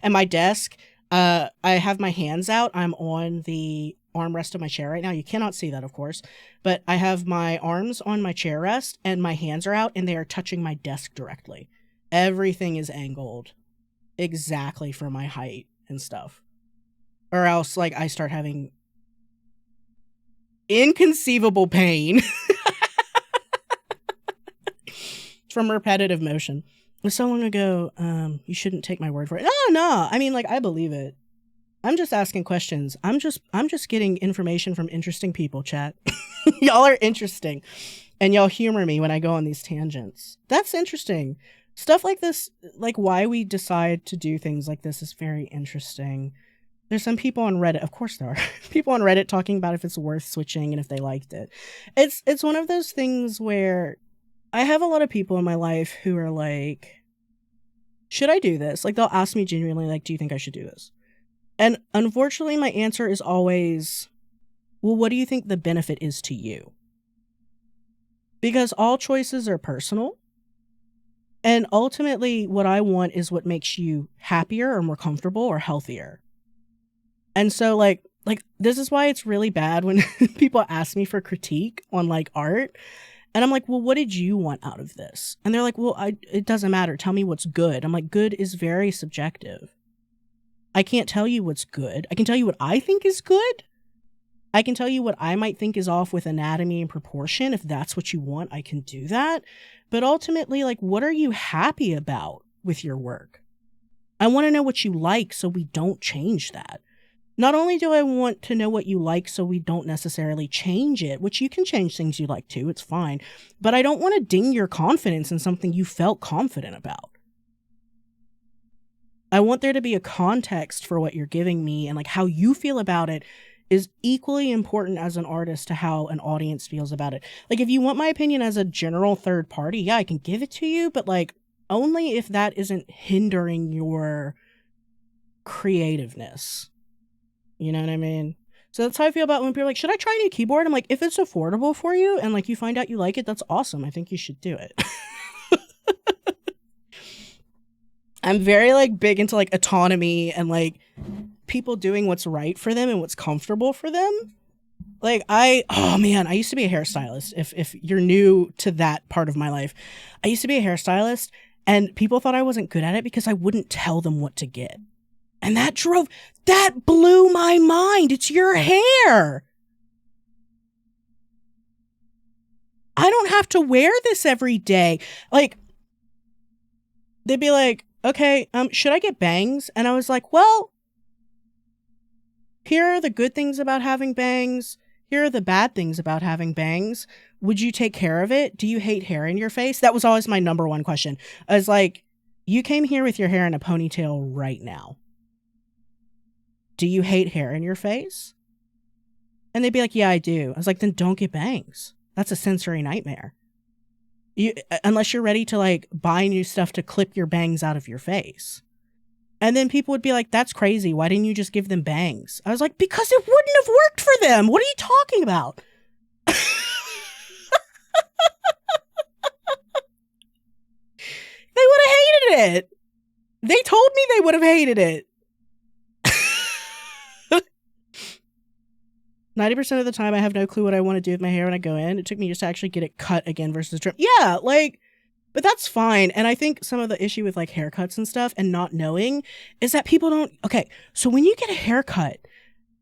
Speaker 1: And my desk, I have my hands out. I'm on the armrest of my chair right now. You cannot see that, of course. But I have my arms on my chair rest and my hands are out and they are touching my desk directly. Everything is angled exactly for my height and stuff. Or else, like, I start having inconceivable pain from repetitive motion. It was so long ago, you shouldn't take my word for it. No, I mean, like, I believe it. I'm just asking questions. I'm just getting information from interesting people, chat. Y'all are interesting. And y'all humor me when I go on these tangents. That's interesting. Stuff like this, like why we decide to do things like this is very interesting. There's some people on Reddit, of course there are, people on Reddit talking about if it's worth switching and if they liked it. It's one of those things where I have a lot of people in my life who are like, should I do this? Like, they'll ask me genuinely, like, do you think I should do this? And unfortunately, my answer is always, well, what do you think the benefit is to you? Because all choices are personal. And ultimately, what I want is what makes you happier or more comfortable or healthier. And so, like this is why it's really bad when people ask me for critique on, like, art. And I'm like, well, what did you want out of this? And they're like, well, it doesn't matter. Tell me what's good. I'm like, good is very subjective. I can't tell you what's good. I can tell you what I think is good. I can tell you what I might think is off with anatomy and proportion. If that's what you want, I can do that. But ultimately, like, what are you happy about with your work? I want to know what you like so we don't change that. Not only do I want to know what you like so we don't necessarily change it, which you can change things you like too, it's fine, but I don't want to ding your confidence in something you felt confident about. I want there to be a context for what you're giving me, and like how you feel about it is equally important as an artist to how an audience feels about it. Like, if you want my opinion as a general third party, yeah, I can give it to you, but like only if that isn't hindering your creativeness. You know what I mean? So that's how I feel about when people are like, should I try a new keyboard? I'm like, if it's affordable for you and like you find out you like it, that's awesome. I think you should do it. I'm very like big into like autonomy and like people doing what's right for them and what's comfortable for them. Like oh man, I used to be a hairstylist. If you're new to that part of my life, I used to be a hairstylist and people thought I wasn't good at it because I wouldn't tell them what to get. And that blew my mind. It's your hair. I don't have to wear this every day. Like, they'd be like, okay, should I get bangs? And I was like, well, here are the good things about having bangs. Here are the bad things about having bangs. Would you take care of it? Do you hate hair in your face? That was always my number one question. I was like, you came here with your hair in a ponytail right now. Do you hate hair in your face? And they'd be like, yeah, I do. I was like, then don't get bangs. That's a sensory nightmare. Unless you're ready to like buy new stuff to clip your bangs out of your face. And then people would be like, that's crazy. Why didn't you just give them bangs? I was like, because it wouldn't have worked for them. What are you talking about? They would have hated it. They told me they would have hated it. 90% of the time I have no clue what I want to do with my hair when I go in. It took me just to actually get it cut again versus trim. Yeah, like, but that's fine. And I think some of the issue with like haircuts and stuff and not knowing is that people don't. Okay, so when you get a haircut,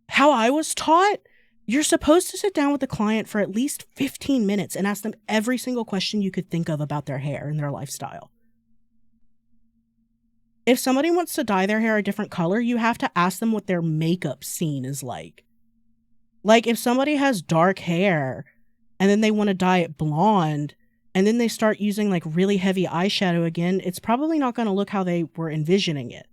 Speaker 1: how I was taught, you're supposed to sit down with the client for at least 15 minutes and ask them every single question you could think of about their hair and their lifestyle. If somebody wants to dye their hair a different color, you have to ask them what their makeup scene is like. Like, if somebody has dark hair and then they want to dye it blonde and then they start using like really heavy eyeshadow again, it's probably not going to look how they were envisioning it,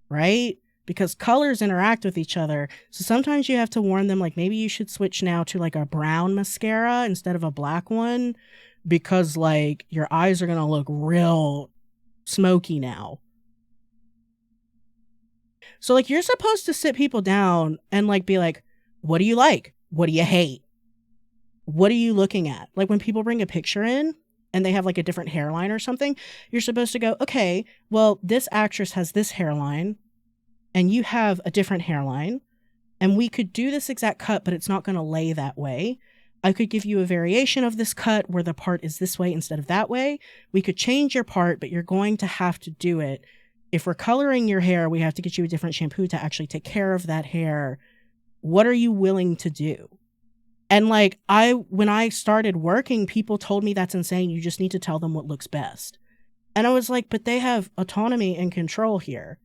Speaker 1: right? Because colors interact with each other. So sometimes you have to warn them, like, maybe you should switch now to like a brown mascara instead of a black one because like your eyes are going to look real smoky now. So like you're supposed to sit people down and like be like, what do you like? What do you hate? What are you looking at? Like when people bring a picture in and they have like a different hairline or something, you're supposed to go, okay, well, this actress has this hairline and you have a different hairline and we could do this exact cut, but it's not going to lay that way. I could give you a variation of this cut where the part is this way instead of that way. We could change your part, but you're going to have to do it. If we're coloring your hair, we have to get you a different shampoo to actually take care of that hair. What are you willing to do? And like when I started working, people told me that's insane. You just need to tell them what looks best. And I was like, but they have autonomy and control here.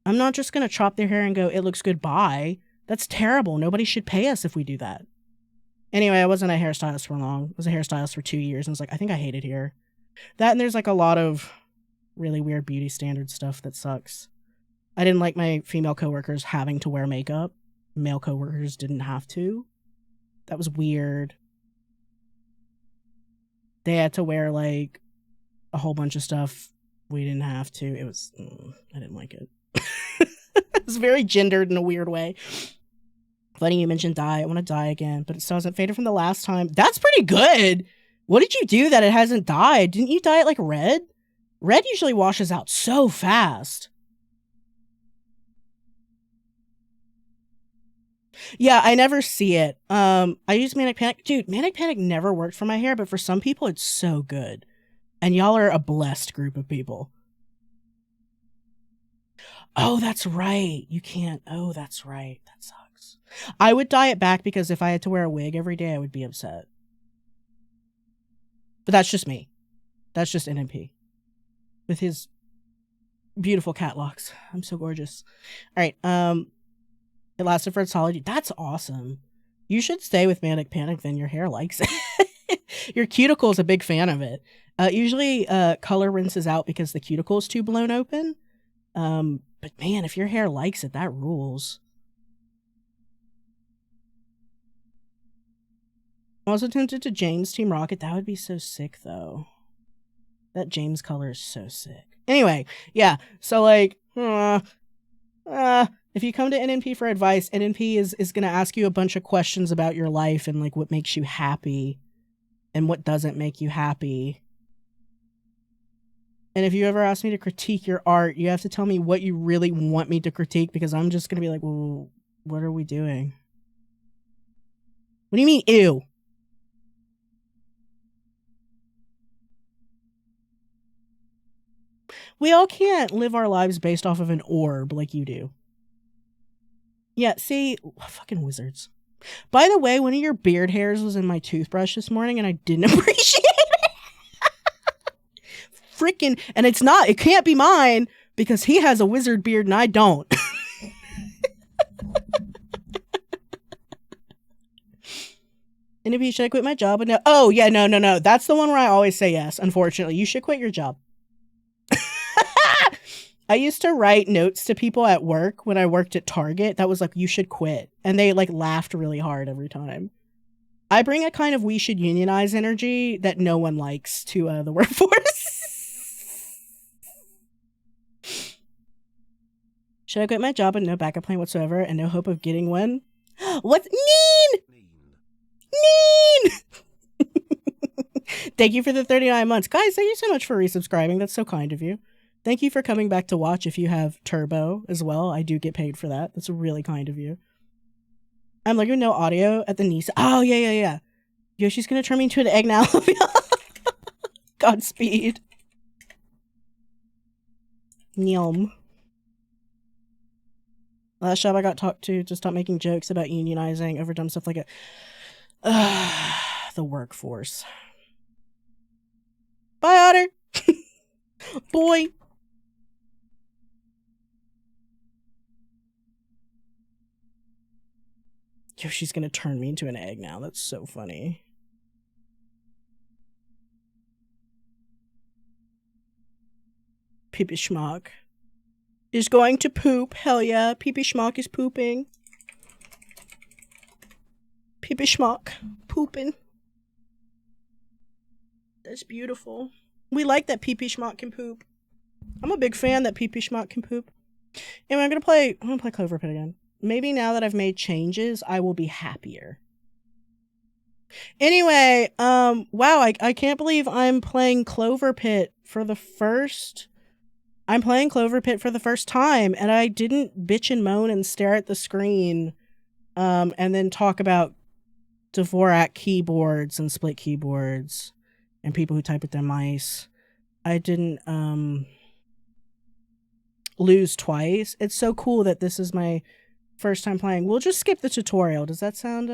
Speaker 1: I'm not just going to chop their hair and go, it looks good, bye. That's terrible. Nobody should pay us if we do that. Anyway, I wasn't a hairstylist for long. I was a hairstylist for 2 years. And I was like, I think I hate it here. That and there's like a lot of really weird beauty standard stuff that sucks. I didn't like my female coworkers having to wear makeup. Male coworkers didn't have to. That was weird. They had to wear like a whole bunch of stuff. We didn't have to. It was, I didn't like it. It was very gendered in a weird way. Funny you mentioned dye. I want to dye again, but it still hasn't faded from the last time. That's pretty good. What did you do that it hasn't dyed? Didn't you dye it like red? Red usually washes out so fast. Yeah, I never see it. I use Manic Panic. Dude, Manic Panic never worked for my hair, but for some people it's so good. And y'all are a blessed group of people. Oh, that's right. You can't. Oh, that's right. That sucks. I would dye it back because if I had to wear a wig every day, I would be upset. But that's just me. That's just NMP. With his beautiful cat locks. I'm so gorgeous. All right. It lasted for a solid. That's awesome. You should stay with Manic Panic, then your hair likes it. Your cuticle is a big fan of it. Usually color rinses out because the cuticle is too blown open. But man, if your hair likes it, that rules. I'm also tempted to James Team Rocket. That would be so sick, though. That James color is so sick. Anyway, yeah. So, like, if you come to NNP for advice, NNP is going to ask you a bunch of questions about your life and, like, what makes you happy and what doesn't make you happy. And if you ever ask me to critique your art, you have to tell me what you really want me to critique, because I'm just going to be like, well, what are we doing? What do you mean, ew? We all can't live our lives based off of an orb like you do. Yeah, see, fucking wizards. By the way, one of your beard hairs was in my toothbrush this morning and I didn't appreciate it. Freaking, and it can't be mine because he has a wizard beard and I don't. NP, should I quit my job? No. Oh, yeah, no. That's the one where I always say yes, unfortunately. You should quit your job. I used to write notes to people at work when I worked at Target that was like, you should quit. And they like laughed really hard every time. I bring a kind of we should unionize energy that no one likes to the workforce. Should I quit my job with no backup plan whatsoever and no hope of getting one? What's Neen? Thank you for the 39 months. Guys, thank you so much for resubscribing. That's so kind of you. Thank you for coming back to watch if you have Turbo as well. I do get paid for that. That's really kind of you. I'm looking with no audio at the niece. Oh, yeah. Yoshi's gonna turn me into an egg now. Godspeed. Nyum. Last job I got talked to stop making jokes about unionizing over dumb stuff like it. The workforce. Bye, Otter. Boy. Yoshi's gonna turn me into an egg now. That's so funny. Peepee Schmock is going to poop. Hell yeah. Peepee Schmock is pooping. Peepee Schmock pooping. That's beautiful. We like that Peepee Schmock can poop. I'm a big fan that Peepee Schmock can poop. Anyway, I'm gonna play Cloverpit again. Maybe now that I've made changes, I will be happier. Anyway, wow, I can't believe I'm playing Cloverpit for the first... I'm playing Cloverpit for the first time, and I didn't bitch and moan and stare at the screen, and then talk about Dvorak keyboards and split keyboards and people who type with their mice. I didn't, lose twice. It's so cool that this is my first time playing. We'll just skip the tutorial. Does that sound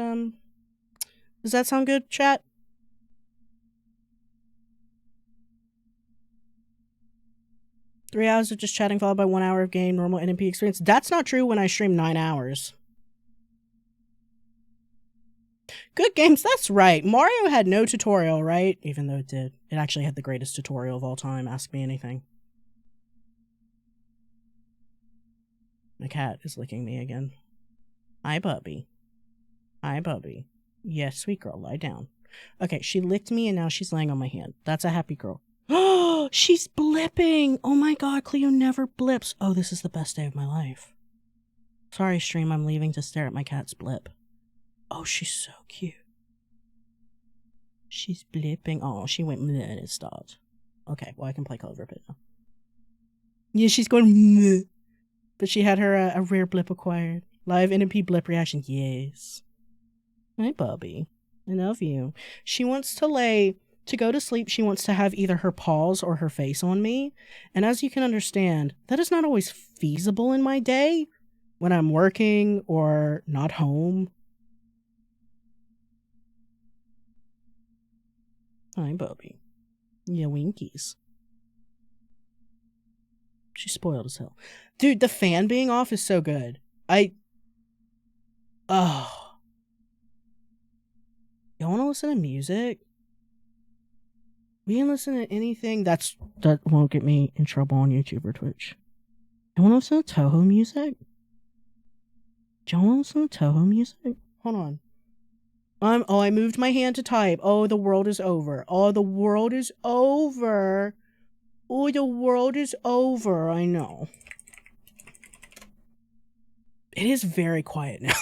Speaker 1: good, chat? Three hours of just chatting followed by 1 hour of game, normal NMP experience. That's not true when I stream 9 hours. Good games, that's right. Mario had no tutorial, right? Even though it did. It actually had the greatest tutorial of all time. Ask me anything. My cat is licking me again. Hi, Bubby. Hi, Bubby. Yes, sweet girl, lie down. Okay, she licked me and now she's laying on my hand. That's a happy girl. Oh, she's blipping. Oh my god, Cleo never blips. Oh, this is the best day of my life. Sorry, stream, I'm leaving to stare at my cat's blip. Oh, she's so cute. She's blipping. Oh, she went meh and it stopped. Okay, well, I can play Cloverpit now. Yeah, she's going meh. But she had her a rare blip acquired. Live NMP blip reaction. Yes. Hi, Bubby. I love you. She wants to go to sleep. She wants to have either her paws or her face on me. And as you can understand, that is not always feasible in my day when I'm working or not home. Hi, Bubby. Yeah, winkies. She's spoiled as hell. Dude, the fan being off is so good. Oh. Y'all want to listen to music? We can listen to anything that won't get me in trouble on YouTube or Twitch. You want to listen to Toho music? Do y'all want to listen to Toho music? Hold on. I moved my hand to type. Oh, the world is over. Oh, the world is over. Oh, the world is over. I know. It is very quiet now.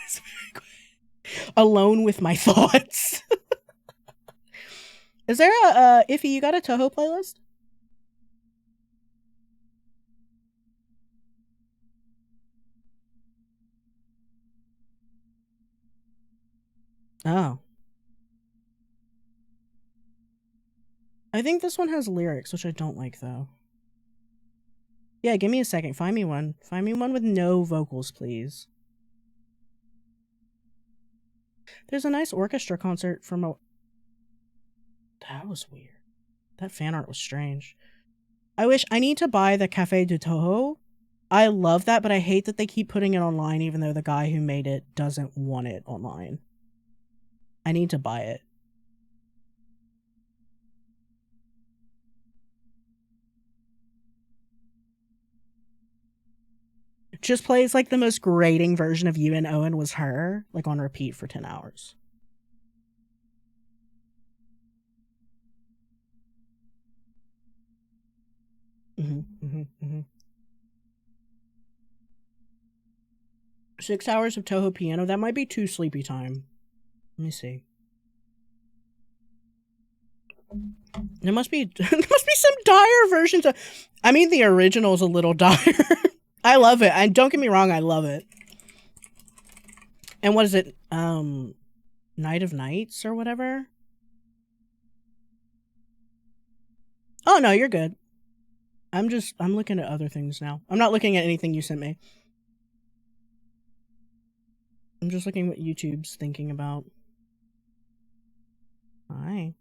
Speaker 1: It's very quiet. Alone with my thoughts. Is there a, Iffy, you got a Toho playlist? Oh. I think this one has lyrics, which I don't like, though. Yeah, give me a second. Find me one. Find me one with no vocals, please. There's a nice orchestra concert from a... That was weird. That fan art was strange. I need to buy the Café du Toho. I love that, but I hate that they keep putting it online even though the guy who made it doesn't want it online. I need to buy it. Just plays like the most grating version of You and Owen Was Her, like on repeat for 10 hours. Mm-hmm. 6 hours of Toho piano. That might be too sleepy time. Let me see. There must be some dire versions of... I mean, the original is a little dire. I love it. And don't get me wrong, I love it. And what is it? Night of Nights or whatever? Oh, no, you're good. I'm looking at other things now. I'm not looking at anything you sent me. I'm just looking what YouTube's thinking about. Hi.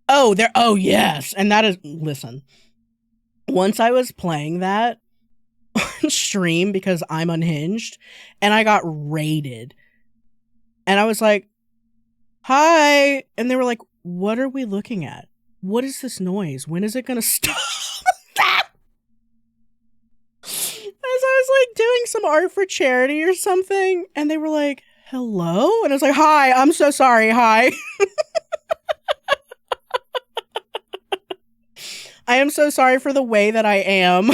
Speaker 1: Oh, yes. And that is, listen. Once I was playing that on stream because I'm unhinged, and I got raided. And I was like, hi. And they were like, what are we looking at? What is this noise? When is it gonna stop? As I was like doing some art for charity or something, and they were like, hello? And I was like, hi, I'm so sorry, hi. I am so sorry for the way that I am.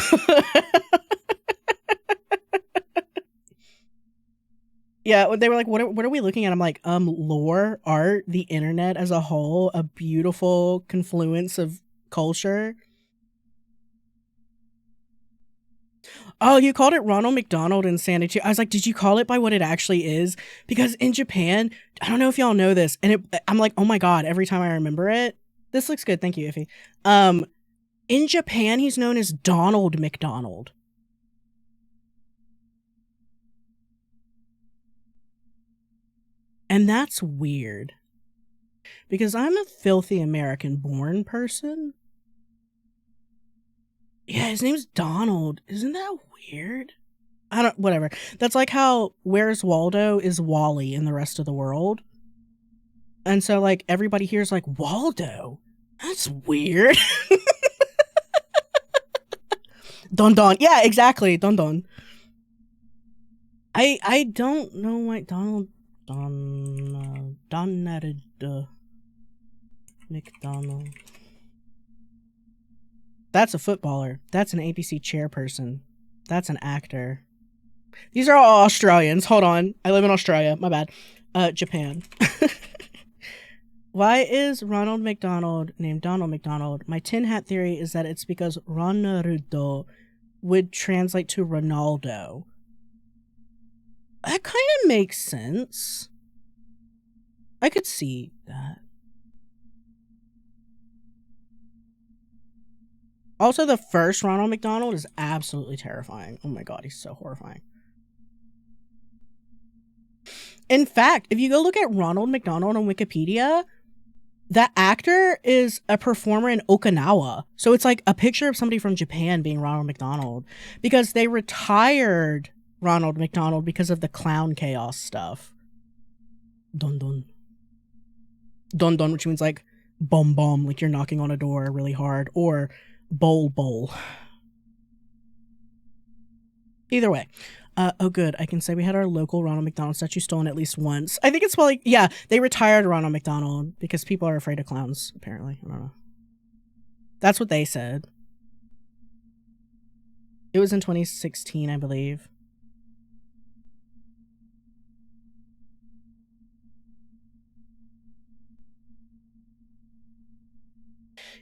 Speaker 1: Yeah, they were like, what are we looking at? I'm like, lore, art, the internet as a whole, a beautiful confluence of culture. Oh, you called it Ronald McDonald Insanity. I was like, did you call it by what it actually is? Because in Japan, I don't know if y'all know this, and I'm like, oh my god, every time I remember it. This looks good, thank you, Iffy. In Japan, he's known as Donald McDonald. And that's weird. Because I'm a filthy American-born person. Yeah, his name's Donald. Isn't that weird? Whatever. That's like how Where's Waldo is Wally in the rest of the world. And so, like, everybody here is like, Waldo? That's weird. Don Don. Yeah, exactly. Don Don. I don't know why Donald McDonald. That's a footballer. That's an ABC chairperson. That's an actor. These are all Australians. Hold on. I live in Australia. My bad. Japan. Why is Ronald McDonald named Donald McDonald? My tin hat theory is that it's because Ronaldo would translate to Ronaldo. That kind of makes sense. I could see that. Also, the first Ronald McDonald is absolutely terrifying. Oh my god, he's so horrifying. In fact, if you go look at Ronald McDonald on Wikipedia, that actor is a performer in Okinawa. So it's like a picture of somebody from Japan being Ronald McDonald. Because they retired Ronald McDonald because of the clown chaos stuff. Dun dun. Dun dun, which means like bum bum, like you're knocking on a door really hard. Or bowl bowl. Either way. Oh good, I can say we had our local Ronald McDonald statue stolen at least once. I think it's probably, yeah, they retired Ronald McDonald because people are afraid of clowns, apparently. I don't know. That's what they said. It was in 2016, I believe.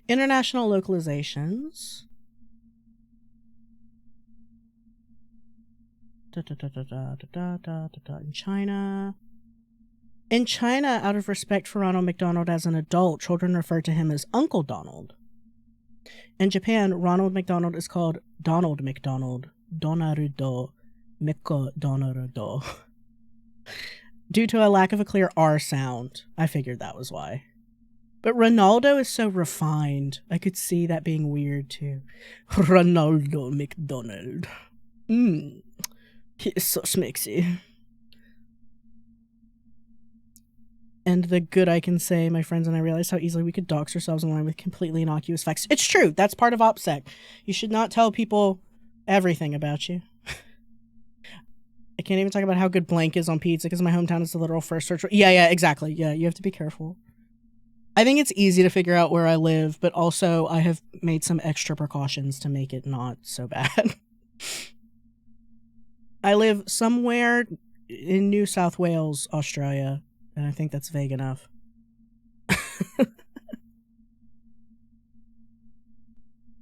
Speaker 1: International localizations. In China. In China, out of respect for Ronald McDonald as an adult, children refer to him as Uncle Donald. In Japan, Ronald McDonald is called Donald McDonald. Donarudo. Miko Donarudo. Due to a lack of a clear R sound. I figured that was why. But Ronaldo is so refined. I could see that being weird too. Ronaldo McDonald. He is so smixy. And the good I can say, my friends and I realized how easily we could dox ourselves online with completely innocuous facts. It's true. That's part of OPSEC. You should not tell people everything about you. I can't even talk about how good blank is on pizza because my hometown is the literal first search. Yeah, exactly. Yeah, you have to be careful. I think it's easy to figure out where I live, but also I have made some extra precautions to make it not so bad. I live somewhere in New South Wales, Australia, and I think that's vague enough.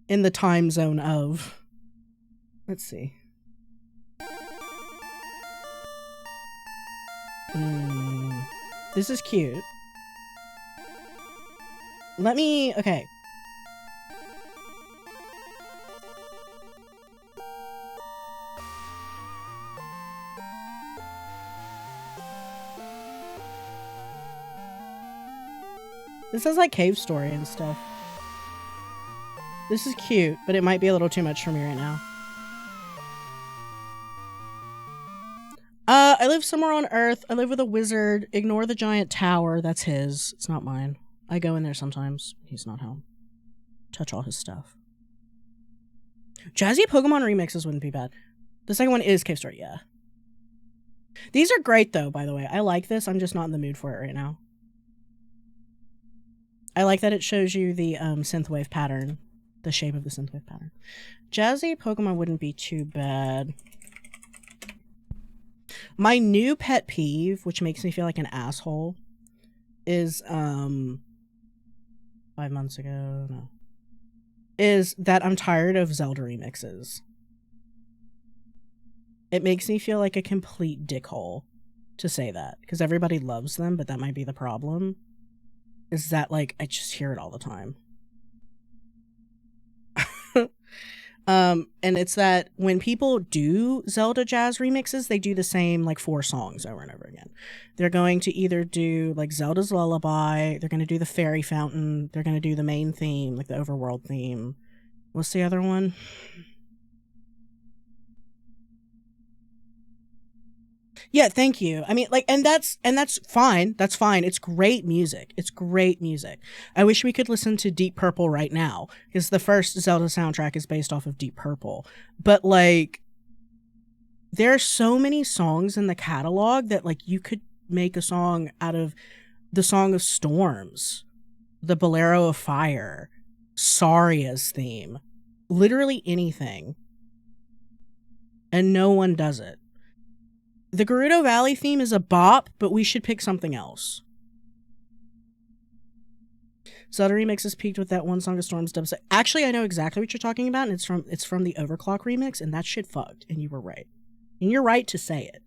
Speaker 1: In the time zone of... Let's see. This is cute. Let me... Okay. This is like Cave Story and stuff. This is cute, but it might be a little too much for me right now. I live somewhere on Earth. I live with a wizard. Ignore the giant tower. That's his. It's not mine. I go in there sometimes. He's not home. Touch all his stuff. Jazzy Pokemon remixes wouldn't be bad. The second one is Cave Story, yeah. These are great, though, by the way. I like this. I'm just not in the mood for it right now. I like that it shows you the synthwave pattern. The shape of the synthwave pattern. Jazzy Pokemon wouldn't be too bad. My new pet peeve, which makes me feel like an asshole, is 5 months ago, no. Is that I'm tired of Zelda remixes. It makes me feel like a complete dickhole to say that. Because everybody loves them, but that might be the problem. Is that, like, I just hear it all the time. And it's that when people do Zelda jazz remixes, they do the same, like, 4 songs over and over again. They're going to either do, like, Zelda's Lullaby, they're going to do the Fairy Fountain, they're going to do the main theme, like the overworld theme. What's the other one? Yeah, thank you. I mean, like, and that's fine. That's fine. It's great music. It's great music. I wish we could listen to Deep Purple right now, because the first Zelda soundtrack is based off of Deep Purple. But, like, there are so many songs in the catalog that, like, you could make a song out of the Song of Storms, the Bolero of Fire, Saria's theme, literally anything. And no one does it. The Gerudo Valley theme is a bop, but we should pick something else. Zelda remixes peaked with that one Song of Storms dubstep. Actually, I know exactly what you're talking about, and it's from the Overclock remix, and that shit fucked, and you were right. And you're right to say it.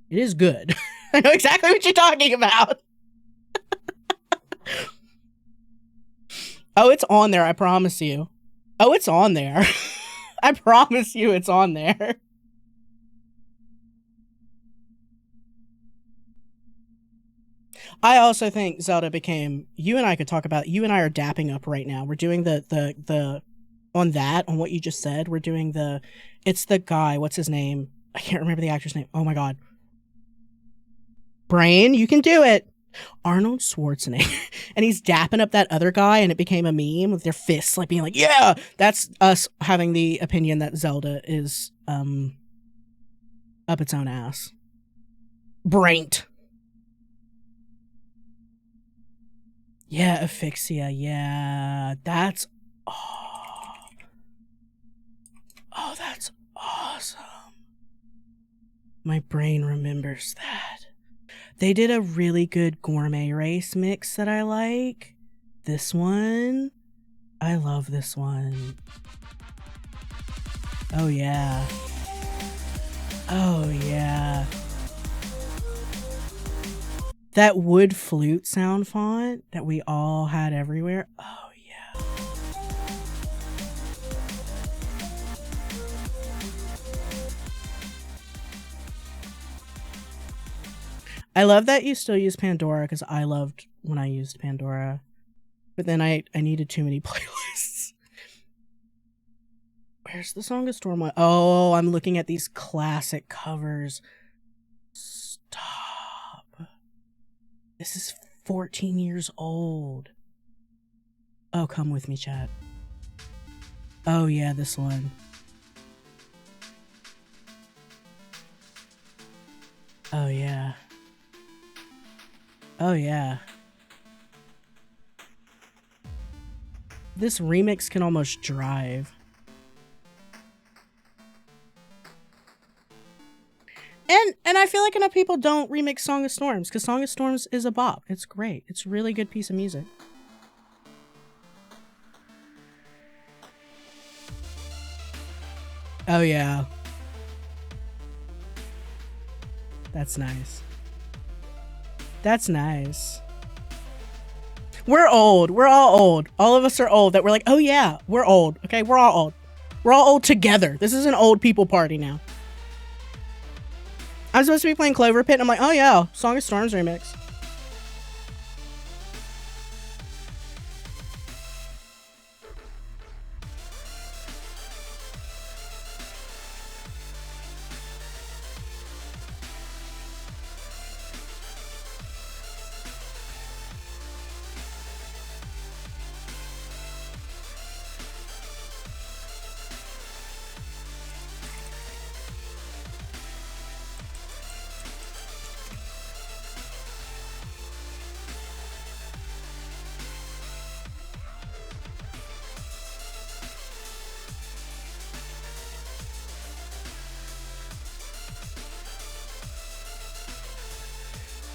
Speaker 1: It is good. I know exactly what you're talking about. Oh, it's on there, I promise you. Oh, it's on there. I promise you it's on there. I also think Zelda became... You and I could talk about... You and I are dapping up right now. We're doing the on what you just said, we're doing the... It's the guy, what's his name? I can't remember the actor's name. Oh my god. Brain, you can do it! Arnold Schwarzenegger. And he's dapping up that other guy, and it became a meme with their fists, like, being like, yeah! That's us having the opinion that Zelda is, up its own ass. Braint. Yeah, Asphyxia, yeah. That's... Oh, that's awesome. My brain remembers that. They did a really good gourmet race mix that I like. This one. I love this one. Oh, yeah. Oh, yeah. That wood flute sound font that we all had everywhere. Oh, yeah. I love that you still use Pandora, because I loved when I used Pandora. But then I needed too many playlists. Where's the Song of Storm one? Oh, I'm looking at these classic covers. Stop. This is 14 years old. Oh, come with me, chat. Oh, yeah, this one. Oh, yeah. Oh, yeah. This remix can almost drive. And I feel like enough people don't remix Song of Storms, because Song of Storms is a bop. It's great. It's a really good piece of music. Oh, yeah. That's nice. That's nice. We're old. We're all old. All of us are old that we're like, oh yeah, we're old. Okay, we're all old. We're all old together. This is an old people party now. I'm supposed to be playing Cloverpit and I'm like, oh yeah, Song of Storms remix.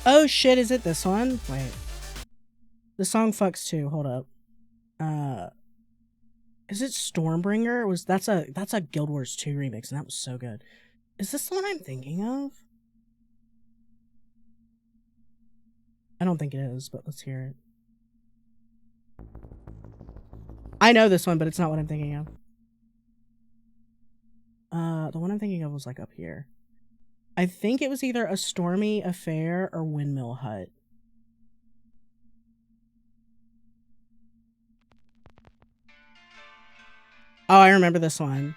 Speaker 1: Oh shit, is it this one? Wait. The song fucks too. Hold up. Is it Stormbringer? That's a Guild Wars 2 remix, and that was so good. Is this the one I'm thinking of? I don't think it is, but let's hear it. I know this one, but it's not what I'm thinking of. The one I'm thinking of was like up here. I think it was either A Stormy Affair or Windmill Hut. Oh, I remember this one.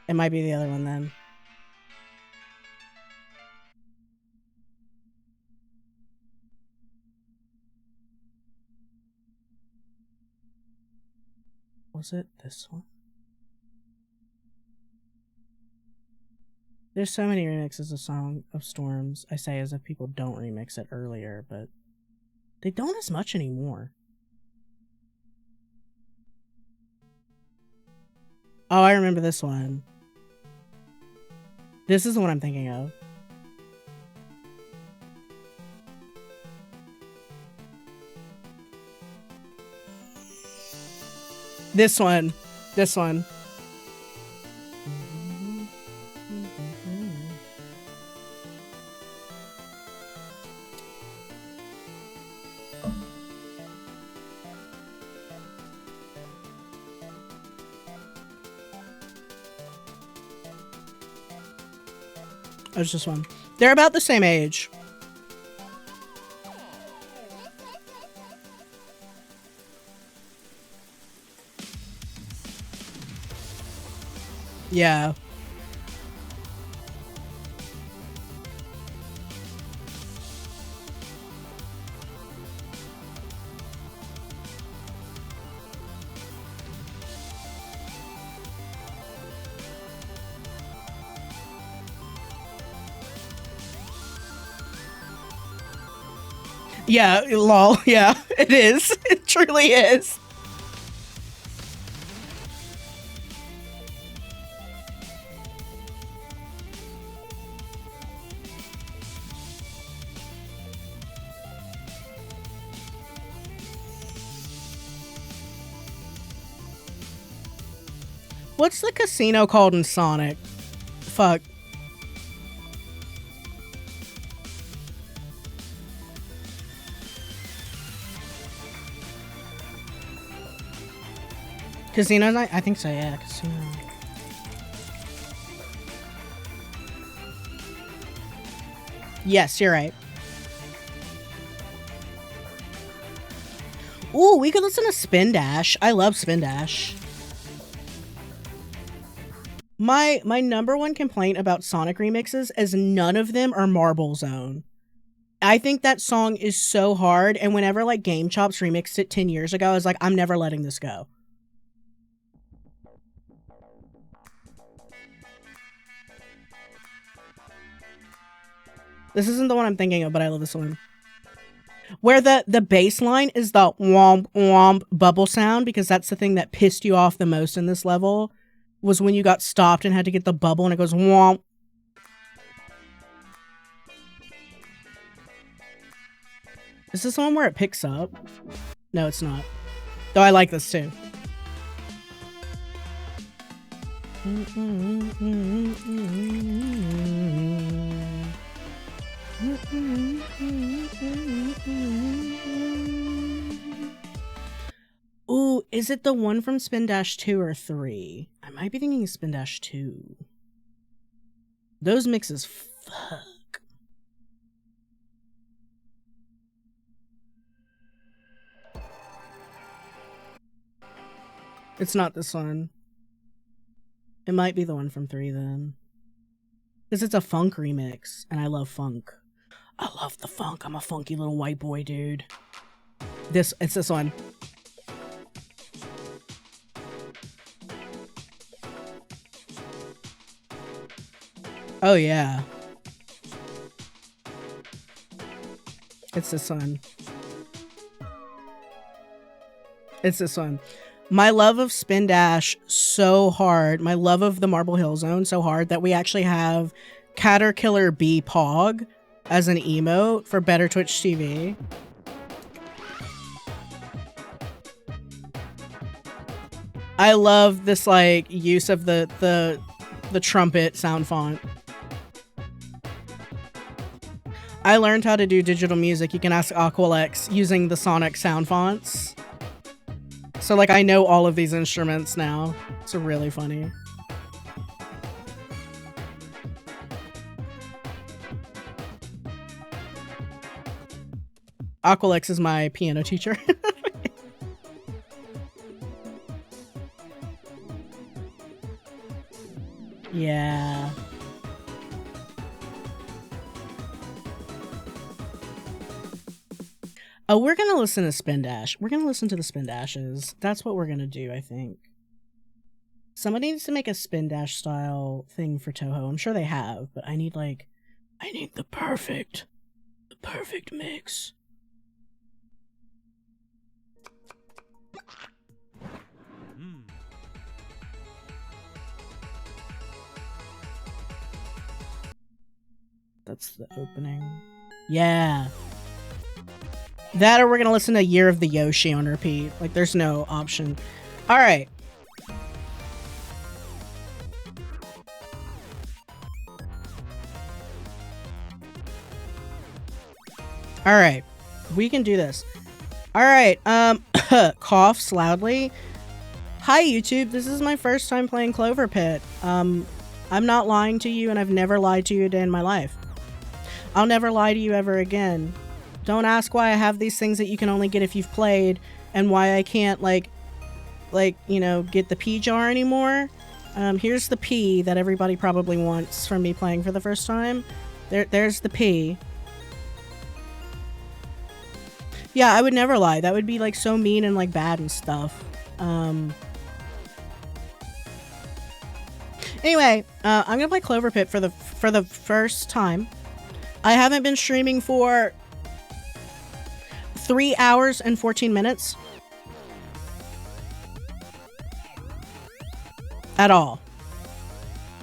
Speaker 1: It might be the other one then. Was it this one? There's so many remixes of Song of Storms, I say as if people don't remix it earlier, but they don't as much anymore. Oh, I remember this one. This is the one I'm thinking of. This one. This one. There's just one. They're about the same age. Yeah. Yeah, lol. Yeah, it is. It truly is. What's the casino called in Sonic? Fuck. Casino night? I think so, yeah. Casino. Yes, you're right. Ooh, we could listen to Spin Dash. I love Spin Dash. My number one complaint about Sonic remixes is none of them are Marble Zone. I think that song is so hard, and whenever like Game Chops remixed it 10 years ago, I was like, I'm never letting this go. This isn't the one I'm thinking of, but I love this one. Where the bass line is the womp womp bubble sound, because that's the thing that pissed you off the most in this level, was when you got stopped and had to get the bubble and it goes womp. Is this the one where it picks up? No, it's not. Though I like this too. Is it the one from Spin Dash 2 or 3? I might be thinking Spin Dash 2. Those mixes fuck. It's not this one. It might be the one from 3 then. Because it's a funk remix, and I love funk. I love the funk. I'm a funky little white boy, dude. It's this one. Oh yeah. It's this one. It's this one. My love of Spin Dash so hard. My love of the Marble Hill Zone so hard that we actually have Caterkiller B Pog as an emote for Better Twitch TV. I love this like use of the trumpet sound font. I learned how to do digital music. You can ask Aqualex using the Sonic sound fonts. So like I know all of these instruments now. It's really funny. Aqualex is my piano teacher. Yeah. Oh, we're gonna listen to Spin Dash. We're gonna listen to the Spin Dashes. That's what we're gonna do, I think. Somebody needs to make a Spin Dash style thing for Toho. I'm sure they have, but I need the perfect mix. That's the opening. Yeah. That or we're gonna listen to Year of the Yoshi on repeat. Like, there's no option. Alright. Alright. We can do this. Alright, coughs loudly. Hi, YouTube. This is my first time playing Cloverpit. I'm not lying to you, and I've never lied to you a day in my life. I'll never lie to you ever again. Don't ask why I have these things that you can only get if you've played, and why I can't, like, you know, get the P jar anymore. Here's the P that everybody probably wants from me playing for the first time. There's the P. Yeah, I would never lie. That would be, like, so mean and, like, bad and stuff. Anyway, I'm gonna play Cloverpit for the first time. I haven't been streaming for 3 hours and 14 minutes. At all.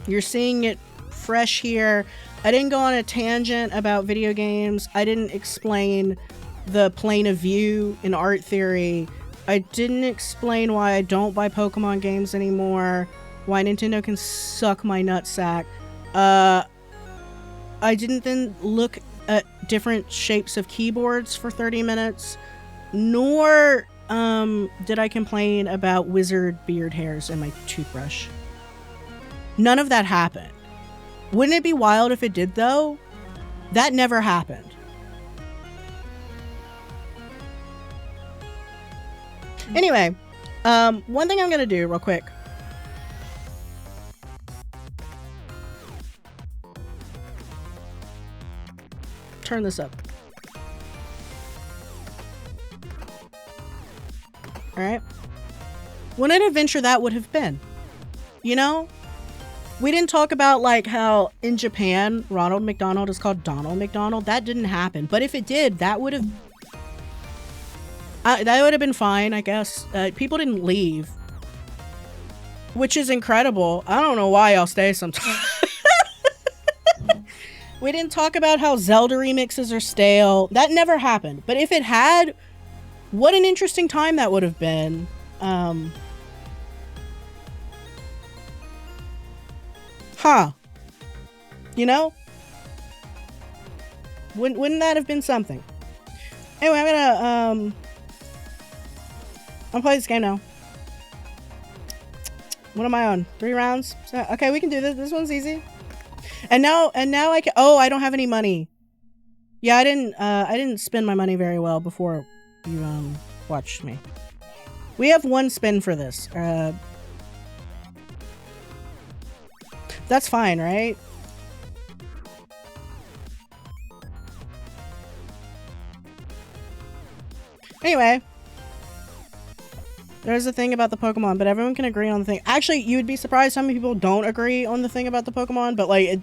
Speaker 1: You're seeing it fresh here. I didn't go on a tangent about video games. I didn't explain the plane of view in art theory. I didn't explain why I don't buy Pokemon games anymore. Why Nintendo can suck my nutsack. I didn't then look at different shapes of keyboards for 30 minutes. Nor did I complain about wizard beard hairs in my toothbrush. None of that happened. Wouldn't it be wild if it did, though? That never happened. Anyway, one thing I'm gonna do real quick. Turn this up. Alright. What an adventure that would have been. You know? We didn't talk about, like, how in Japan, Ronald McDonald is called Donald McDonald. That didn't happen. But if it did, that would have... that would have been fine, I guess. People didn't leave. Which is incredible. I don't know why y'all stay sometimes. We didn't talk about how Zelda remixes are stale. That never happened. But if it had, what an interesting time that would have been. You know? Wouldn't that have been something? Anyway, I'm gonna play this game now. What am I on? 3 rounds? So, okay, we can do this. This one's easy. And now I can. Oh, I don't have any money. Yeah, I didn't spend my money very well before you watched me. We have 1 spin for this. That's fine, right? Anyway, there's a thing about the Pokemon, but everyone can agree on the thing. Actually, you would be surprised how many people don't agree on the thing about the Pokemon, but like,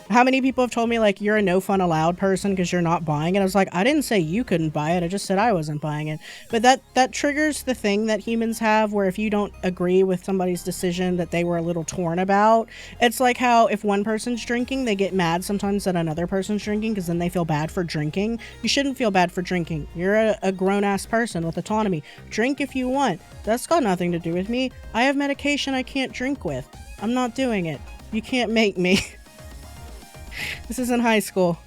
Speaker 1: how many people have told me like you're a no fun allowed person because you're not buying it? I was like, I didn't say you couldn't buy it. I just said I wasn't buying it. But that triggers the thing that humans have where if you don't agree with somebody's decision that they were a little torn about, it's like how if one person's drinking, they get mad sometimes that another person's drinking because then they feel bad for drinking. You shouldn't feel bad for drinking. You're a grown-ass person with autonomy. Drink if you want. That's got nothing to do with me. I have medication I can't drink with. I'm not doing it. You can't make me. This isn't high school.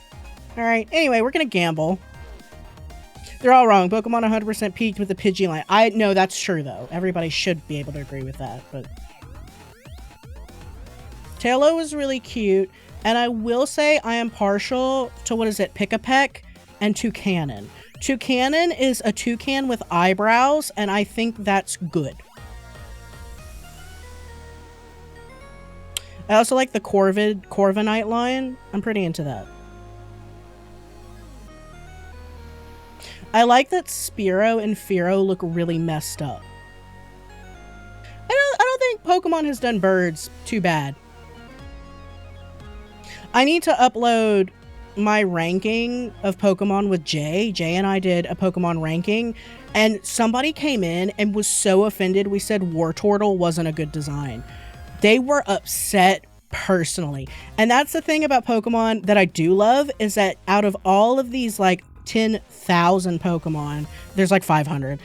Speaker 1: Alright, anyway, we're gonna gamble. They're all wrong. Pokemon 100% peaked with the Pidgey line. I know that's true, though. Everybody should be able to agree with that, but... Tailo was really cute, and I will say I am partial to, what is it, Pick-a-Peck and Toucanon. Toucanon is a toucan with eyebrows, and I think that's good. I also like the Corviknight line. I'm pretty into that. I like that Spearow and Fearow look really messed up. I don't think Pokemon has done birds too bad. I need to upload my ranking of Pokemon with Jay. Jay and I did a Pokemon ranking, and somebody came in and was so offended we said Wartortle wasn't a good design. They were upset personally. And that's the thing about Pokemon that I do love is that out of all of these like 10,000 Pokemon, there's like 500.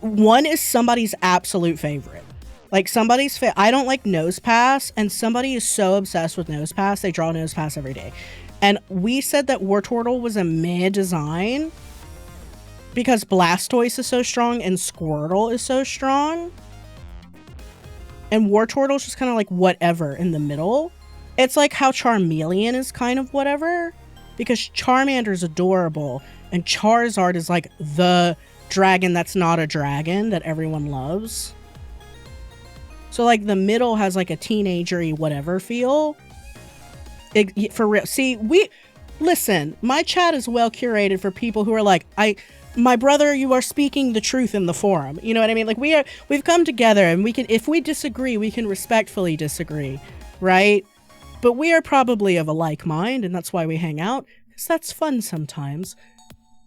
Speaker 1: One is somebody's absolute favorite. Like somebody's I don't like Nosepass, and somebody is so obsessed with Nosepass, they draw Nosepass every day. And we said that Wartortle was a meh design because Blastoise is so strong and Squirtle is so strong. And Wartortle's just kind of like whatever in the middle. It's like how Charmeleon is kind of whatever. Because Charmander's adorable. And Charizard is like the dragon that's not a dragon that everyone loves. So like the middle has like a teenagery whatever feel. For real. See, listen, my chat is well curated for people who are like, my brother, you are speaking the truth in the forum. You know what I mean? Like we've come together and we can, if we disagree, we can respectfully disagree, right? But we are probably of a like mind, and that's why we hang out, because that's fun sometimes.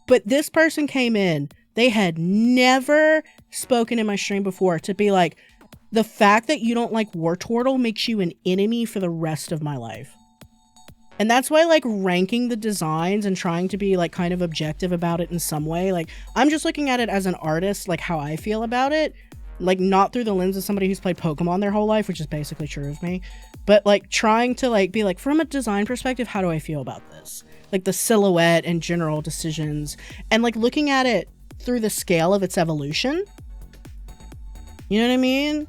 Speaker 1: But this person came in, they had never spoken in my stream before to be like, the fact that you don't like Wartortle makes you an enemy for the rest of my life. And that's why, like, ranking the designs and trying to be, like, kind of objective about it in some way. Like, I'm just looking at it as an artist, like, how I feel about it. Like, not through the lens of somebody who's played Pokemon their whole life, which is basically true of me. But, like, trying to, like, be like, from a design perspective, how do I feel about this? Like, the silhouette and general decisions. And, like, looking at it through the scale of its evolution. You know what I mean?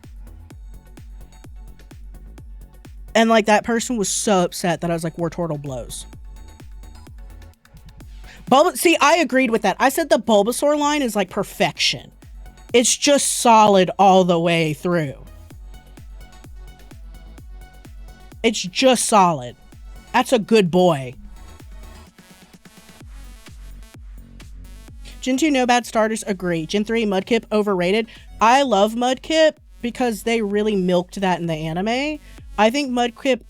Speaker 1: And, like, that person was so upset that I was like, Wartortle blows. See, I agreed with that. I said the Bulbasaur line is, like, perfection. It's just solid all the way through. It's just solid. That's a good boy. Gen 2 no bad starters, agree. Gen 3 Mudkip overrated. I love Mudkip because they really milked that in the anime. I think Mudkip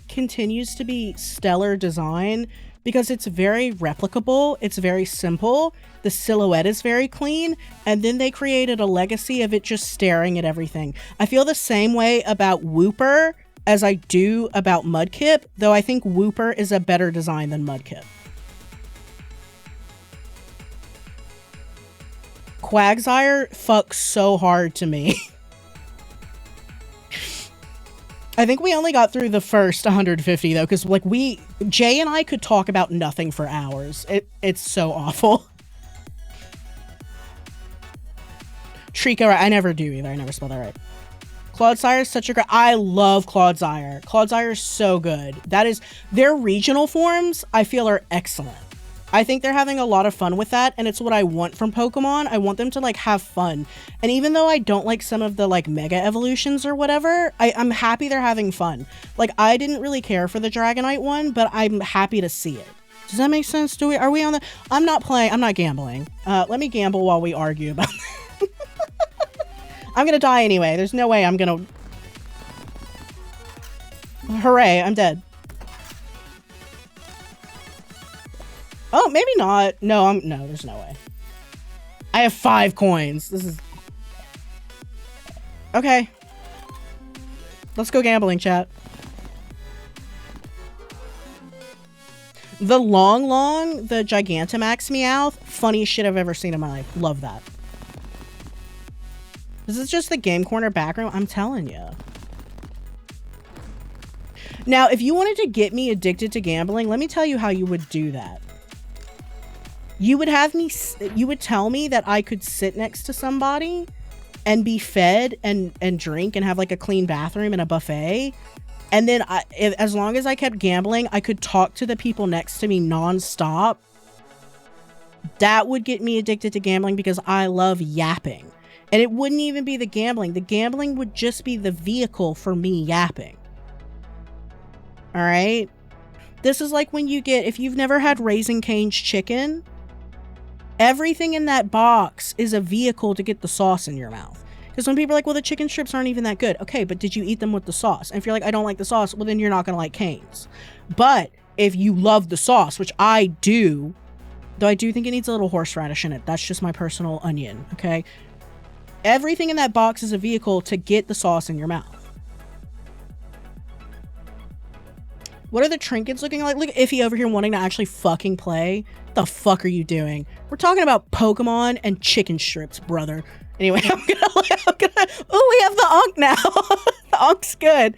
Speaker 1: continues to be stellar design because it's very replicable, it's very simple, the silhouette is very clean, and then they created a legacy of it just staring at everything. I feel the same way about Wooper as I do about Mudkip, though I think Wooper is a better design than Mudkip. Quagsire fucks so hard to me. I think we only got through the first 150 though, because like Jay and I could talk about nothing for hours. It's so awful. Trico, I never do either. I never spell that right. Clodsire is such a great... I love Clodsire. Clodsire is so good. That is... Their regional forms, I feel, are excellent. I think they're having a lot of fun with that, and it's what I want from Pokemon. I want them to, like, have fun. And even though I don't like some of the, like, Mega Evolutions or whatever, I'm happy they're having fun. Like, I didn't really care for the Dragonite one, but I'm happy to see it. Does that make sense? Are we on the... I'm not gambling. Let me gamble while we argue about that. I'm gonna die anyway. There's no way I'm gonna... Hooray, I'm dead. Oh, maybe not. No, no, there's no way. I have 5 coins. This is... Okay. Let's go gambling, chat. The the Gigantamax Meowth, funniest shit I've ever seen in my life. Love that. This is just the Game Corner background. I'm telling you. Now, if you wanted to get me addicted to gambling, let me tell you how you would do that. You would tell me that I could sit next to somebody and be fed and drink and have like a clean bathroom and a buffet. And then as long as I kept gambling, I could talk to the people next to me nonstop. That would get me addicted to gambling because I love yapping. And it wouldn't even be the gambling. The gambling would just be the vehicle for me yapping. All right? This is like when you get, if you've never had Raising Cane's chicken, everything in that box is a vehicle to get the sauce in your mouth. Because when people are like, well, the chicken strips aren't even that good. Okay, but did you eat them with the sauce? And if you're like, I don't like the sauce, well, then you're not going to like Cane's. But if you love the sauce, which I do, though I do think it needs a little horseradish in it. That's just my personal onion, okay? Everything in that box is a vehicle to get the sauce in your mouth. What are the trinkets looking like? Look at Iffy over here wanting to actually fucking play. What the fuck are you doing? We're talking about Pokemon and chicken strips, brother. Anyway, oh, we have the Ankh now. The Ankh's good.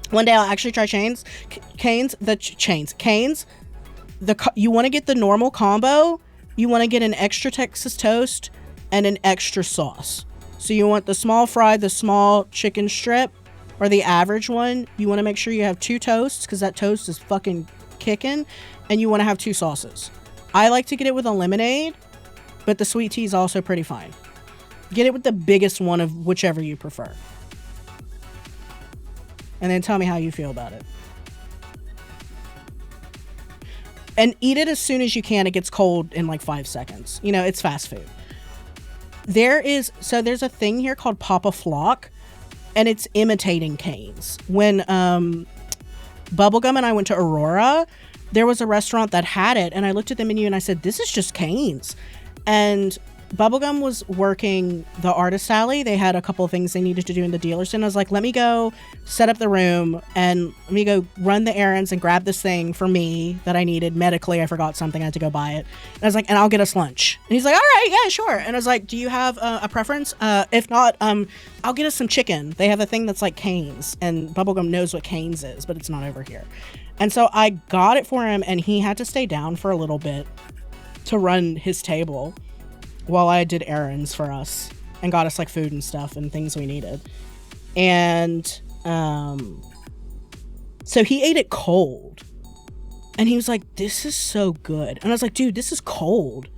Speaker 1: One day I'll actually try Cane's. You want to get the normal combo. You want to get an extra Texas toast and an extra sauce. So you want the small fry, the small chicken strip, or the average one. You want to make sure you have 2 toasts because that toast is fucking kicking, and you want to have 2 sauces. I like to get it with a lemonade, but the sweet tea is also pretty fine. Get it with the biggest one of whichever you prefer. And then tell me how you feel about it. And eat it as soon as you can. It gets cold in like 5 seconds. You know, it's fast food. There's a thing here called Papa Flock, and it's imitating Cane's. When Bubblegum and I went to Aurora, there was a restaurant that had it, and I looked at the menu and I said, this is just Cane's. And Bubblegum was working the artist alley. They had a couple of things they needed to do in the dealer's, and I was like, let me go set up the room and let me go run the errands and grab this thing for me that I needed medically. I forgot something. I had to go buy it. And I was like, and I'll get us lunch. And he's like, all right, yeah, sure. And I was like, do you have a preference? If not, I'll get us some chicken. They have a thing that's like Cane's, and Bubblegum knows what Cane's is, but it's not over here. And so I got it for him, and he had to stay down for a little bit to run his table while I did errands for us and got us like food and stuff and things we needed. And so he ate it cold, and he was like, this is so good. And I was like, dude, this is cold.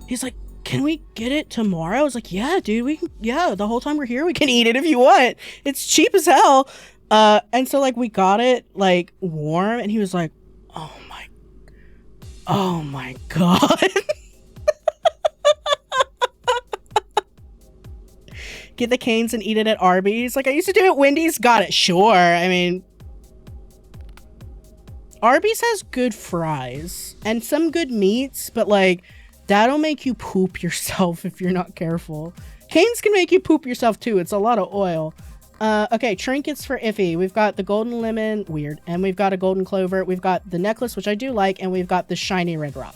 Speaker 1: He's like, can we get it tomorrow? I was like, yeah, dude, the whole time we're here, we can eat it if you want. It's cheap as hell. And so like we got it like warm, and he was like, oh my God. Get the Cane's and eat it at Arby's. Like I used to do at Wendy's. Got it. Sure. I mean, Arby's has good fries and some good meats, but like that'll make you poop yourself if you're not careful. Cane's can make you poop yourself too. It's a lot of oil. Okay, trinkets for Iffy. We've got the golden lemon, weird, and we've got a golden clover. We've got the necklace, which I do like, and we've got the shiny red rock.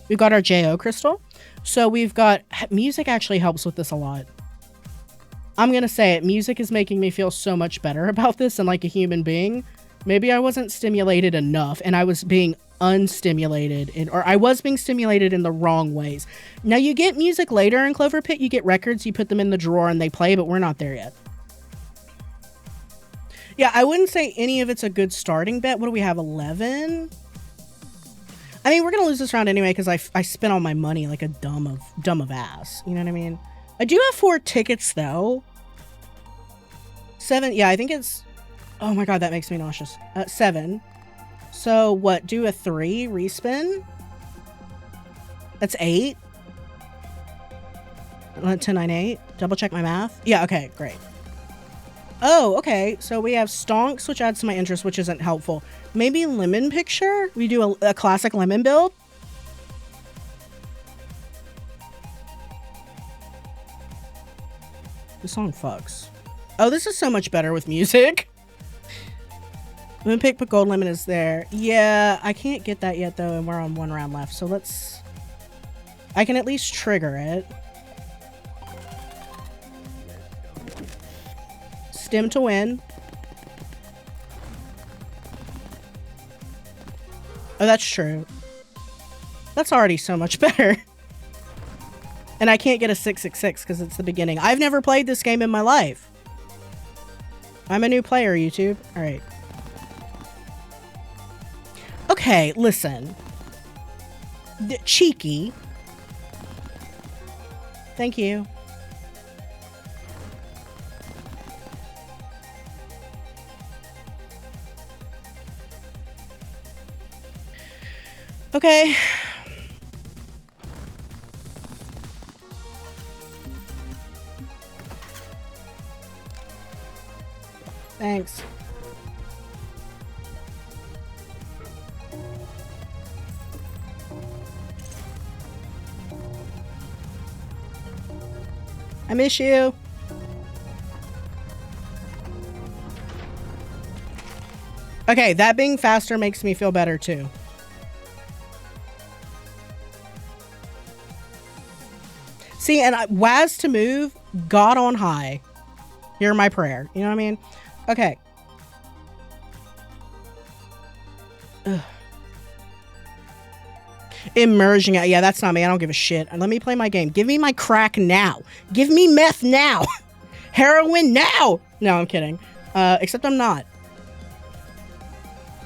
Speaker 1: We've got our JO crystal. So we've got music actually helps with this a lot. I'm gonna say it. Music is making me feel so much better about this and like a human being. Maybe I wasn't stimulated enough, and I was being unstimulated, or I was being stimulated in the wrong ways. Now you get music later in Cloverpit, you get records, you put them in the drawer and they play, but we're not there yet. Yeah, I wouldn't say any of it's a good starting bet. What do we have, 11? I mean, we're gonna lose this round anyway because I spent all my money like a dumb of ass. You know what I mean? I do have 4 tickets though. 7, yeah, I think it's... Oh my god, that makes me nauseous. 7. So, what? Do a 3 respin? That's 8. 10, 9, 8. Double check my math. Yeah, okay, great. Oh, okay. So we have stonks, which adds to my interest, which isn't helpful. Maybe lemon picture? We do a classic lemon build? This song fucks. Oh, this is so much better with music. Lemon pick, but gold lemon is there. Yeah, I can't get that yet though, and we're on 1 round left. So let's... I can at least trigger it. Stim to win. Oh, that's true. That's already so much better. And I can't get a 666 because it's the beginning. I've never played this game in my life. I'm a new player, YouTube. All right. Okay, listen. Cheeky. Thank you. Okay. Thanks. I miss you. Okay, that being faster makes me feel better too. See, and Waz to move, God on high. Hear my prayer. You know what I mean? Okay. Ugh. Immersion. Yeah, that's not me. I don't give a shit. Let me play my game. Give me my crack now. Give me meth now. Heroin now. No, I'm kidding. Except I'm not.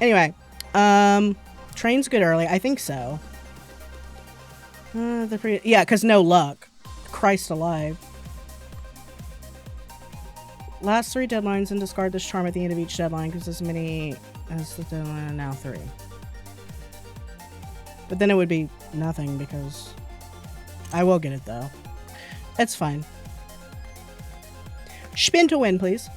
Speaker 1: Anyway. Train's good early. I think so. Yeah, because no luck. Christ alive. Last 3 deadlines and discard this charm at the end of each deadline because as many as the deadline, now 3. But then it would be nothing because I will get it though. It's fine. Spin to win, please.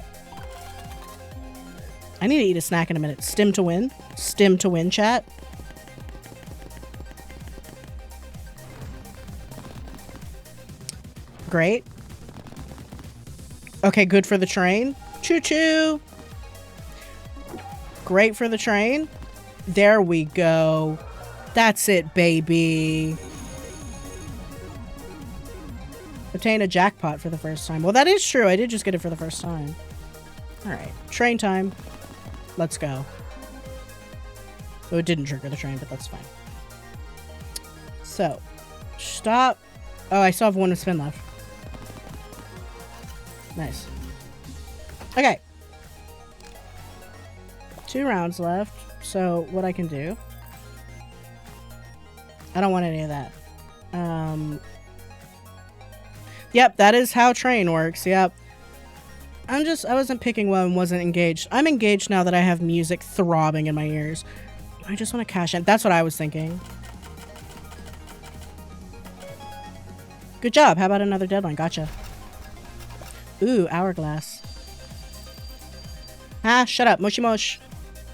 Speaker 1: I need to eat a snack in a minute. Stim to win. Stim to win, chat. Great. Okay, good for the train. Choo-choo. Great for the train. There we go. That's it, baby. Obtain a jackpot for the first time. Well, that is true. I did just get it for the first time. All right. Train time. Let's go. Oh, it didn't trigger the train, but that's fine. So, stop. Oh, I still have 1 spin left. Nice. Okay. 2 rounds left. So, what I can do... I don't want any of that. Yep, that is how train works. Yep. I wasn't picking one, wasn't engaged. I'm engaged now that I have music throbbing in my ears. I just want to cash in. That's what I was thinking. Good job. How about another deadline? Gotcha. Ooh, hourglass. Ah, shut up. Mushy mush.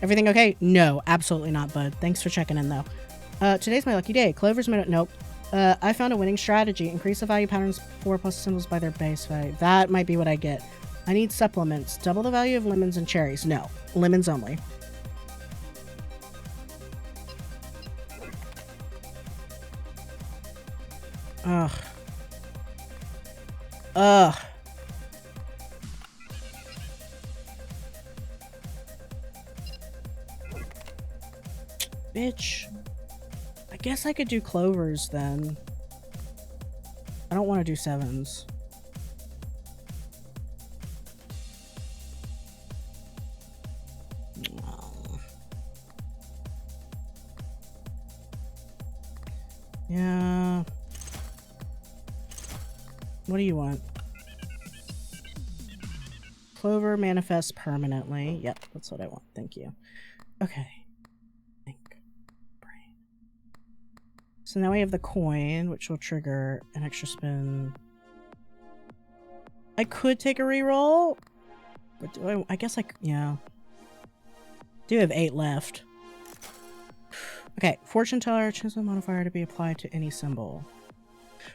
Speaker 1: Everything okay? No, absolutely not, bud. Thanks for checking in, though. Today's my lucky day. Clover's minute. Nope. I found a winning strategy. Increase the value patterns 4 plus symbols by their base value. That might be what I get. I need supplements. Double the value of lemons and cherries. No. Lemons only. Ugh. Ugh. Bitch. I guess I could do clovers then. I don't want to do 7s. Yeah. What do you want? Clover manifests permanently. Yep, that's what I want. Thank you. Okay. Think. Brain. So now we have the coin, which will trigger an extra spin. I could take a reroll, but do I guess yeah. Do have 8 left. Okay, fortune teller, choose a modifier to be applied to any symbol.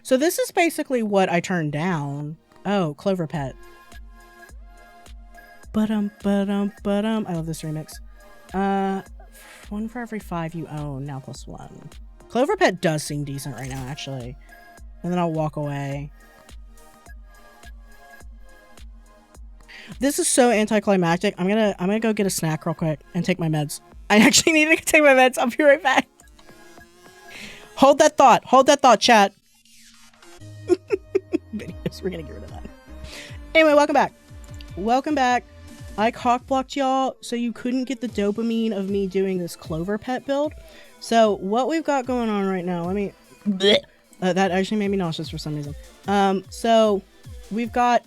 Speaker 1: So this is basically what I turned down. Oh, Cloverpit. Ba-dum. I love this remix. 1 for every 5 you own, now +1. Cloverpit does seem decent right now, actually. And then I'll walk away. This is so anticlimactic. I'm gonna go get a snack real quick and take my meds. I actually need to take my meds. I'll be right back. Hold that thought. Hold that thought, chat. Videos. We're gonna get rid of that. Anyway, welcome back. Welcome back. I cockblocked y'all so you couldn't get the dopamine of me doing this Cloverpit build. So what we've got going on right now, let me... that actually made me nauseous for some reason. So we've got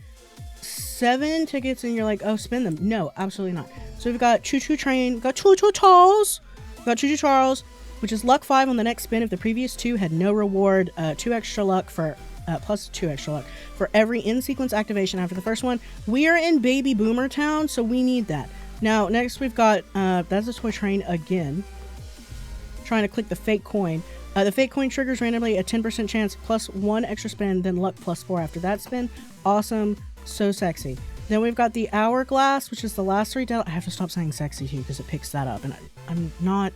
Speaker 1: 7 tickets and you're like, oh, spin them. No, absolutely not. So we've got Choo Choo Train, we've got Choo Choo Charles, we've got Choo Choo Charles, which is luck 5 on the next spin if the previous 2 had no reward, 2 extra luck for, plus 2 extra luck for every in-sequence activation after the first one. We are in Baby Boomer Town, so we need that. Now, next we've got, that's a toy train again. Trying to click the fake coin. The fake coin triggers randomly a 10% chance plus 1 extra spin, then luck +4 after that spin. Awesome. So sexy. Then we've got the hourglass, which is the last 3 deadlines. I have to stop saying sexy to you because it picks that up, and I'm not...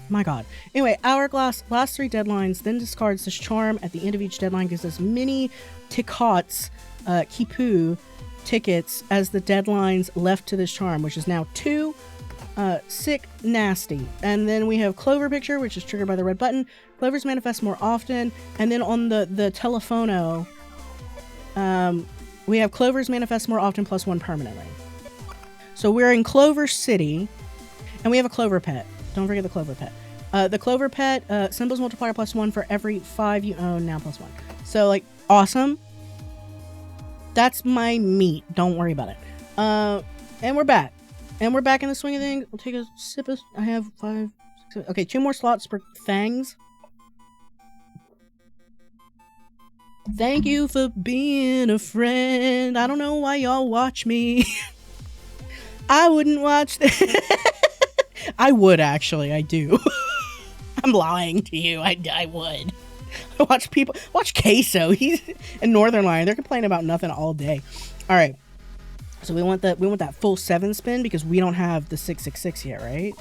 Speaker 1: My god. Anyway, hourglass, last 3 deadlines, then discards this charm. At the end of each deadline gives us mini tickets, kipu tickets as the deadlines left to this charm, which is now 2. Sick, nasty. And then we have Clover Picture, which is triggered by the red button. Clovers manifest more often. And then on the telephono, we have Clovers manifest more often +1 permanently. So we're in Clover City, and we have a Cloverpit. Don't forget the Cloverpit. The Cloverpit, symbols multiplier +1 for every 5 you own, now +1. So, like, awesome. That's my meat. Don't worry about it. And we're back. And we're back in the swing of things. We'll take a sip of... I have 5... 6, okay, 2 more slots for fangs. Thank you for being a friend. I don't know why y'all watch me. I wouldn't watch this. I would, actually. I do. I'm lying to you. I would. I watch people... Watch Queso. He's in Northern Line. They're complaining about nothing all day. All right. So we want that full 7 spin because we don't have the 666 yet, right?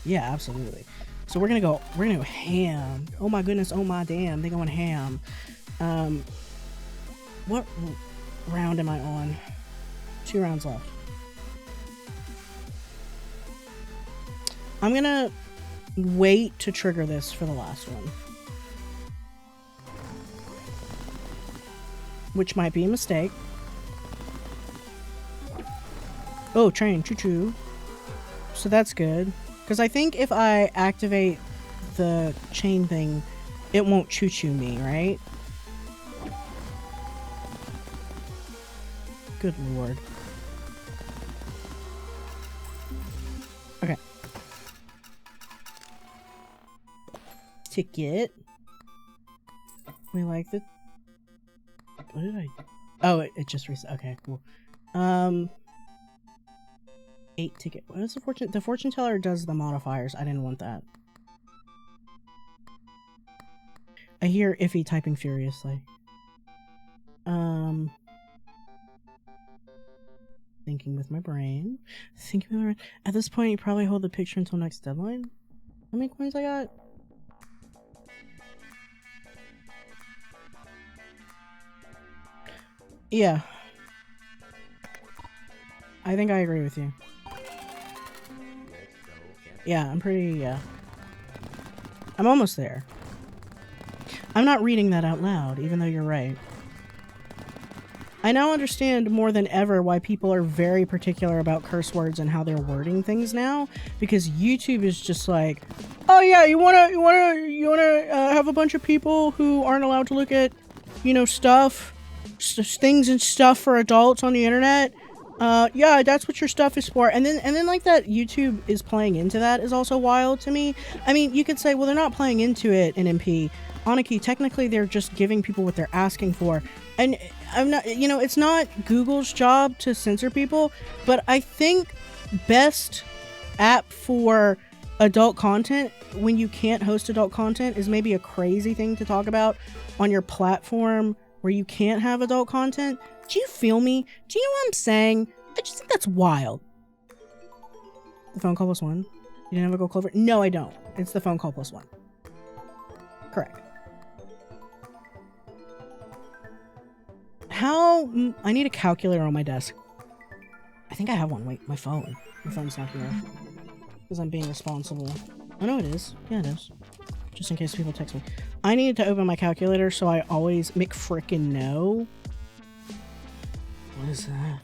Speaker 1: Yeah, absolutely. So we're gonna go ham. Oh my goodness, oh my damn, they going ham. What round am I on? 2 rounds left. I'm gonna wait to trigger this for the last one. Which might be a mistake. Oh, train, choo-choo. So that's good. Because I think if I activate the chain thing, it won't choo-choo me, right? Good lord. Okay. Ticket. We like the... What did I... Oh, it just reset. Okay, cool. 8 ticket. What is the fortune? The fortune teller does the modifiers. I didn't want that. I hear Iffy typing furiously. Thinking with my brain. Thinking with my brain. At this point, you probably hold the picture until next deadline. How many coins I got? Yeah. I think I agree with you. Yeah, I'm pretty, yeah. I'm almost there. I'm not reading that out loud, even though you're right. I now understand more than ever why people are very particular about curse words and how they're wording things now, because YouTube is just like, oh yeah, you wanna have a bunch of people who aren't allowed to look at, you know, things and stuff for adults on the internet. Yeah, that's what your stuff is for. And then like that YouTube is playing into that is also wild to me. I mean, you could say, well, they're not playing into it in NP. NoNekoP, technically they're just giving people what they're asking for. And I'm not, you know, it's not Google's job to censor people, but I think best app for adult content when you can't host adult content is maybe a crazy thing to talk about on your platform where you can't have adult content. Do you feel me? Do you know what I'm saying? I just think that's wild. The phone call +1. You didn't have a go Clover? No, I don't. It's the phone call +1. Correct. How? I need a calculator on my desk. I think I have one. Wait, my phone. My phone's not here. Because I'm being responsible. Oh no, it is. Yeah, it is. Just in case people text me. I needed to open my calculator so I always frickin' know. What is that?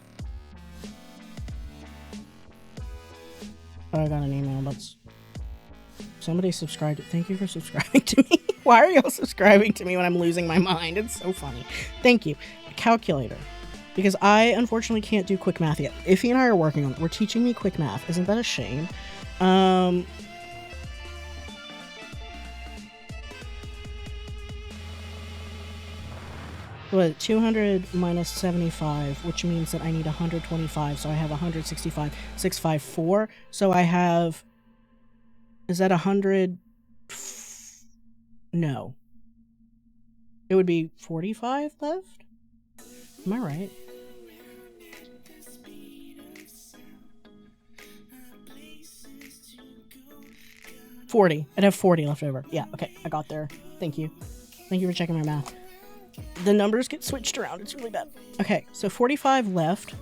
Speaker 1: Oh, I got an email. That's... Somebody subscribed. Thank you for subscribing to me. Why are y'all subscribing to me when I'm losing my mind? It's so funny. Thank you. A calculator. Because I, unfortunately, can't do quick math yet. Iffy and I are working on it. We're teaching me quick math. Isn't that a shame? What, 200 minus 75, which means that I need 125, so I have 165, 654. So I have... Is that 100? No. It would be 45 left? Am I right? 40. I'd have 40 left over. Yeah, okay. I got there. Thank you. Thank you for checking my math. The numbers get switched around. It's really bad. Okay, so 45 left.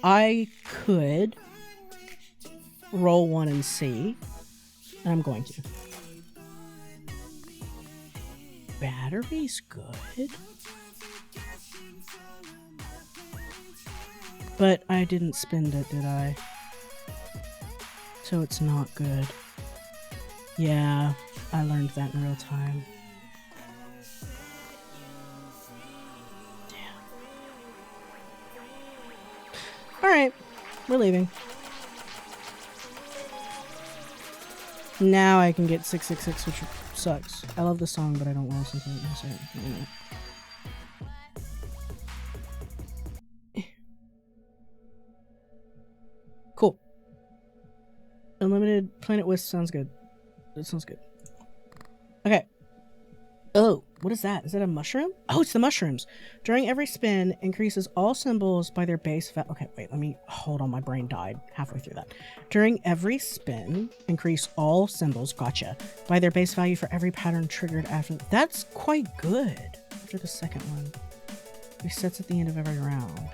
Speaker 1: I could roll one and see. And I'm going to. Battery's good. But I didn't spend it, did I? So it's not good. Yeah, I learned that in real time. Damn. Alright, we're leaving. Now I can get 666, which sucks. I love the song, but I don't want to listen to it. Cool. Unlimited Planet Wisp sounds good. That sounds good. Okay. Oh, what is that? Is that a mushroom? Oh, it's the mushrooms. During every spin, increases all symbols by their base value. Okay, wait, let me... Hold on, my brain died halfway through that. During every spin, increase all symbols, gotcha, by their base value for every pattern triggered after... That's quite good. After the second one. Resets at the end of every round.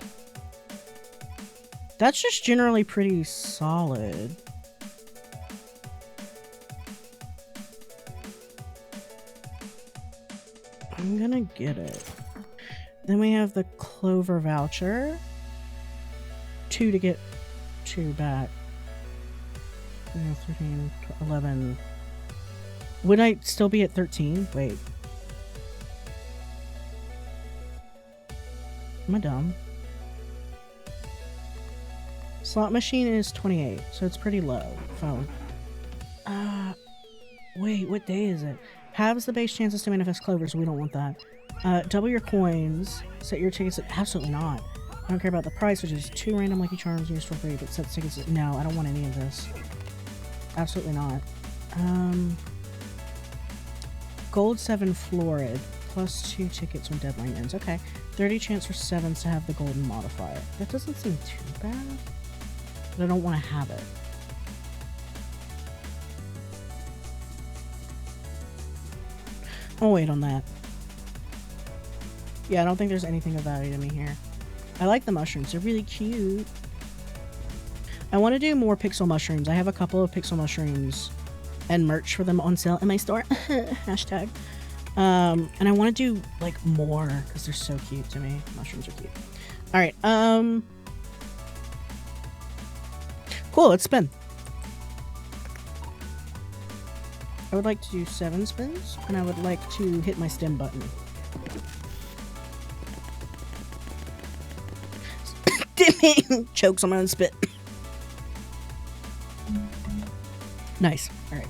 Speaker 1: That's just generally pretty solid. I'm gonna get it. Then we have the Clover voucher. 2 to get 2 back. 13, 11. Would I still be at 13? Wait. Am I dumb? Slot machine is 28, so it's pretty low. Phone. Wait, what day is it? Halves the base chances to manifest Clover, so we don't want that. Double your coins. Set your tickets at... Absolutely not. I don't care about the price, which is 2 random Lucky Charms used for free, but set tickets at... No, I don't want any of this. Absolutely not. Gold 7 Florid. Plus 2 tickets when deadline ends. Okay. 30 chance for 7s to have the golden modifier. That doesn't seem too bad. But I don't want to have it. I'll wait on that. Yeah, I don't think there's anything of value to me here. I like the mushrooms. They're really cute. I want to do more pixel mushrooms. I have a couple of pixel mushrooms and merch for them on sale in my store. Hashtag. And I want to do like more because they're so cute to me. Mushrooms are cute. All right. Cool. Let's spin. I would like to do 7 spins, and I would like to hit my stem button. Chokes on my own spit. Nice. All right.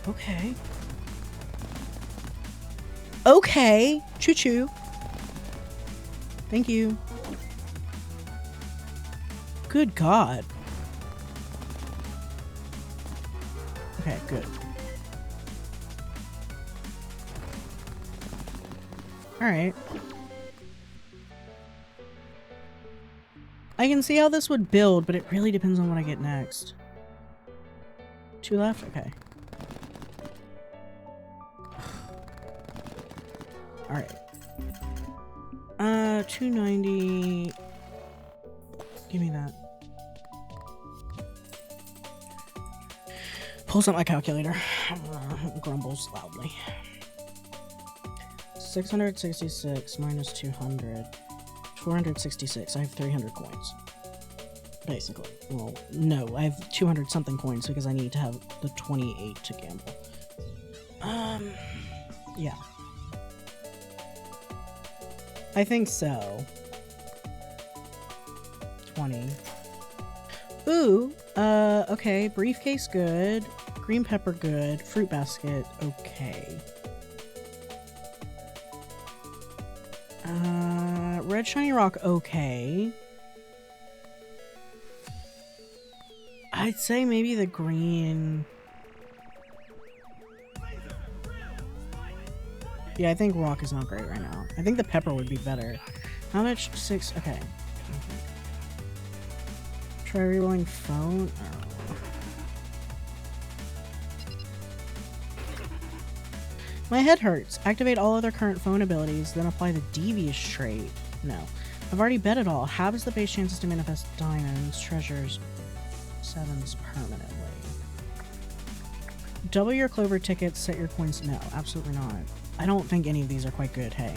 Speaker 1: Okay. Okay. Choo-choo. Thank you. Good God. Okay, good. Alright. I can see how this would build, but it really depends on what I get next. 2 left? Okay. Alright. 290. Give me that. Pulls up my calculator. Grumbles loudly. 666 minus 200. 466. I have 300 coins. Basically. Well, no, I have 200 something coins because I need to have the 28 to gamble. Yeah. I think so. 20. Ooh, okay. Briefcase, good. Green pepper, good. Fruit basket, okay. Red shiny rock, okay. I'd say maybe the green. Yeah, I think rock is not great right now. I think the pepper would be better. How much? 6, okay. Try rerolling phone. Oh. My head hurts. Activate all other current phone abilities, then apply the devious trait. No. I've already bet it all. Halves the base chances to manifest diamonds, treasures, 7s permanently. Double your Clover tickets, set your coins. No, absolutely not. I don't think any of these are quite good, hey.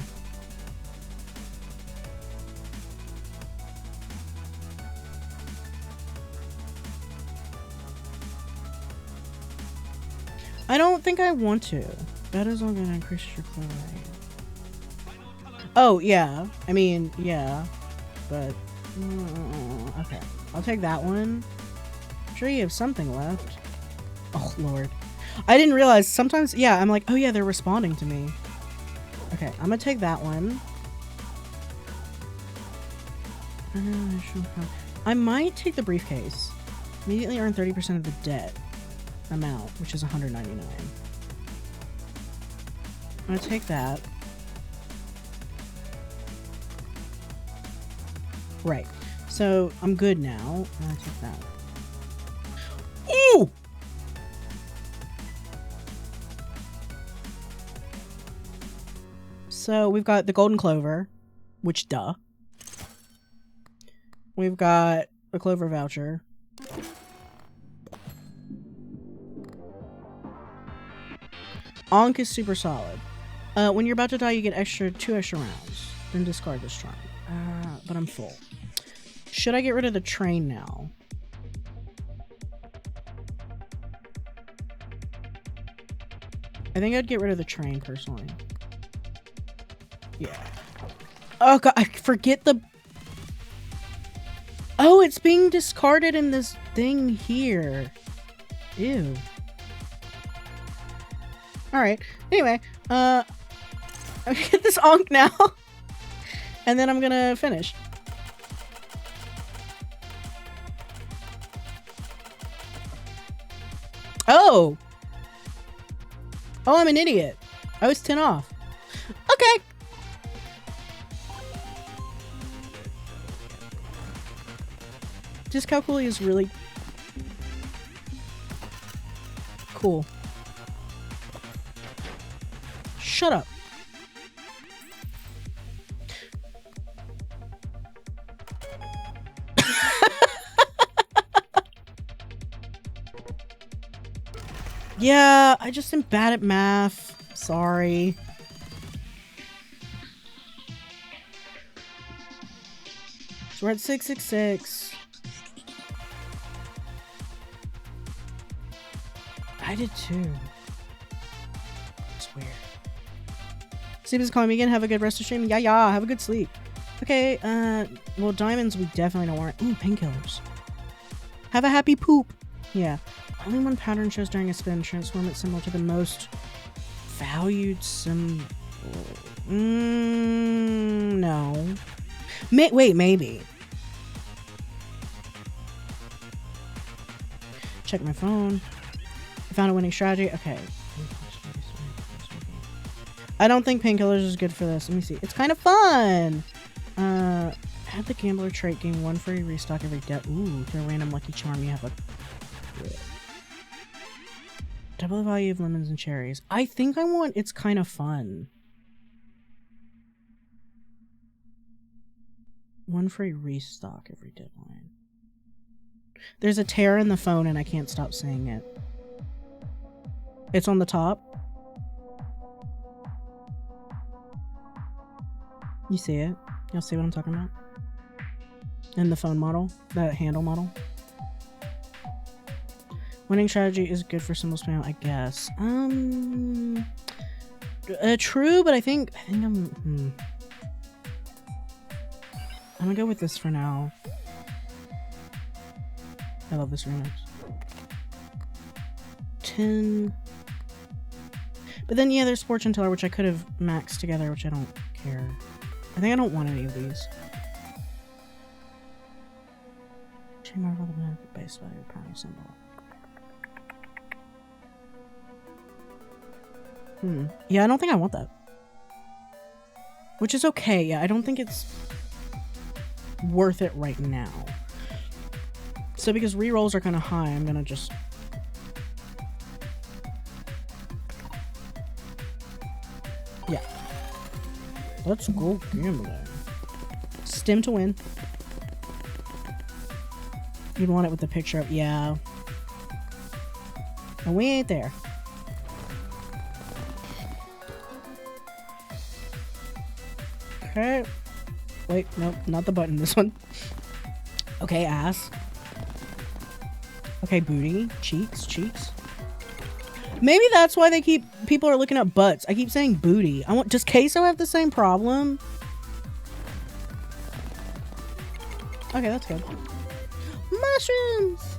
Speaker 1: I don't think I want to. That is all gonna increase your Clover rate. Oh, yeah. I mean, yeah. But, okay. I'll take that one. I'm sure you have something left. Oh, Lord. I didn't realize sometimes, yeah, I'm like, oh yeah, they're responding to me. Okay, I'm gonna take that one. I might take the briefcase. Immediately earn 30% of the debt amount, which is 199. I'm gonna take that. Right. So I'm good now. I'm gonna take that. Ooh! So we've got the golden clover, which duh. We've got the clover voucher. Ankh is super solid. When you're about to die, you get 2 extra rounds. Then discard this charm. But I'm full. Should I get rid of the train now? I think I'd get rid of the train personally. Yeah. Oh god, I forget the... Oh, it's being discarded in this thing here. Ew. Alright. Anyway, I'm gonna get this Ankh now. And then I'm gonna finish. Oh! Oh, I'm an idiot. I was 10 off. Okay. Discalculi is really cool. Shut up. Yeah, I just am bad at math. Sorry. So we're at 666. I did too. It's weird. Sleep is calling me again. Have a good rest of stream. Yeah. Have a good sleep. Okay, well, diamonds we definitely don't want. Ooh, painkillers. Have a happy poop. Yeah. Only one pattern shows during a spin. Transform it symbol to the most valued symbol. No. Wait, maybe. Check my phone. I found a winning strategy. Okay. I don't think painkillers is good for this. Let me see. It's kind of fun. Add the gambler trait, gain 1 free restock every day. Ooh, through a random lucky charm you have a... Double the value of lemons and cherries. I think I want it's kind of fun. 1 free restock every deadline. There's a tear in the phone and I can't stop saying it. It's on the top. You see it? You'll see what I'm talking about? In the phone model, that handle model. Winning strategy is good for symbol spam, I guess. True, but I think I'm gonna go with this for now. I love this remix. 10. But then, yeah, there's Fortune Teller, which I could have maxed together, which I don't care. I think I don't want any of these. Change my relevant base value power symbol. Yeah, I don't think I want that. Which is okay. Yeah, I don't think it's worth it right now. So because rerolls are kind of high, I'm gonna just... Yeah. Let's go gambling. Stim to win. You'd want it with the picture of... Yeah. And we ain't there. Okay. Wait, nope, not the button, this one. Okay, ass. Okay, booty. Cheeks. Maybe that's why people are looking up butts. I keep saying booty. Does Queso have the same problem? Okay, that's good. Mushrooms!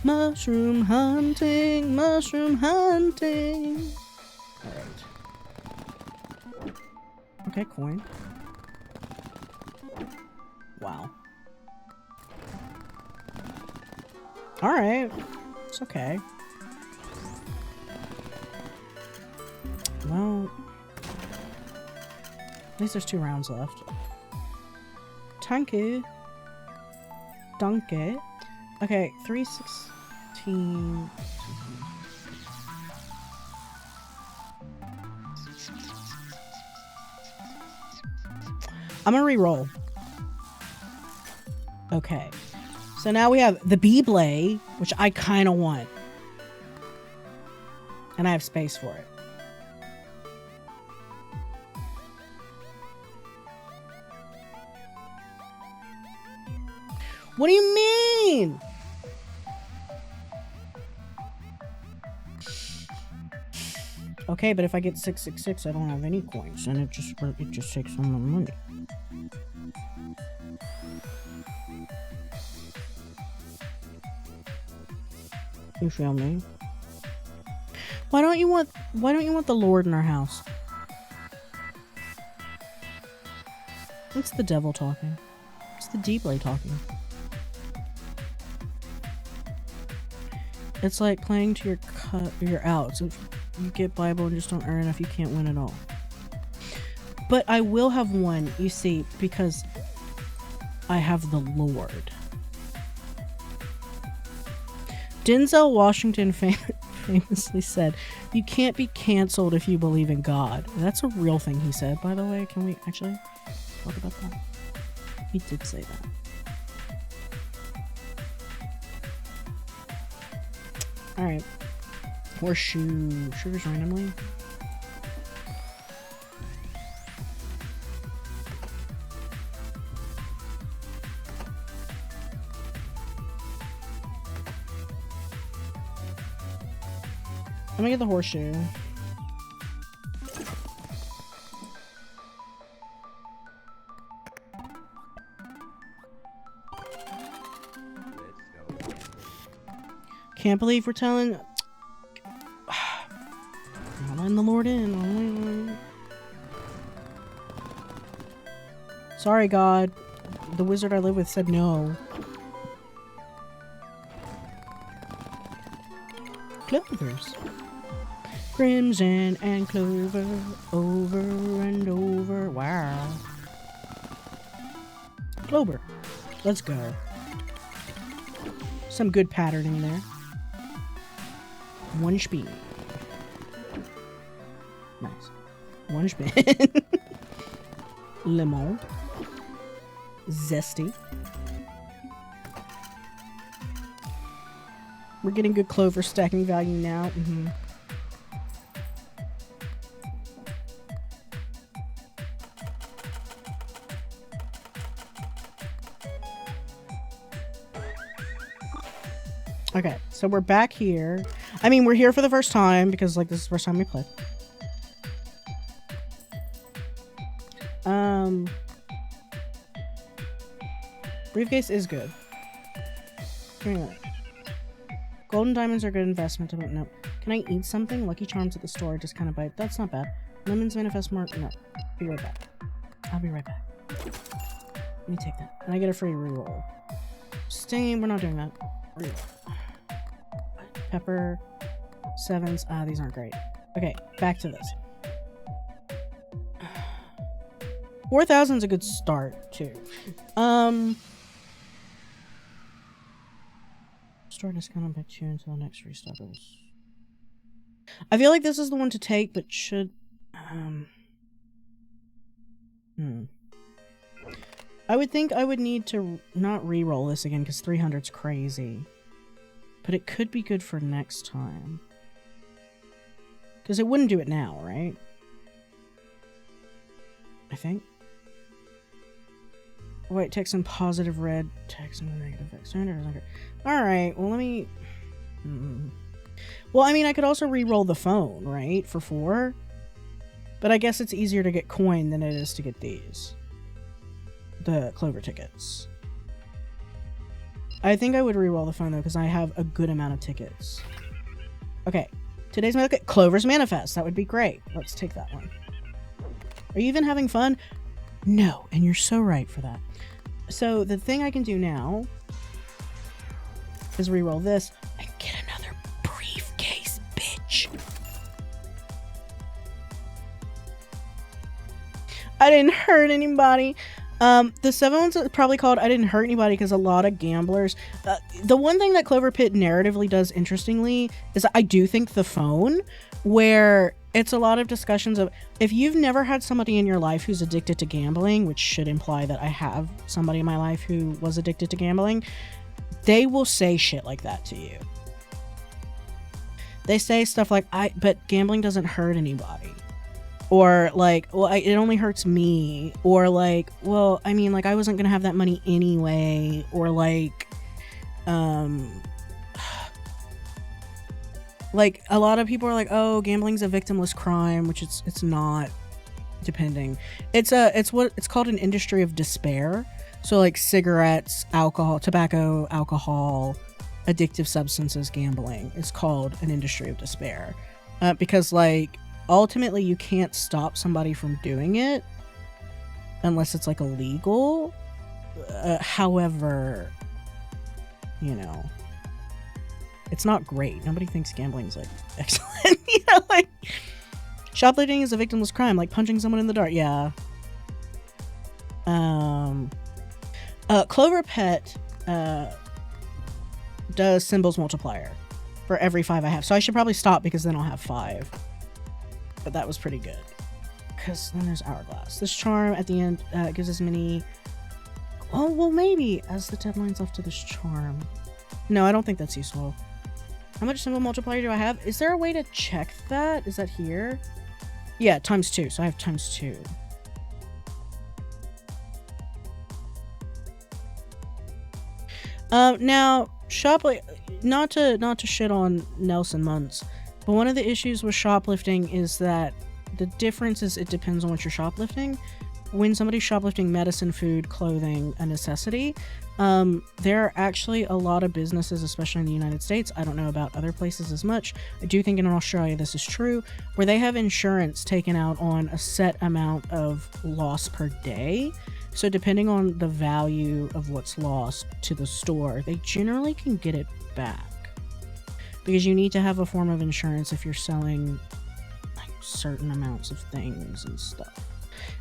Speaker 1: Mushroom hunting. Alright. Okay, coin. Wow. Alright. It's okay. Well, at least there's 2 rounds left. Donkey. Okay, 316. I'm gonna re-roll. Okay. So now we have the Beyblade, which I kind of want. And I have space for it. What do you mean? Okay, but if I get 666, I don't have any coins, and it just takes all my money. You feel me? Why don't you want the Lord in our house? It's the devil talking. It's the Beyblade talking. It's like playing to your outs. If you get Bible and just don't earn enough, you can't win at all. But I will have one, you see, because I have the Lord. Denzel Washington famously said, "You can't be canceled if you believe in God." That's a real thing he said, by the way. Can we actually talk about that? He did say that. Alright. Horseshoe. Sugars randomly. I'm gonna get the horseshoe. Can't believe we're telling. I'm letting the Lord in. Sorry, God. The wizard I live with said no. Clovers. Crimson and clover. Over and over. Wow. Clover. Let's go. Some good patterning there. One spin. Nice. One spin. Lemon. Zesty. We're getting good clover stacking value now. Okay, so we're back here. I mean, we're here for the first time because, like, this is the first time we play. Briefcase is good. Golden diamonds are good investment. No. Can I eat something? Lucky Charms at the store. Just kind of bite. That's not bad. Lemons manifest more. No. Be right back. I'll be right back. Let me take that. And I get a free reroll. Sting. We're not doing that. Reroll. Pepper. Sevens. Ah, these aren't great. Okay, back to this. 4,000 is a good start, too. Store discount back to you until next restock goes. I feel like this is the one to take, but should... I would think I would need to not re-roll this again, because 300's crazy. But it could be good for next time. Because it wouldn't do it now, right? I think. White text and positive red text and negative text. Alright, well let me... Well, I mean, I could also re-roll the phone, right? For 4. But I guess it's easier to get coin than it is to get these. The Clover tickets. I think I would re-roll the phone though, because I have a good amount of tickets. Okay. Today's my look at Clover's Manifest. That would be great. Let's take that one. Are you even having fun? No, and you're so right for that. So the thing I can do now is re-roll this and get another briefcase, bitch. I didn't hurt anybody. The 7 ones are probably called I didn't hurt anybody because a lot of gamblers... the one thing that Cloverpit narratively does interestingly is I do think the phone, where it's a lot of discussions of if you've never had somebody in your life who's addicted to gambling, which should imply that I have somebody in my life who was addicted to gambling, they will say shit like that to you. They say stuff like, but gambling doesn't hurt anybody. Or like, well, it only hurts me. Or like, well, I mean, like, I wasn't gonna have that money anyway. Or like, like a lot of people are like, oh, gambling's a victimless crime, which it's not, depending. It's called an industry of despair. So like cigarettes, alcohol, tobacco, alcohol, addictive substances, gambling is called an industry of despair. Because like, ultimately you can't stop somebody from doing it unless it's like illegal. However, you know, it's not great. Nobody thinks gambling is like excellent. You know, like shoplifting is a victimless crime, like punching someone in the dark. Yeah. Cloverpit does symbols multiplier for every 5 I have. So I should probably stop because then I'll have 5. But that was pretty good. Because then there's Hourglass. This charm at the end gives us many... Oh, well, maybe as the deadline's left to this charm. No, I don't think that's useful. How much symbol multiplier do I have? Is there a way to check that? Is that here? Yeah, ×2. So I have ×2. Now, not to shit on Nelson Muntz, but one of the issues with shoplifting is that the difference is it depends on what you're shoplifting. When somebody's shoplifting medicine, food, clothing, a necessity, there are actually a lot of businesses, especially in the United States, I don't know about other places as much, I do think in Australia this is true, where they have insurance taken out on a set amount of loss per day. So depending on the value of what's lost to the store, they generally can get it back. Because you need to have a form of insurance if you're selling like certain amounts of things and stuff.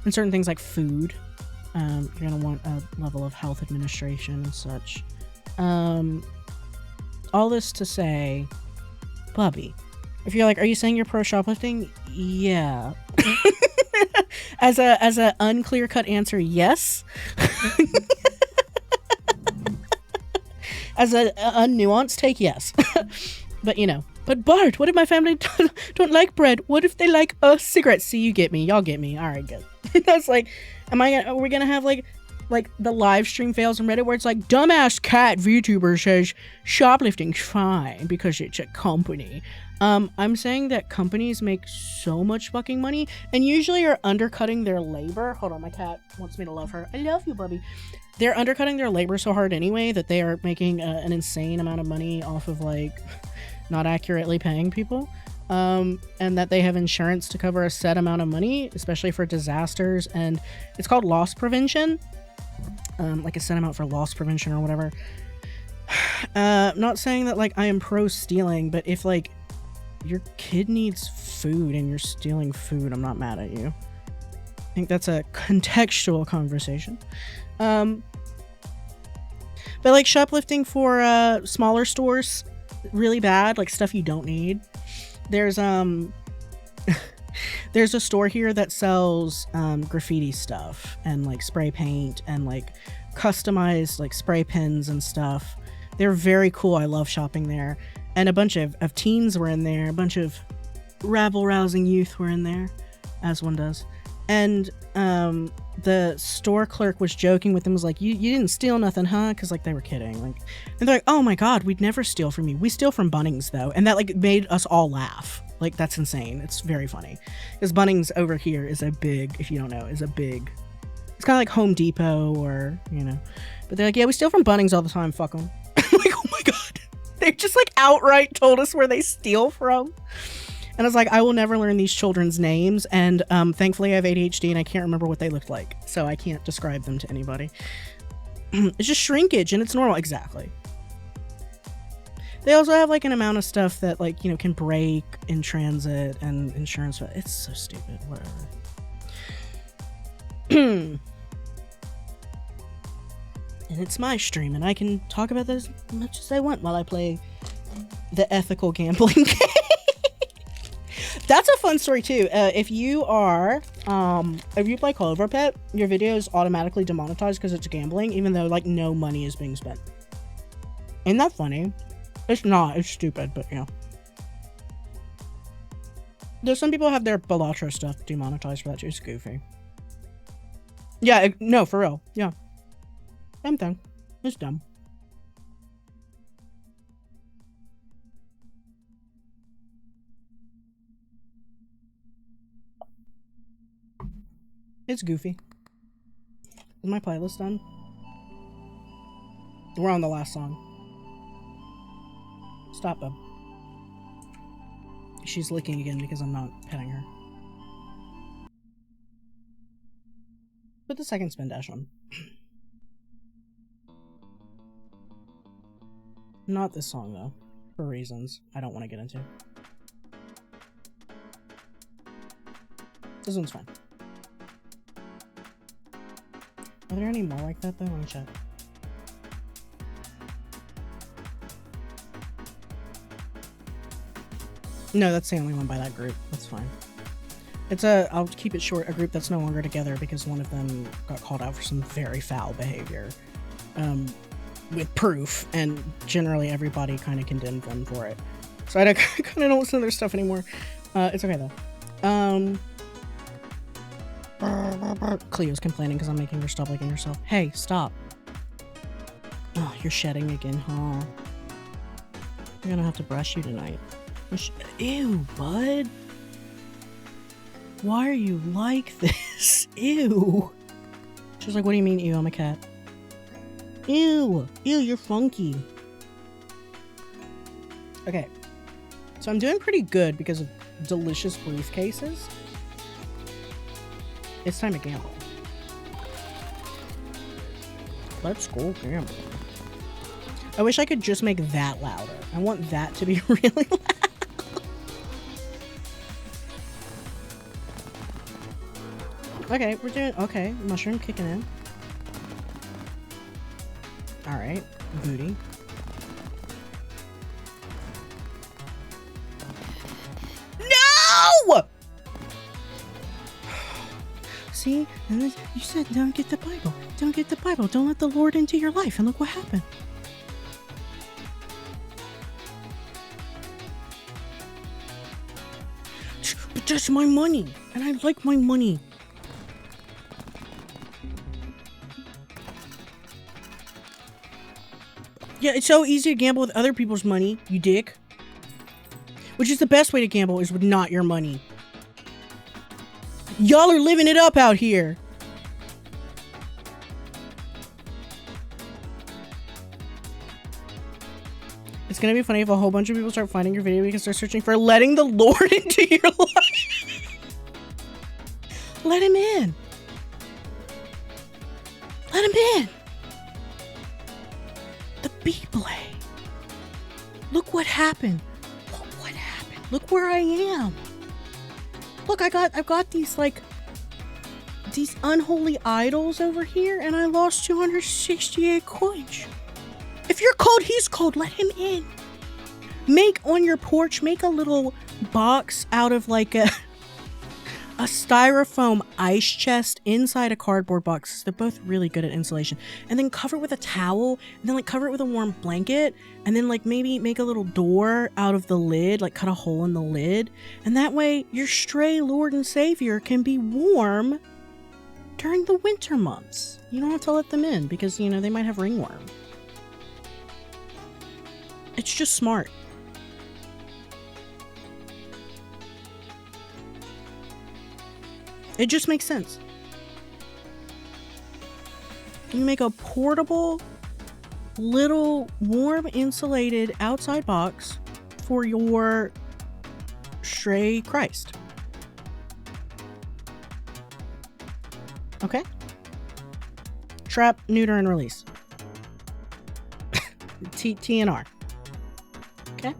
Speaker 1: And certain things like food, you're going to want a level of health administration and such. All this to say, Bubby, if you're like, are you saying you're pro shoplifting? Yeah. As a unclear cut answer, yes. As a unnuanced take, yes. But you know, but Bart, what if my family don't like bread? What if they like cigarettes? See, you get me. Y'all get me. All right, good. That's like, are we gonna have like the live stream fails on Reddit where it's like, dumbass cat VTuber says shoplifting's fine because it's a company. I'm saying that companies make so much fucking money and usually are undercutting their labor. Hold on, my cat wants me to love her. I love you, Bubby. They're undercutting their labor so hard anyway that they are making an insane amount of money off of like not accurately paying people. And that they have insurance to cover a set amount of money, especially for disasters, and it's called loss prevention. Like a set amount for loss prevention or whatever. Not saying that like I am pro stealing, but if like your kid needs food and you're stealing food, I'm not mad at you. I think that's a contextual conversation. But like shoplifting for smaller stores, really bad, like stuff you don't need. There's there's a store here that sells graffiti stuff and like spray paint and like customized like spray pens and stuff. They're very cool. I love shopping there. And a bunch of teens were in there. A bunch of rabble-rousing youth were in there, as one does. And the store clerk was joking with them, was like, you didn't steal nothing, huh? Because like they were kidding. Like, and they're like, oh my god, we'd never steal from you. We steal from Bunnings though. And that like made us all laugh. Like that's insane. It's very funny. Because Bunnings over here is a big, if you don't know, it's kind of like Home Depot or, you know. But they're like, yeah, we steal from Bunnings all the time. Fuck them. Like, oh my god. They just like outright told us where they steal from. And I was like, I will never learn these children's names. And thankfully I have ADHD and I can't remember what they looked like. So I can't describe them to anybody. It's just shrinkage and it's normal. Exactly. They also have like an amount of stuff that like, you know, can break in transit and insurance. It's so stupid. Whatever. And it's my stream and I can talk about this as much as I want while I play the ethical gambling game. That's a fun story too. If you play Cloverpit, your video is automatically demonetized because it's gambling, even though like no money is being spent. Isn't that funny? It's not. It's stupid, but yeah. There's some people have their balatro stuff demonetized for that too. It's goofy. Yeah, no, for real. Yeah. Same thing. It's dumb. It's goofy. Is my playlist done? We're on the last song. Stop, bub. She's licking again because I'm not petting her. Put the second spin dash on. Not this song, though. For reasons I don't want to get into. This one's fine. Are there any more like that, though? Let me check. No, that's the only one by that group. That's fine. It's I'll keep it short, a group that's no longer together because one of them got called out for some very foul behavior. With proof, and generally everybody kind of condemned them for it. So I kind of don't listen to their stuff anymore. It's okay though. Cleo's complaining because I'm making her stop licking herself. Hey, stop. Oh, you're shedding again, huh? You're gonna have to brush you tonight. Ew, bud. Why are you like this? Ew. She's like, what do you mean, ew? I'm a cat. Ew. Ew, you're funky. Okay. So I'm doing pretty good because of delicious briefcases. It's time to gamble. Let's go gamble. I wish I could just make that louder. I want that to be really loud. Okay, we're doing okay. Mushroom kicking in. Alright, booty. No! See, and this, you said don't get the Bible. Don't get the Bible. Don't let the Lord into your life. And look what happened. But that's my money. And I like my money. Yeah, it's so easy to gamble with other people's money, you dick. Which is the best way to gamble, is with not your money. Y'all are living it up out here. It's gonna be funny if a whole bunch of people start finding your video because they're searching for letting the Lord into your life. Let him in. Let him in. The B-play. Look what happened. Look what happened. Look where I am. Look, I've got these like these unholy idols over here, and I lost 268 coins. If you're cold, he's cold. Let him in. Make on your porch, make a little box out of like a styrofoam ice chest inside a cardboard box. They're both really good at insulation. And then cover it with a towel, and then like cover it with a warm blanket, and then like maybe make a little door out of the lid, like cut a hole in the lid. And that way your stray Lord and Savior can be warm during the winter months. You don't have to let them in because, you know, they might have ringworm. It's just smart. It just makes sense. You make a portable, little, warm, insulated outside box for your stray Christ. Okay? Trap, neuter, and release. TNR. Okay?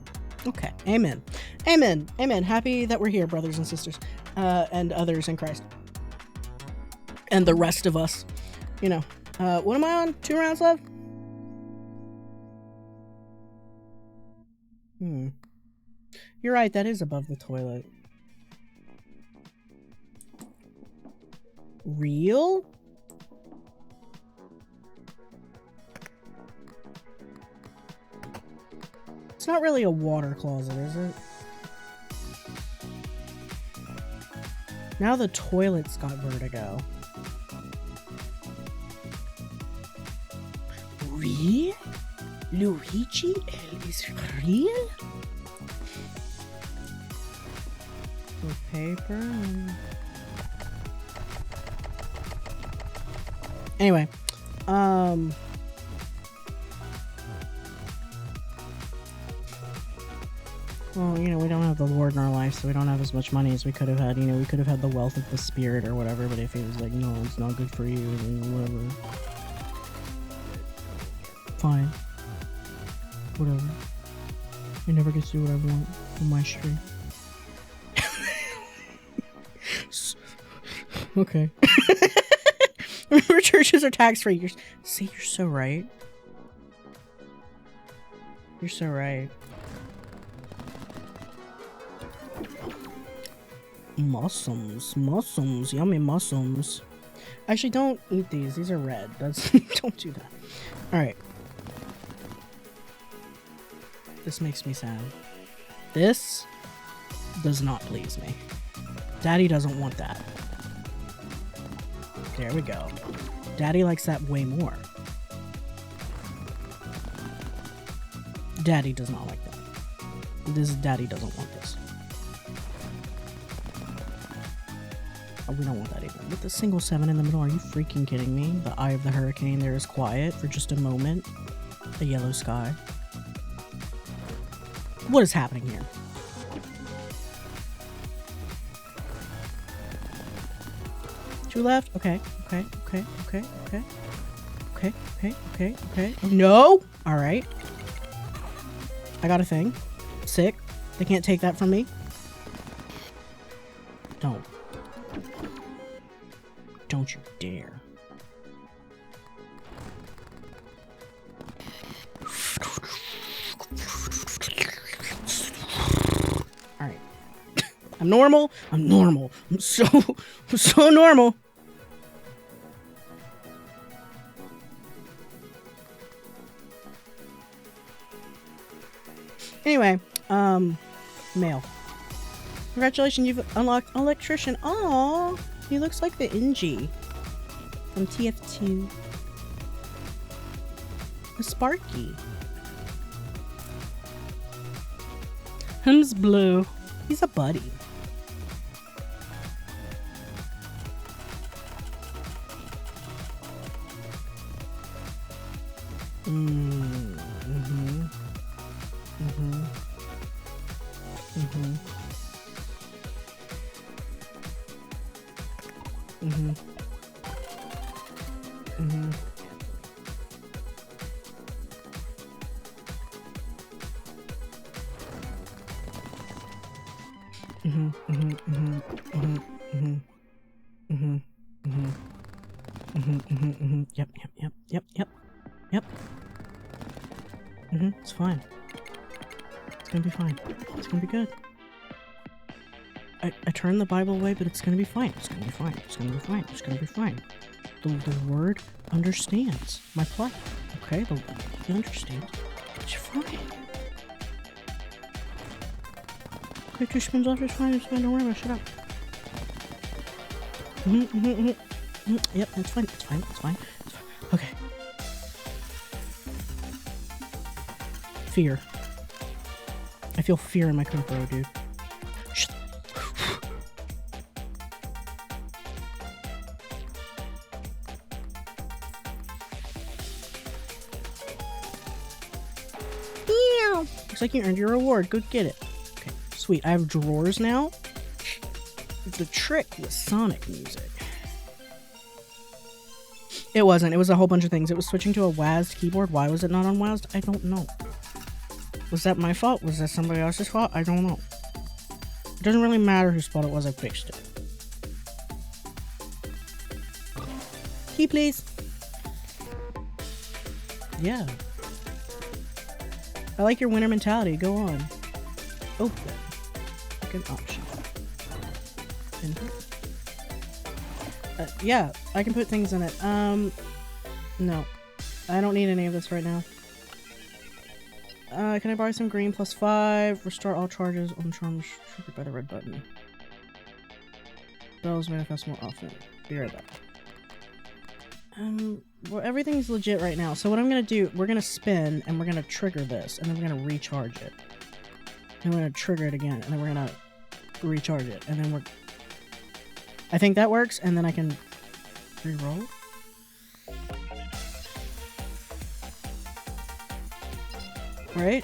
Speaker 1: Okay. Amen. Amen. Amen. Happy that we're here, brothers and sisters. And others in Christ. And the rest of us. You know. What am I on? 2 rounds left? You're right, that is above the toilet. Real? It's not really a water closet, is it? Now the toilet's got vertigo. Real? Luigi is real? With paper. Anyway, well, you know, we don't have the Lord in our life, so we don't have as much money as we could have had. You know, we could have had the wealth of the Spirit or whatever, but if he was like, no, it's not good for you, then whatever. Fine. Whatever. I never get to do what I want on my stream. Okay. Remember, churches are tax-free. See, you're so right. You're so right. Mushrooms, yummy mushrooms. Actually, don't eat these. These are red. That's don't do that. All right. This makes me sad. This does not please me. Daddy doesn't want that. There we go. Daddy likes that way more. Daddy does not like that. Daddy doesn't want this. Oh, we don't want that either. With the single 7 in the middle, are you freaking kidding me? The eye of the hurricane there is quiet for just a moment. A yellow sky. What is happening here? Two left? Okay. Okay. No! Alright. I got a thing. Sick. They can't take that from me. Don't. Don't you dare. Alright. I'm normal. I'm normal. I'm so normal. Anyway, mail. Congratulations, you've unlocked Electrician. Aww, he looks like the NG from TF2. A Sparky. Him's blue. He's a buddy. Yep. It's fine. It's gonna be fine. It's gonna be good. I turned the Bible away, but it's gonna be fine. It's gonna be fine. It's gonna be fine. It's gonna be fine. The word understands my plight. Okay? He understands. It's fine. Okay, 2 spins left. It's fine. It's fine. Don't worry about it. Shut up. Yep, it's fine. It's fine. It's fine. It's fine. Okay. Fear. I feel fear in my corpo, dude. Shh. Looks like you earned your reward. Go get it. Okay, sweet. I have drawers now. The trick was Sonic music. It wasn't. It was a whole bunch of things. It was switching to a WASD keyboard. Why was it not on WASD? I don't know. Was that my fault? Was that somebody else's fault? I don't know. It doesn't really matter whose fault it was. I fixed it. Key, please. Yeah. I like your winner mentality. Go on. Open. Like an option. Yeah, I can put things in it. No. I don't need any of this right now. Can I buy some green +5? Restore all charges on charms triggered by the red button. Bells manifest more often. Be right back. Well, everything's legit right now. So what I'm gonna do, we're gonna spin, and we're gonna trigger this, and then we're gonna recharge it. And we're gonna trigger it again, and then we're gonna recharge it, and then I think that works, and then I can re-roll. Right?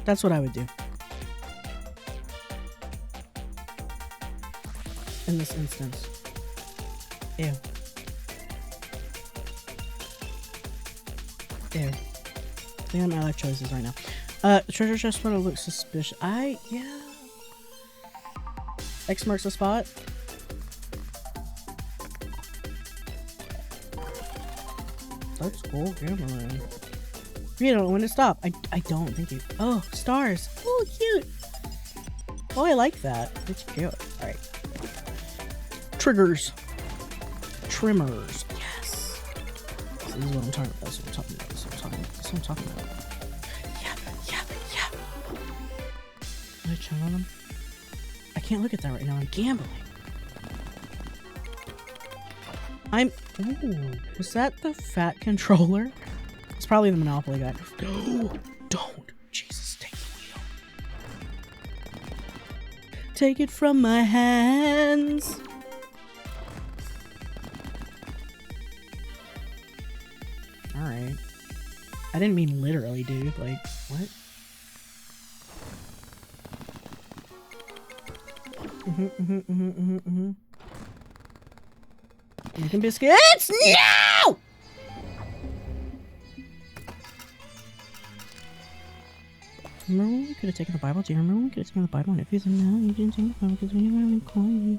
Speaker 1: That's what I would do. In this instance. Ew. Ew. Look at my life choices right now. Treasure chest photo looks suspicious. Yeah. X marks the spot. That's cool, gambling. You don't know when to stop. I don't think you. Oh, stars. Oh, cute. Oh, I like that. It's cute. Alright. Triggers. Trimmers. Yes. This is what I'm talking about. This is what I'm talking about. This is what I'm talking about. This is what I'm talking about. Yeah. Can I chill on them? I can't look at that right now. I'm gambling. Ooh, is that the fat controller? It's probably the Monopoly guy. No, don't. Jesus, take the wheel. Take it from my hands. Alright. I didn't mean literally, dude. Like, what? Making biscuits? No! Remember when we could have taken the Bible? Do you remember when we could have taken the Bible? And if you said no, you didn't take the Bible because we didn't have any coin.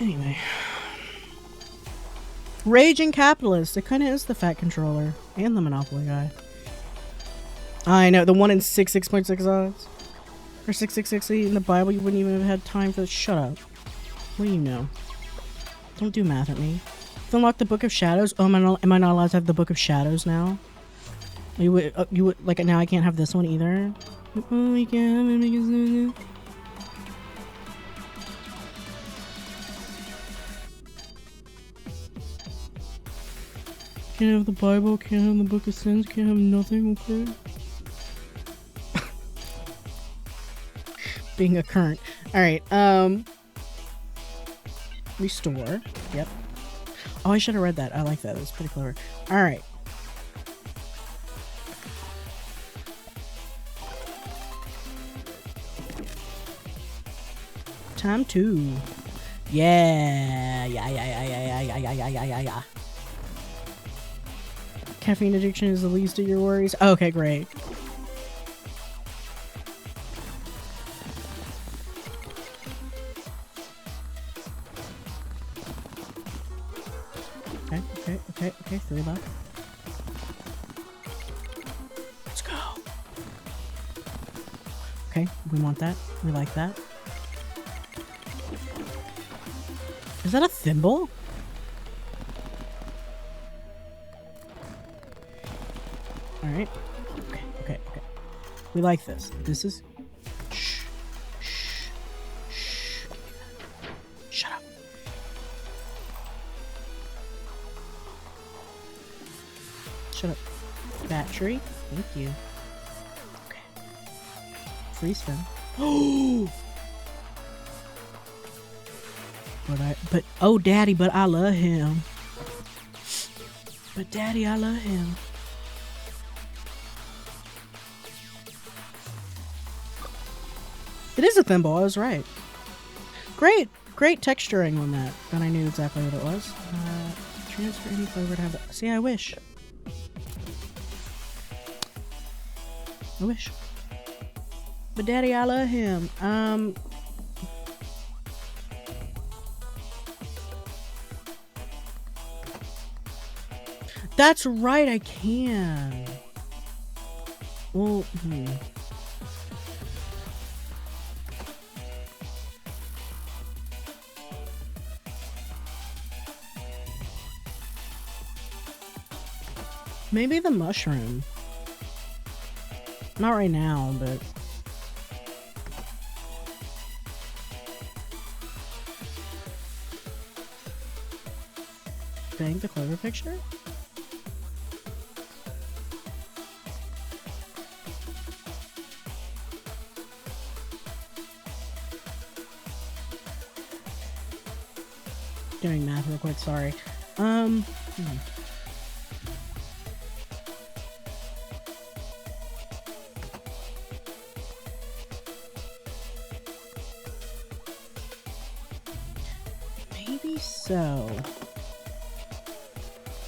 Speaker 1: Anyway. Raging Capitalist. It kind of is the fat controller. And the Monopoly guy. I know. The 1 in 6.6 odds. Or 666 in the Bible. You wouldn't even have had time for the... Shut up. What do you know? Don't do math at me. Unlock the Book of Shadows. Oh, am I not allowed to have the Book of Shadows now? You would... like, now I can't have this one either? Oh my god. Can't have the Bible, can't have the Book of Sins, can't have nothing, okay? Being a current. Alright, restore. Yep. Oh, I should have read that. I like that. That's pretty clever. Alright. Time 2. Yeah. Yeah. Caffeine addiction is the least of your worries. Okay, great. Okay, 3 left. Let's go. Okay, we want that. We like that. Is that a thimble? Alright. Okay. We like this. This is... Shh. Shut up. Shut up. Battery. Thank you. Okay. Free spin. Oh! Oh, Daddy, but I love him. But Daddy, I love him. It is a thimble, I was right. Great texturing on that. Then I knew exactly what it was. Transfer any flavor to have that. See, I wish. But Daddy, I love him. That's right, I can. Well, Maybe the mushroom. Not right now, but... Bang the Clover picture? Doing math real quick, sorry. Maybe so.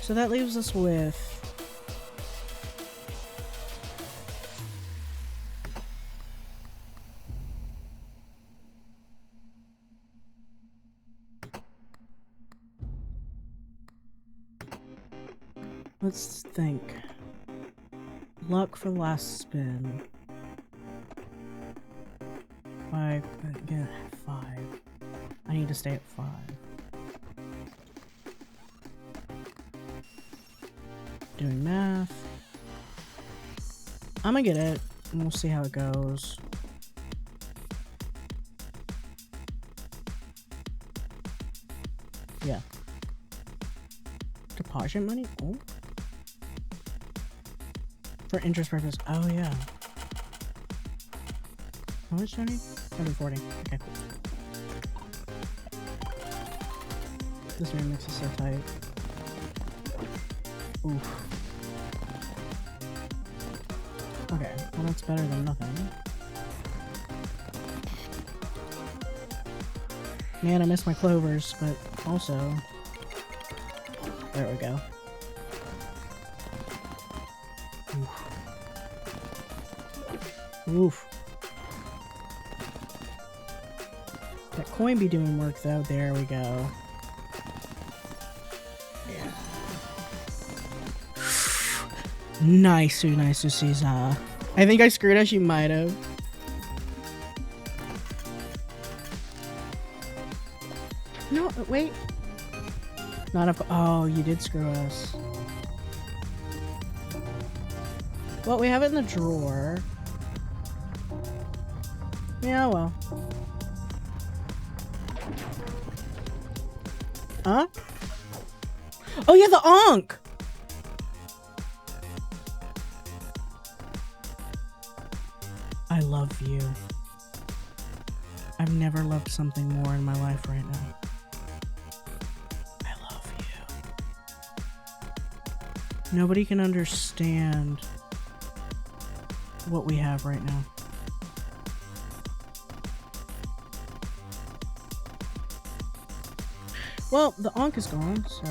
Speaker 1: So that leaves us with... Let's think. Luck for the last spin. 5. Again, 5. I need to stay at 5. Doing math. I'm gonna get it, and we'll see how it goes. Yeah. Deposit money? Oh. For interest purpose. Oh, yeah. How much money? 140. Okay, cool. This remix is so tight. Oof. Okay, well that's better than nothing. Man, I miss my clovers, but also... There we go. Oof. Oof. That coin be doing work though. There we go. Yeah. Nice, nice, Caesar. I think I screwed us. You might have. No, wait. Not a. Oh, you did screw us. Well, we have it in the drawer. Yeah, well. Huh? Oh yeah, the Ankh! I love you. I've never loved something more in my life right now. I love you. Nobody can understand what we have right now. Well, the Ankh is gone, so,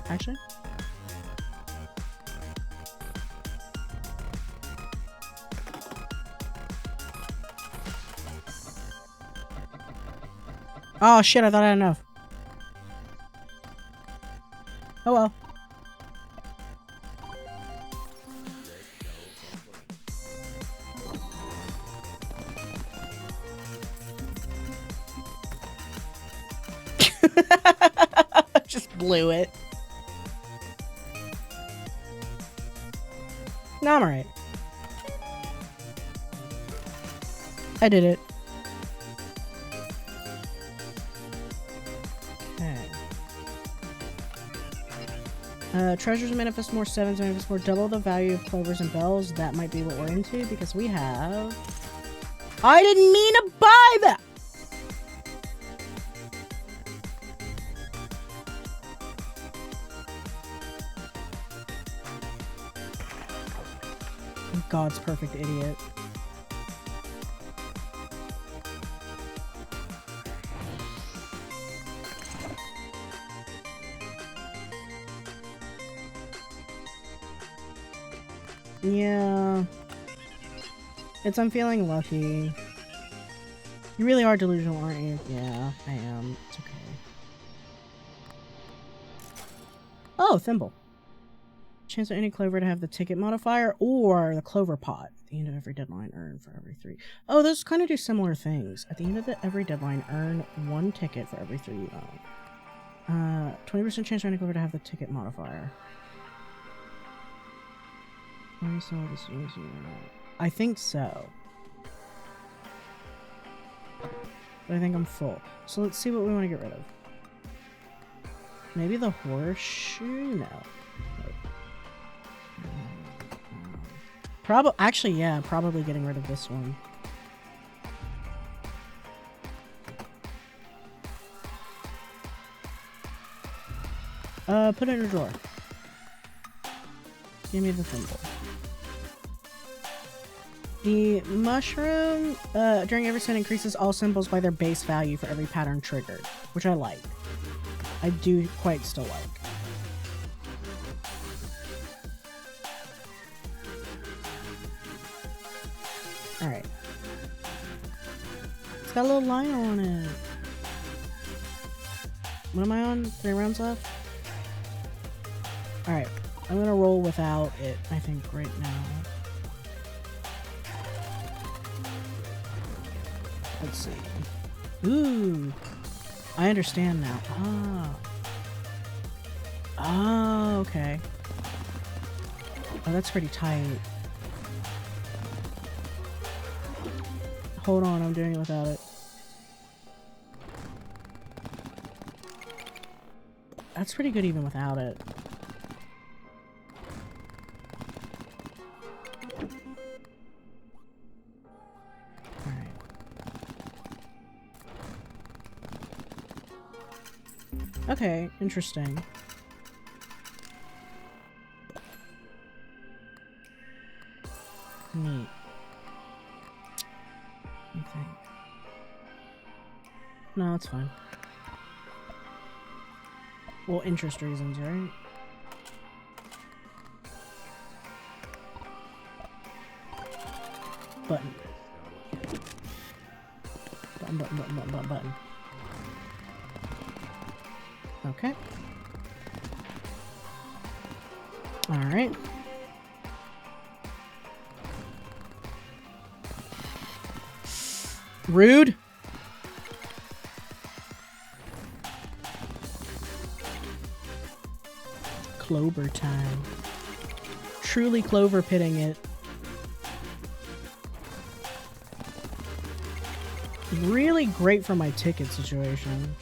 Speaker 1: Actually? Oh shit, I thought I had enough. Oh well. Just blew it. No, I'm alright. I did it. Treasures manifest more, sevens manifest more, double the value of clovers and bells. That might be what we're into because we have... I didn't mean to buy that! God's perfect idiot. Yeah. I'm feeling lucky. You really are delusional, aren't you? Yeah, I am. It's okay. Oh, thimble. Chance of any clover to have the ticket modifier or the clover pot. At the end of every deadline, earn for every 3. Oh, those kind of do similar things. At the end of every deadline, earn 1 ticket for every 3 you own. 20% chance for any clover to have the ticket modifier. I think so. But I think I'm full. So let's see what we want to get rid of. Maybe the horseshoe? No. Actually, yeah, probably getting rid of this one. Put it in a drawer. Give me the thimble. The mushroom, during every spin increases all symbols by their base value for every pattern triggered, which I like. I do quite still like. got a little line on it. What am I on? 3 rounds left? Alright. I'm gonna roll without it, I think, right now. Let's see. Ooh. I understand now. Ah. Oh, okay. Oh, that's pretty tight. Hold on, I'm doing it without it. That's pretty good even without it. Alright. Okay, interesting. Neat. I think. No, it's fine. Well, interest reasons, right? Button. Button. Okay. Alright. Rude. Clover time. Truly clover pitting it. Really great for my ticket situation.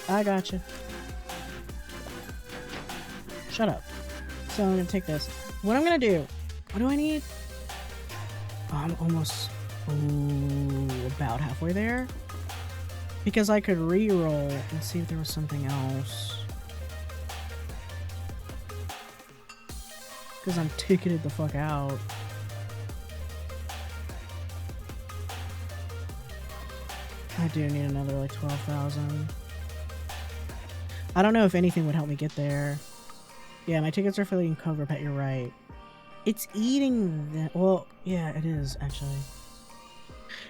Speaker 1: I gotcha. Shut up. So I'm gonna take this. What I'm gonna do? What do I need? Oh, I'm almost about halfway there. Because I could re-roll and see if there was something else. Because I'm ticketed the fuck out. I do need another like 12,000. I don't know if anything would help me get there. Yeah, my tickets are for eating Cloverpit, you're right. It's eating the... Well, yeah, it is, actually.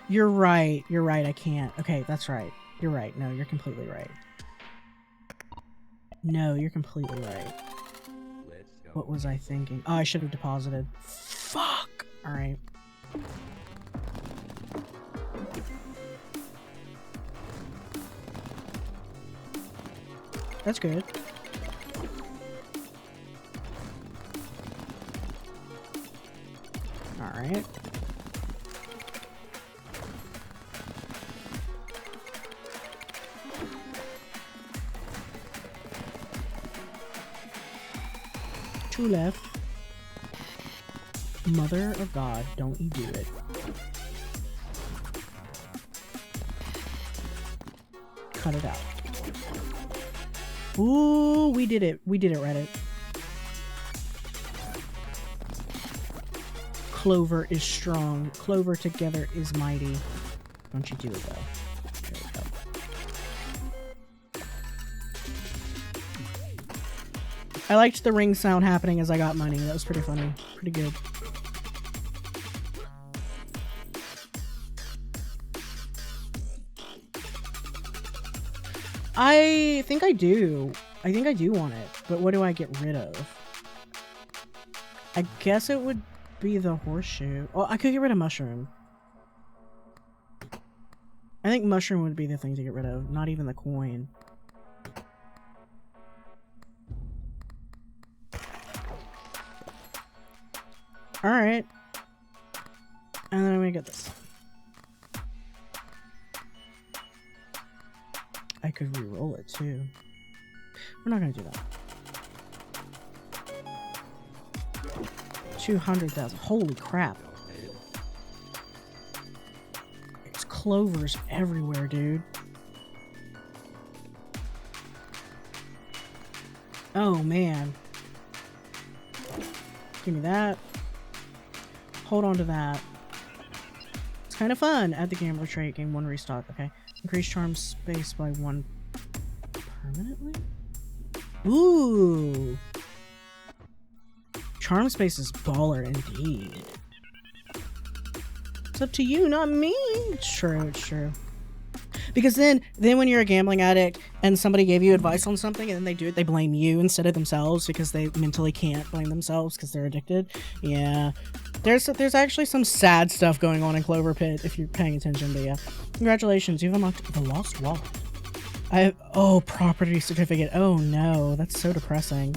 Speaker 1: You're right, I can't. Okay, that's right. You're right. No, you're completely right. No, you're completely right. What was I thinking? Oh, I should have deposited. Fuck! Alright. That's good. Alright. Two left. Mother of God, don't you do it. Cut it out. Ooh, we did it. We did it, Reddit. Clover is strong. Clover together is mighty. Don't you do it, though. There we go. I liked the ring sound happening as I got money. That was pretty funny. Pretty good. I think I do. I think I do want it. But what do I get rid of? I guess it would be the horseshoe. Oh, I could get rid of mushroom. I think mushroom would be the thing to get rid of. Not even the coin. Alright. And then I'm gonna get this. I could re-roll it too. We're not gonna do that. 200,000. Holy crap. There's clovers everywhere, dude. Oh, man. Give me that. Hold on to that. It's kind of fun. Add the gambler trait. Gain 1 restock. Okay. Increase charm space by 1 permanently? Ooh. Charm space is baller indeed. It's up to you, not me. It's true, it's true. Because then when you're a gambling addict and somebody gave you advice on something and then they do it, they blame you instead of themselves because they mentally can't blame themselves because they're addicted. Yeah. There's actually some sad stuff going on in Cloverpit if you're paying attention, but yeah. Congratulations, you've unlocked the Lost Wallet. Oh, property certificate. Oh no, that's so depressing.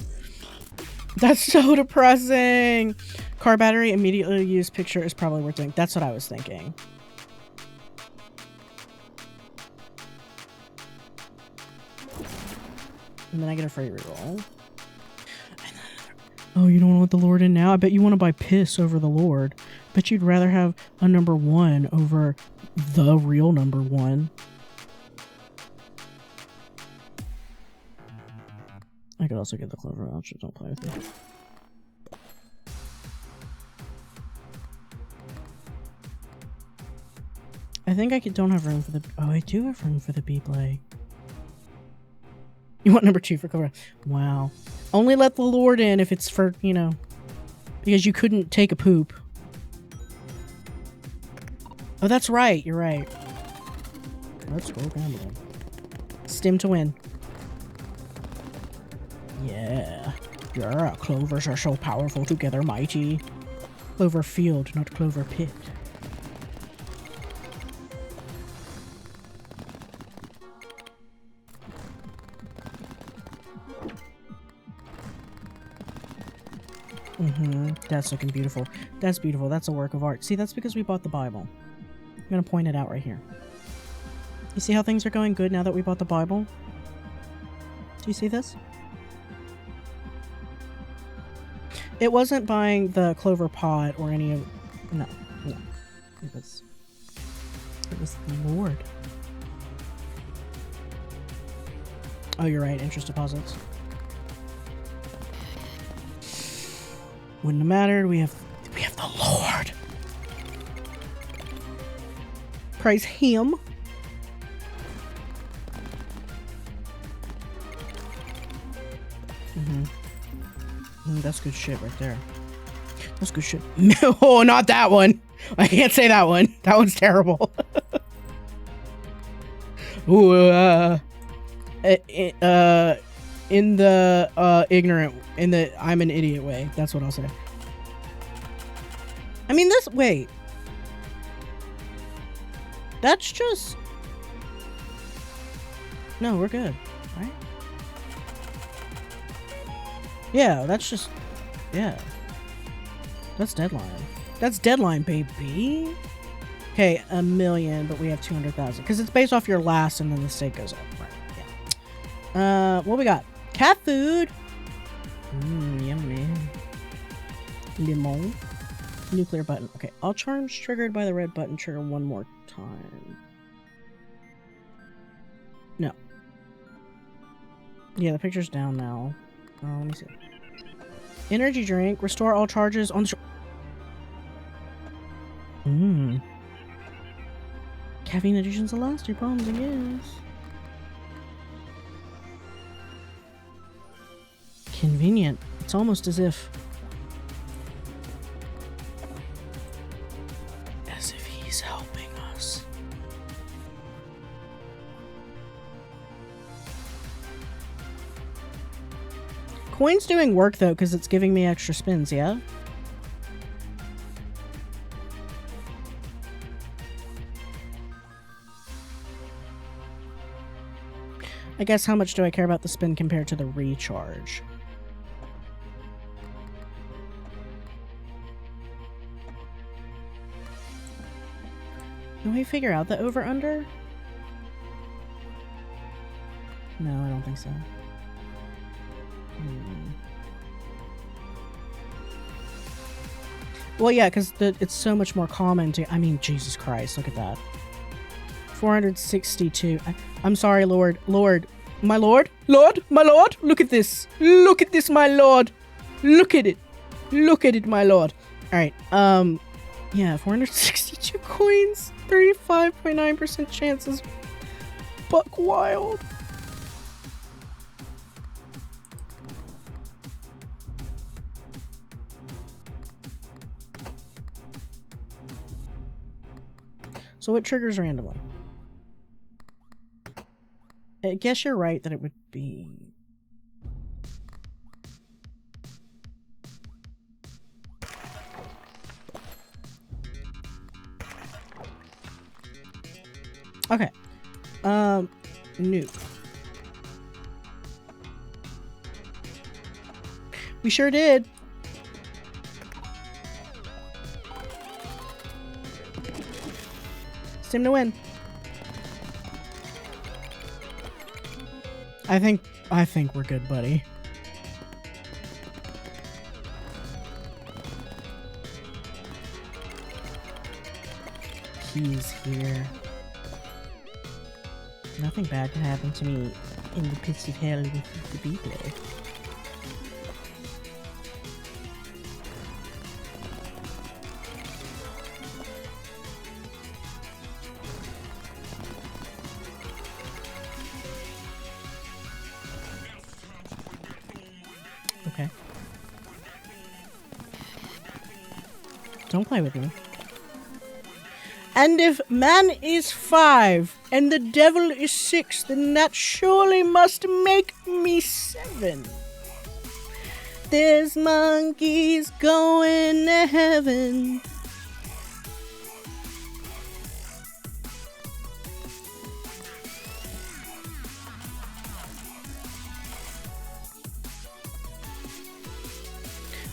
Speaker 1: That's so depressing. Car battery immediately used picture is probably worth doing. That's what I was thinking. And then I get a free reroll. Oh, you don't want the Lord in now? I bet you want to buy piss over the Lord. Bet you'd rather have a number 1 over the real number 1. I could also get the Clover voucher. Don't play with me. I think don't have room for the... Oh, I do have room for the B-play. You want number 2 for Clover? Wow. Only let the Lord in if it's for, you know, because you couldn't take a poop. Oh, that's right. You're right. Let's go gambling. Stim to win. Yeah. Yeah, clovers are so powerful together, mighty. Clover field, not Clover pit. That's looking beautiful. That's beautiful. That's a work of art. See, that's because we bought the Bible. I'm gonna point it out right here. You see how things are going good now that we bought the Bible? Do you see this? It wasn't buying the Clover pot or any of... No. It was the Lord. Oh, you're right. Interest deposits. Wouldn't have mattered. We have the Lord. Praise Him. That's good shit right there. That's good shit. Oh, not that one. I can't say that one. That one's terrible. Ooh, in the ignorant, in the I'm an idiot way. That's what I'll say. I mean, wait. That's just... No, we're good, right? Yeah, that's just... Yeah. That's deadline. That's deadline, baby. Okay, 1 million, but we have 200,000. Because it's based off your last and then the stake goes up. Right, yeah. What we got? Cat food. Yummy. Limon. Nuclear button. Okay, all charms triggered by the red button trigger one more time. No. Yeah, the picture's down now. Let me see. Energy drink. Restore all charges on the Caffeine additions will last your problems, I guess. Convenient. It's almost as if he's helping us. Coin's doing work though, because it's giving me extra spins, yeah? I guess how much do I care about the spin compared to the recharge? Can we figure out the over-under? No, I don't think so. Well, yeah, because it's so much more common to... I mean, Jesus Christ, look at that. 462. I'm sorry, Lord. Lord. My Lord? Lord? My Lord? Look at this. Look at this, my Lord. Look at it. Look at it, my Lord. Alright, yeah, 462 coins. 35.9% chances. Buck wild. So it triggers randomly. I guess you're right that it would be... Okay. Nuke. We sure did. It's time to win. I think we're good, buddy. He's here. Nothing bad can happen to me in the pits of hell with the B-play. Okay. Don't play with me. And if man is 5 and the devil is 6, then that surely must make me 7. There's monkeys going to heaven.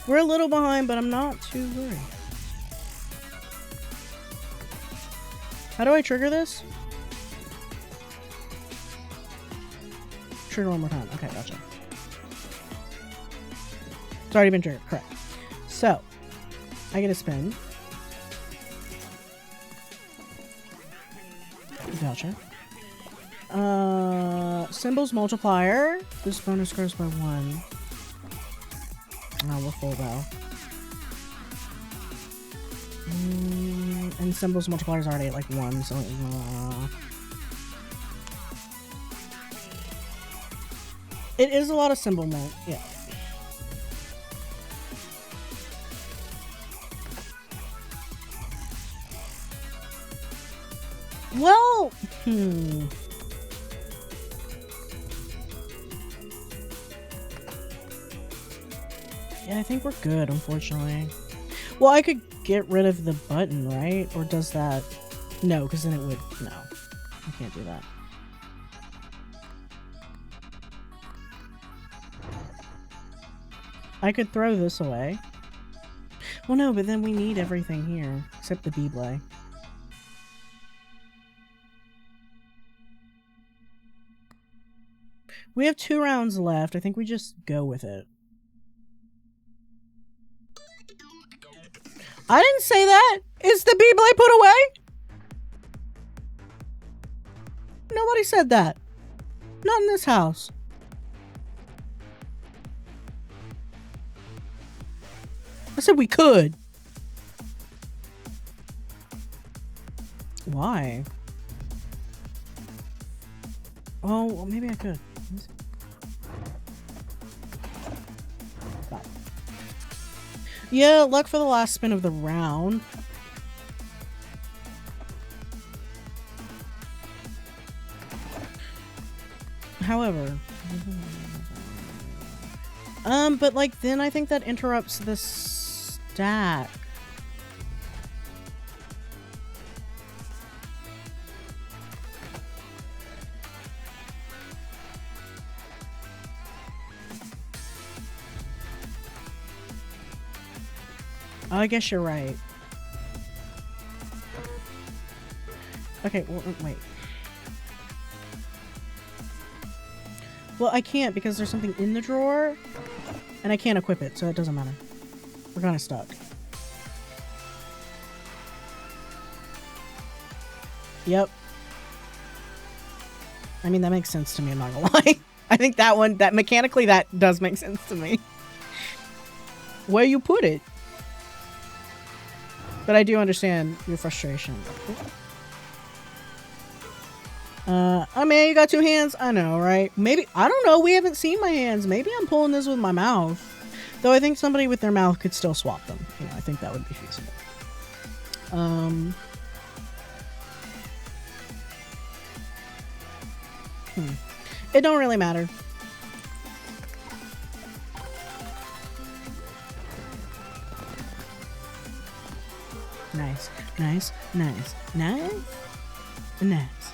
Speaker 1: We're a little behind, but I'm not too worried. How do I trigger this? Trigger one more time. Okay, gotcha. It's already been triggered. Correct. So, I get a spin. Gotcha. Symbols multiplier. This bonus grows by 1. Oh, we're full though. And symbols multiplier is already at like 1, so it is a lot of symbol mode, yeah. Well, yeah, I think we're good, unfortunately. Well, I could get rid of the button, right? Or does that... No, because then it would... No. I can't do that. I could throw this away. Well, no, but then we need everything here. Except the B-Blay. We have 2 rounds left. I think we just go with it. I didn't say that! Is the B-Blay put away? Nobody said that. Not in this house. I said we could. Why? Oh, well, maybe I could. Yeah, luck for the last spin of the round. However, but like then I think that interrupts the stack. Oh, I guess you're right. Okay, well, wait. Well, I can't because there's something in the drawer, and I can't equip it, so it doesn't matter. We're kind of stuck. Yep. I mean, that makes sense to me, I'm not gonna lie. I think that mechanically, that does make sense to me. Where you put it. But I do understand your frustration. I mean, you got 2 hands? I know, right? Maybe, I don't know, we haven't seen my hands. Maybe I'm pulling this with my mouth. Though I think somebody with their mouth could still swap them. You know, I think that would be feasible. It don't really matter. Nice, nice, nice, nice, nice,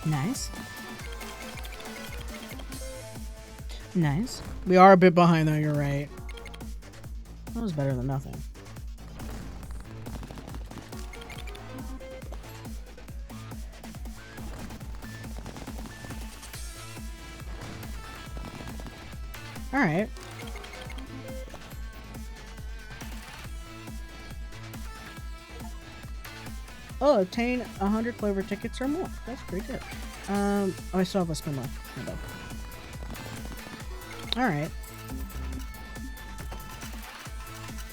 Speaker 1: nice, nice. We are a bit behind though, you're right. That was better than nothing. Alright. Oh, obtain 100 Clover tickets or more. That's pretty good. Oh, I still have a spin left. Alright.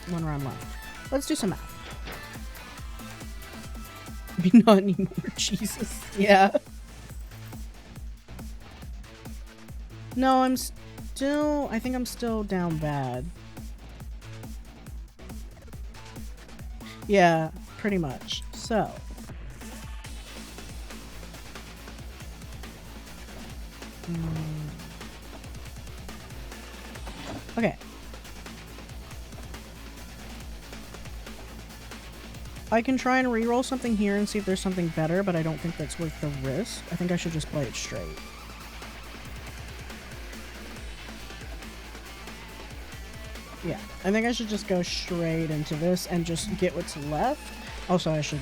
Speaker 1: One round left. Let's do some math. Not anymore, Jesus. Yeah. No, I'm still... I think I'm still down bad. Yeah, pretty much. So... Okay. I can try and reroll something here and see if there's something better, but I don't think that's worth the risk. I think I should just play it straight. Yeah, I think I should just go straight into this and just get what's left. Also, I should...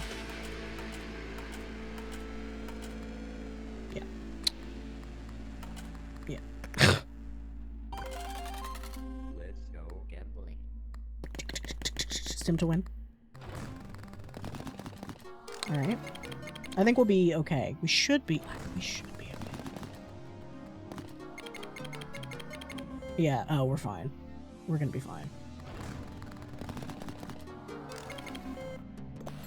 Speaker 1: Yeah. Yeah.
Speaker 3: Let's go gambling.
Speaker 1: Stim to win. Alright. I think we'll be okay. We should be okay. Yeah, oh, we're fine. We're gonna be fine.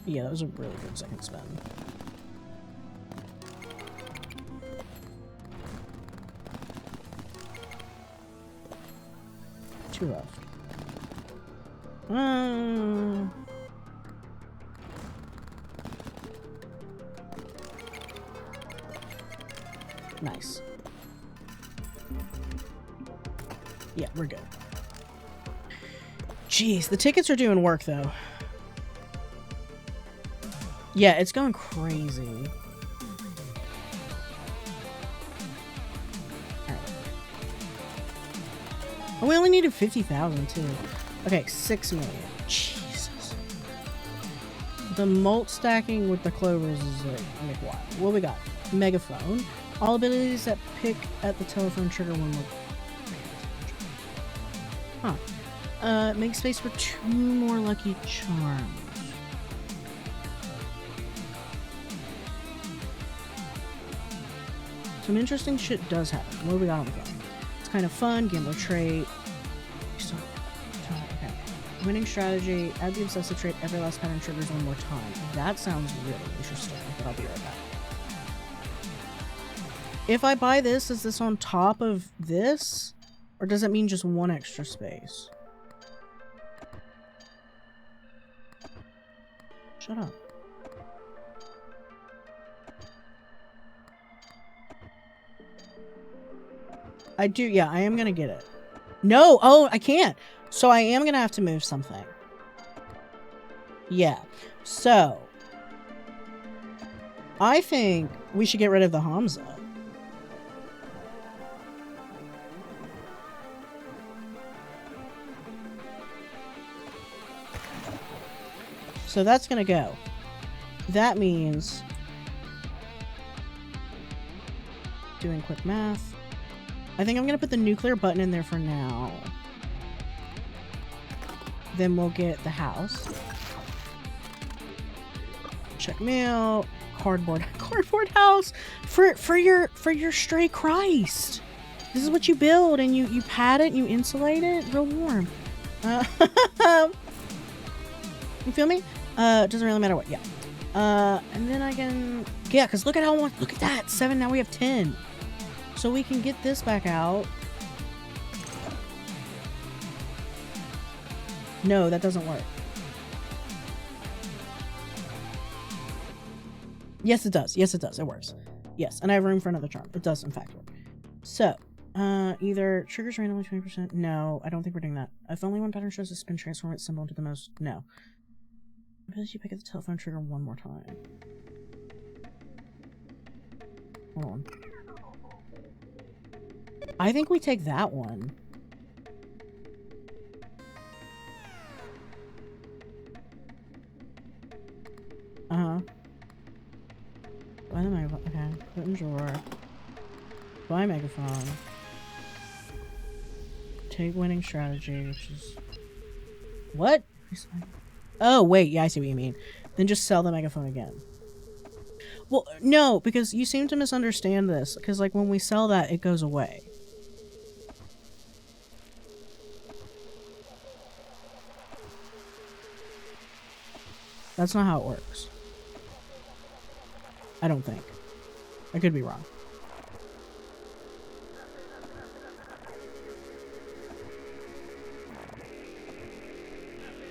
Speaker 1: Yeah, that was a really good second spin. Two left. Nice. Yeah, we're good. Jeez, the tickets are doing work, though. Yeah, it's going crazy. Alright. Oh, we only needed 50,000, too. Okay, 6 million. Jesus. The mult stacking with the clovers is like wild. What we got? Megaphone. All abilities that pick at the telephone trigger one more. Huh. Make space for 2 more lucky charms. Some interesting shit does happen. What do we got on the phone? It's kind of fun. Gambler trait. Okay. Winning strategy. Add the obsessive trait. Every last pattern triggers one more time. That sounds really interesting, but I'll be right back. If I buy this, is this on top of this? Or does it mean just one extra space? Shut up. I do, yeah, I am gonna get it. No! Oh, I can't! So I am gonna have to move something. Yeah. So. I think we should get rid of the Hamza. So that's gonna go. That means... Doing quick math. I think I'm gonna put the nuclear button in there for now. Then we'll get the house. Check mail. Cardboard house for your stray Christ. This is what you build, and you pad it, and you insulate it, real warm. You feel me? It doesn't really matter what. Yeah. And then I can, yeah, because look at how much. Look at that, 7. Now we have 10. So we can get this back out. No, that doesn't work. Yes, it does. Yes, it does. It works. Yes, and I have room for another charm. It does, in fact, work. So, either triggers randomly 20%. No, I don't think we're doing that. If only one pattern shows a spin, transform its symbol into the most. No. Because you pick up the telephone trigger one more time. Hold on. I think we take that one. Buy the megaphone. Okay. Put in drawer. Buy megaphone. Take winning strategy, which is... What? Oh, wait. Yeah, I see what you mean. Then just sell the megaphone again. Well, no, because you seem to misunderstand this. Because, like, when we sell that, it goes away. That's not how it works. I don't think. I could be wrong.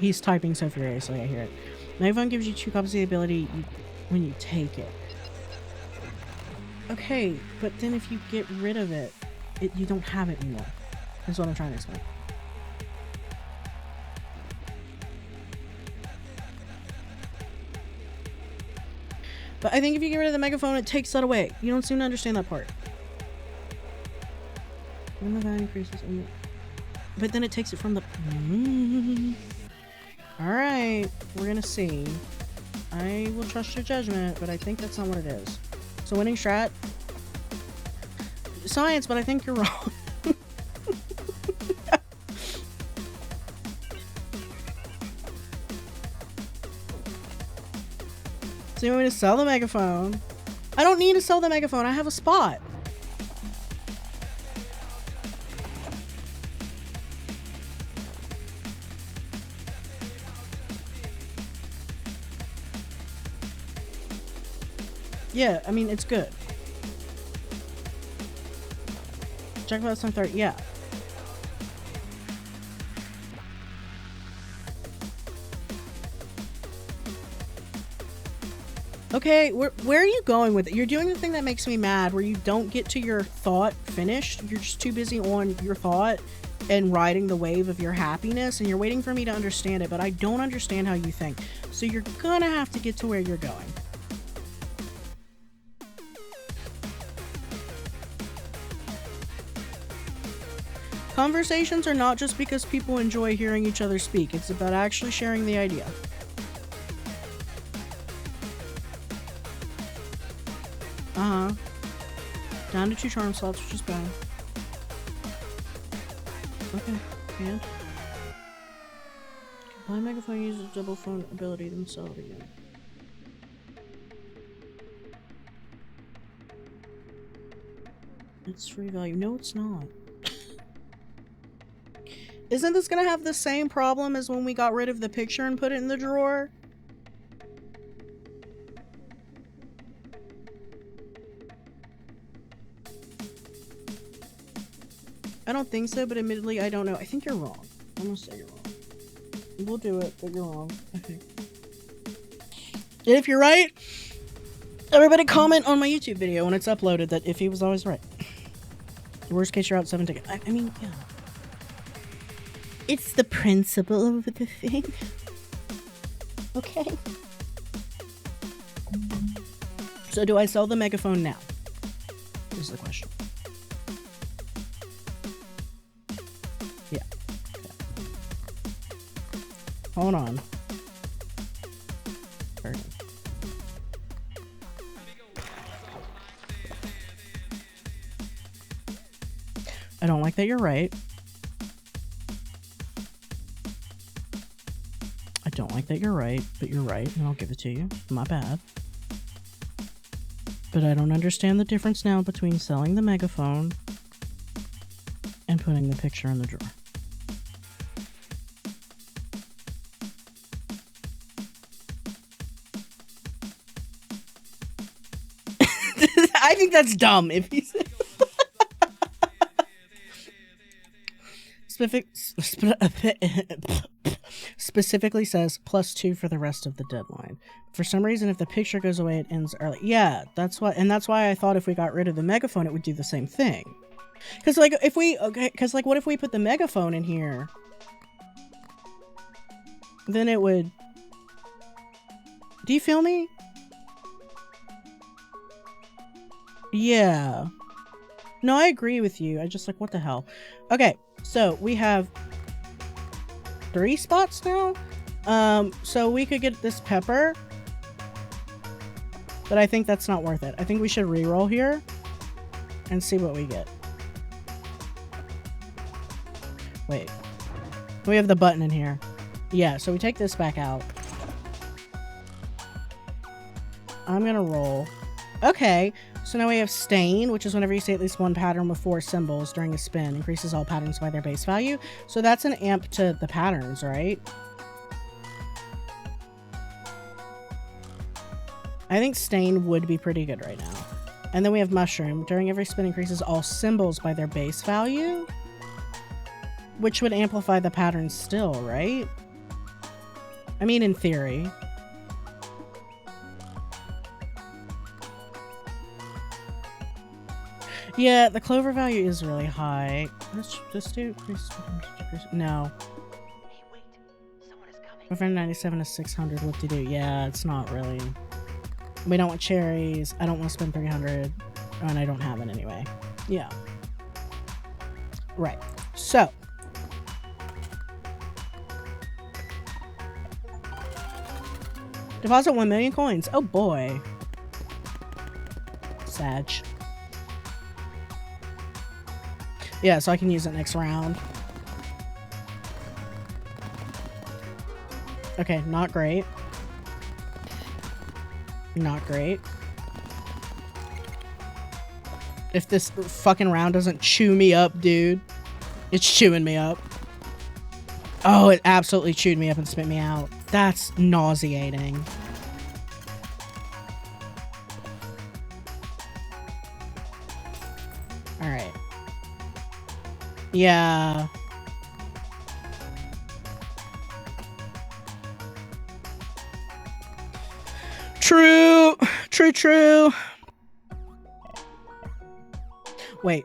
Speaker 1: He's typing so furiously, I hear it. Megaphone gives you 2 copies of the ability when you take it. Okay, but then if you get rid of it, you don't have it anymore. That's what I'm trying to explain. But I think if you get rid of the megaphone, it takes that away. You don't seem to understand that part. When the value increases, but then it takes it from the... Alright, we're gonna see. I will trust your judgment, but I think that's not what it is. So winning strat? Science, but I think you're wrong. So you want me to sell the megaphone? I don't need to sell the megaphone. I have a spot. Yeah, I mean, it's good. Check about some 30. Yeah. Okay, where are you going with it? You're doing the thing that makes me mad, where you don't get to your thought finished. You're just too busy on your thought and riding the wave of your happiness, and you're waiting for me to understand it, but I don't understand how you think. So you're gonna have to get to where you're going. Conversations are not just because people enjoy hearing each other speak. It's about actually sharing the idea. Down to 2 charm slots, which is bad. Okay, and my megaphone uses double phone ability to sell it again. It's free value. No, it's not. Isn't this gonna have the same problem as when we got rid of the picture and put it in the drawer? I don't think so, but admittedly, I don't know. I think you're wrong. I'm gonna say you're wrong. We'll do it, but you're wrong, I think. And if you're right, everybody comment on my YouTube video when it's uploaded that if he was always right. Worst case, you're out 7 tickets. I mean, yeah. It's the principle of the thing. Okay. So do I sell the megaphone now? Is the question. Yeah. Hold on. Pardon. I don't like that you're right. I don't like that you're right, but you're right, and I'll give it to you. My bad. But I don't understand the difference now between selling the megaphone and putting the picture in the drawer. I think that's dumb if he's specifically says +2 for the rest of the deadline. For some reason, if the picture goes away, it ends early. Yeah, that's why I thought if we got rid of the megaphone, it would do the same thing. Because, like, what if we put the megaphone in here? Then it would... Do you feel me? Yeah. No, I agree with you. I just, like, what the hell? Okay, so we have 3 spots now. So we could get this pepper. But I think that's not worth it. I think we should re-roll here and see what we get. Wait. We have the button in here. Yeah, so we take this back out. I'm gonna roll. Okay, so now we have stain, which is whenever you say at least one pattern with 4 symbols during a spin, increases all patterns by their base value. So that's an amp to the patterns, right? I think stain would be pretty good right now. And then we have mushroom. During every spin, increases all symbols by their base value, which would amplify the patterns still, right? I mean, in theory. Yeah, the clover value is really high. Let's do no.
Speaker 4: Hey, wait. Someone is coming.
Speaker 1: Over 97 to 600, what to do? Yeah, it's not really. We don't want cherries. I don't want to spend 300. And I don't have it anyway. Yeah. Right. So. Deposit 1 million coins. Oh boy. Sag. Yeah, so I can use it next round. Okay, not great. Not great. If this fucking round doesn't chew me up, dude. It's chewing me up. Oh, it absolutely chewed me up and spit me out. That's nauseating. Alright. Yeah. True. True. Wait.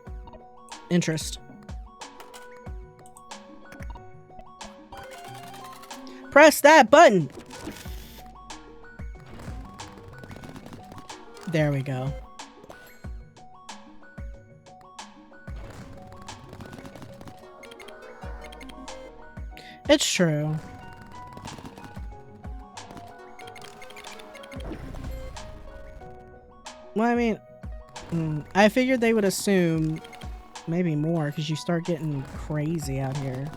Speaker 1: Interest. Press that button. There we go. It's true. Well, I mean, I figured they would assume maybe more because you start getting crazy out here.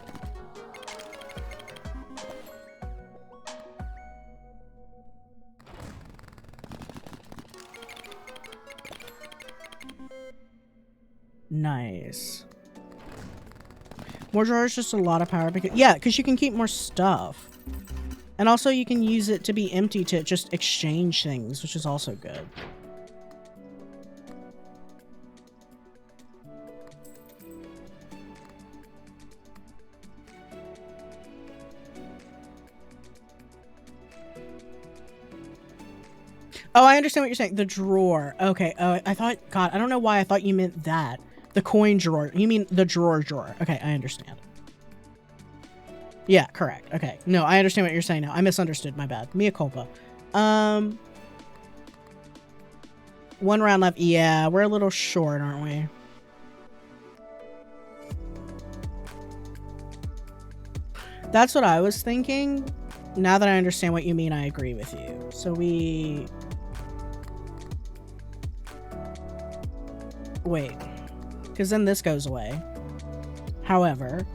Speaker 1: Nice. More drawers, just a lot of power because because you can keep more stuff. And also you can use it to be empty to just exchange things, which is also good. Oh, I understand what you're saying. The drawer. Okay. I thought, God, I don't know why I thought you meant that. The coin drawer. You mean the drawer. Okay, I understand. Yeah, correct. Okay. No, I understand what you're saying now. I misunderstood. My bad. Mea culpa. 1 round left. Yeah, we're a little short, aren't we? That's what I was thinking. Now that I understand what you mean, I agree with you. So we... Wait. Because then this goes away. However...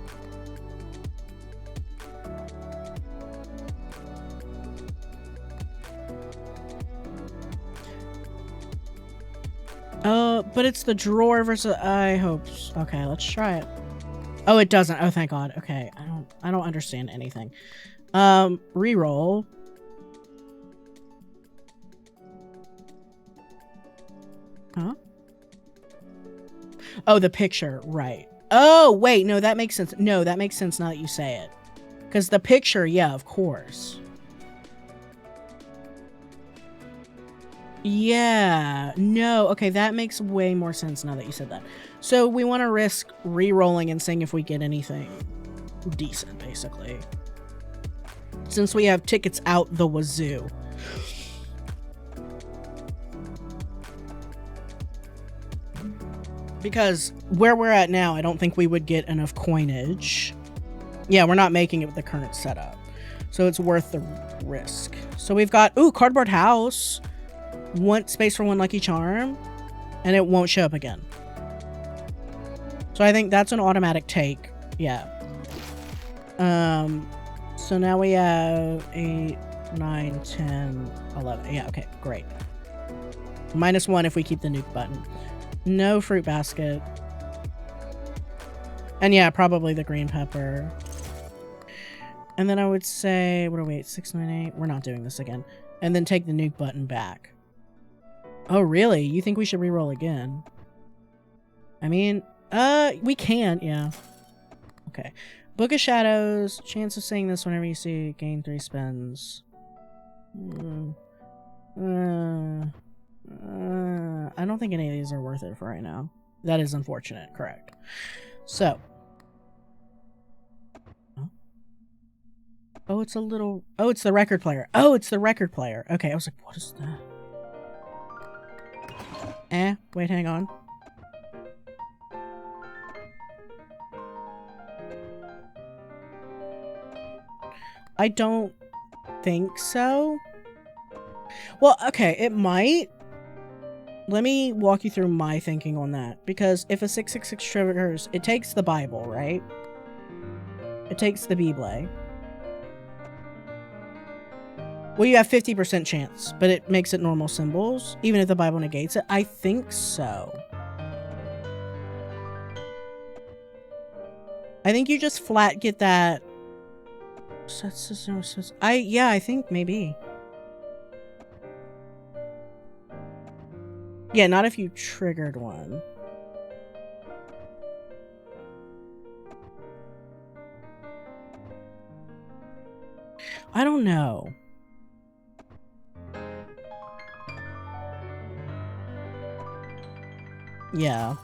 Speaker 1: but it's the drawer versus... I hope... Okay, let's try it. Oh, it doesn't. Oh, thank God. Okay, I don't understand anything. Reroll. Huh? Oh, the picture. Right. Oh, wait. No, that makes sense. No, that makes sense now that you say it. Because the picture, yeah, of course. Yeah, no, okay, that makes way more sense now that you said that. So we want to risk re-rolling and seeing if we get anything decent, basically. Since we have tickets out the wazoo. Because where we're at now, I don't think we would get enough coinage. Yeah, we're not making it with the current setup. So it's worth the risk. So we've got, ooh, cardboard house. One space for one lucky charm. And it won't show up again. So I think that's an automatic take. Yeah. So now we have 8, 9, 10, 11. Yeah, okay, great. -1 if we keep the nuke button. No fruit basket. And yeah, probably the green pepper. And then I would say, what are we at? 6, 9, 8? We're not doing this again. And then take the nuke button back. Oh, really? You think we should reroll again? I mean, we can, yeah. Okay. Book of Shadows. Chance of saying this whenever you see it. Gain 3 spins. I don't think any of these are worth it for right now. That is unfortunate, correct. So. Oh, it's a little... Oh, it's the record player. Oh, it's the record player. Okay, I was like, what is that? Wait, hang on. I don't think so. Well, okay, it might. Let me walk you through my thinking on that. Because if a 666 triggers, it takes the Bible, right? It takes the Bible. Well, you have 50% chance, but it makes it normal symbols, even if the Bible negates it. I think so. I think you just flat get that. Yeah, I think maybe. Yeah, not if you triggered one. I don't know. Yeah.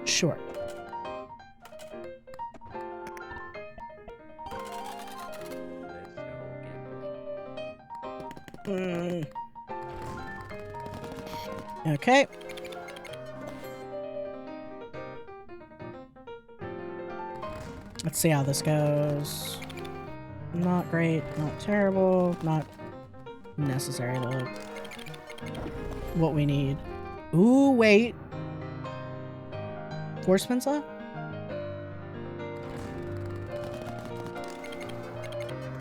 Speaker 1: Sure. Okay. Let's see how this goes. Not great, not terrible, not necessary to look. What we need. Ooh, wait. 4 spins left?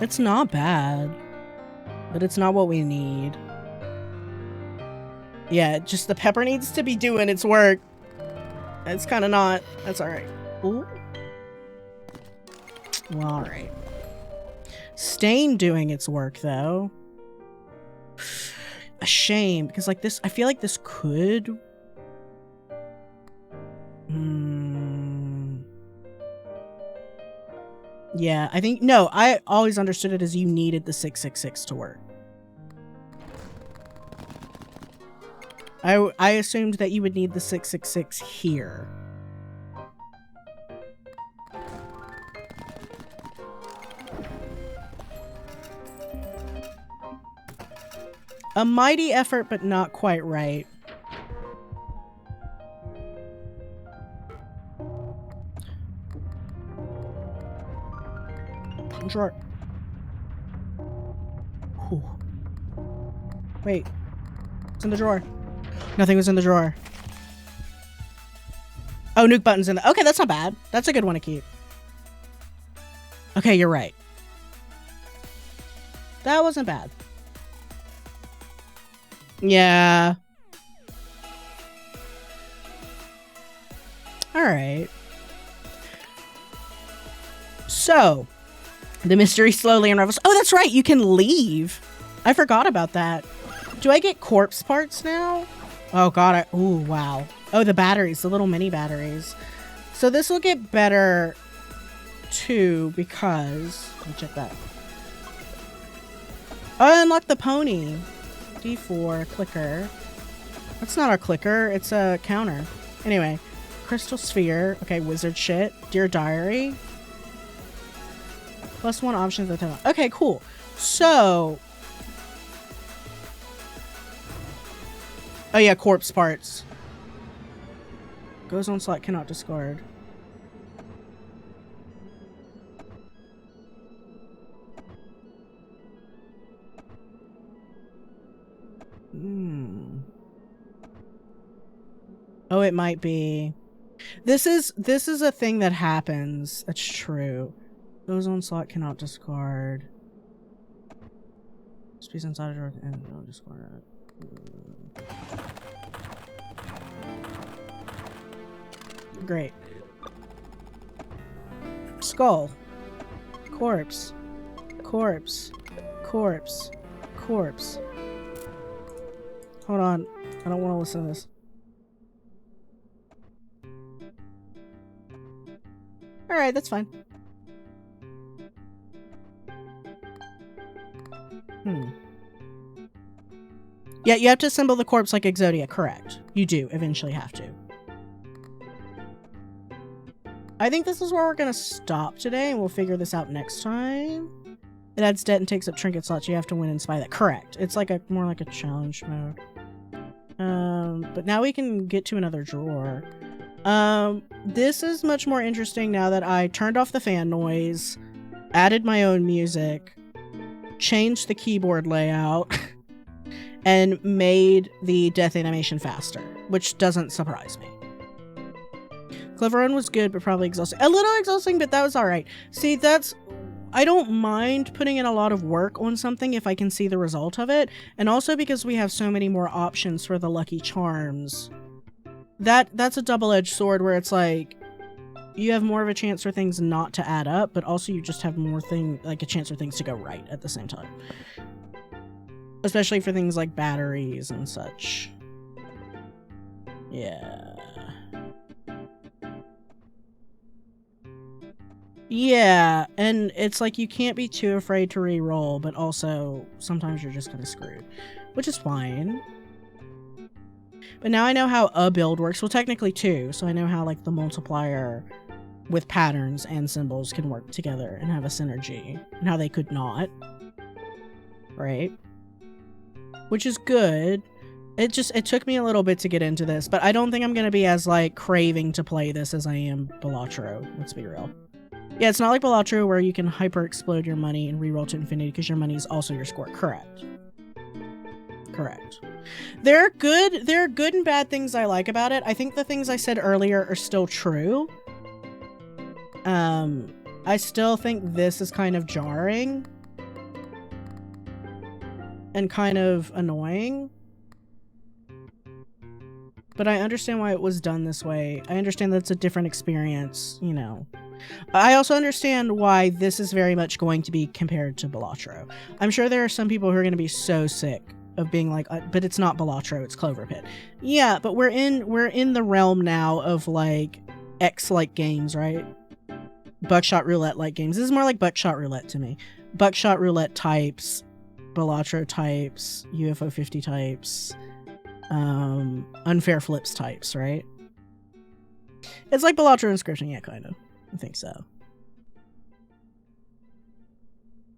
Speaker 1: It's not bad. But it's not what we need. Yeah, just the pepper needs to be doing its work. It's kind of not. That's alright. Ooh. Well, alright. Stain doing its work, though. A shame, because like this, I feel like this could... Yeah, I think... No, I always understood it as you needed the 666 to work. I assumed that you would need the 666 here. A mighty effort, but not quite right. Drawer. Whew. Wait. It's in the drawer. Nothing was in the drawer. Oh, nuke button's in the... Okay, that's not bad. That's a good one to keep. Okay, you're right. That wasn't bad. Yeah. Alright. So, the mystery slowly unravels. Oh, that's right! You can leave! I forgot about that. Do I get corpse parts now? Oh god, ooh, wow. Oh, the batteries, the little mini batteries. So this will get better too because, let me check that. Oh, I unlocked the pony. D4, clicker. That's not our clicker, it's a counter. Anyway, crystal sphere. Okay, wizard shit. Dear diary. +1 options at the time. Okay, cool. So. Oh yeah, corpse parts. Goes on slot, cannot discard. Oh, it might be. This is a thing that happens. That's true. Goes on slot, cannot discard. Space inside or and no discard. Great. Skull. Corpse. Corpse. Corpse. Corpse. Hold on. I don't want to listen to this. Alright, that's fine. Yeah, you have to assemble the corpse like Exodia, correct. You do eventually have to. I think this is where we're gonna stop today, and we'll figure this out next time. It adds debt and takes up trinket slots. You have to win and spy that. Correct. It's like more like a challenge mode. But now we can get to another drawer. This is much more interesting now that I turned off the fan noise, added my own music, changed the keyboard layout, and made the death animation faster, which doesn't surprise me. Clever Run was good, but probably exhausting. A little exhausting, but that was alright. See, I don't mind putting in a lot of work on something if I can see the result of it, and also because we have so many more options for the lucky charms. That's a double-edged sword where it's like, you have more of a chance for things not to add up, but also you just have more a chance for things to go right at the same time. Especially for things like batteries and such. Yeah. Yeah, and it's like you can't be too afraid to re-roll, but also sometimes you're just kind of screwed, which is fine. But now I know how a build works. Well, technically two, so I know how like the multiplier with patterns and symbols can work together and have a synergy, and how they could not. Right? Which is good. It took me a little bit to get into this, but I don't think I'm going to be as like craving to play this as I am Balatro. Let's be real. Yeah, it's not like Balatro where you can hyper explode your money and reroll to infinity because your money is also your score. Correct. Correct. There are good and bad things I like about it. I think the things I said earlier are still true. I still think this is kind of jarring and kind of annoying. But I understand why it was done this way. I understand that's a different experience, you know. I also understand why this is very much going to be compared to Balatro. I'm sure there are some people who are going to be so sick of being like, but it's not Balatro, it's Cloverpit. Yeah, but we're in the realm now of like X-like games, right? Buckshot Roulette-like games. This is more like Buckshot Roulette to me. Buckshot Roulette types, Balatro types, UFO 50 types, Unfair Flips types, right? It's like Balatro Inscription, yeah, kind of. I think so.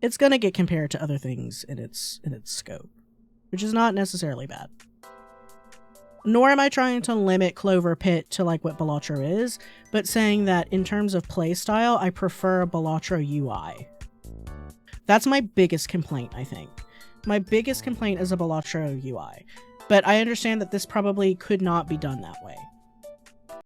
Speaker 1: It's gonna get compared to other things in its scope, which is not necessarily bad. Nor am I trying to limit Cloverpit to like what Balatro is, but saying that in terms of playstyle, I prefer a Balatro UI. That's my biggest complaint, I think. My biggest complaint is a Balatro UI. But I understand that this probably could not be done that way.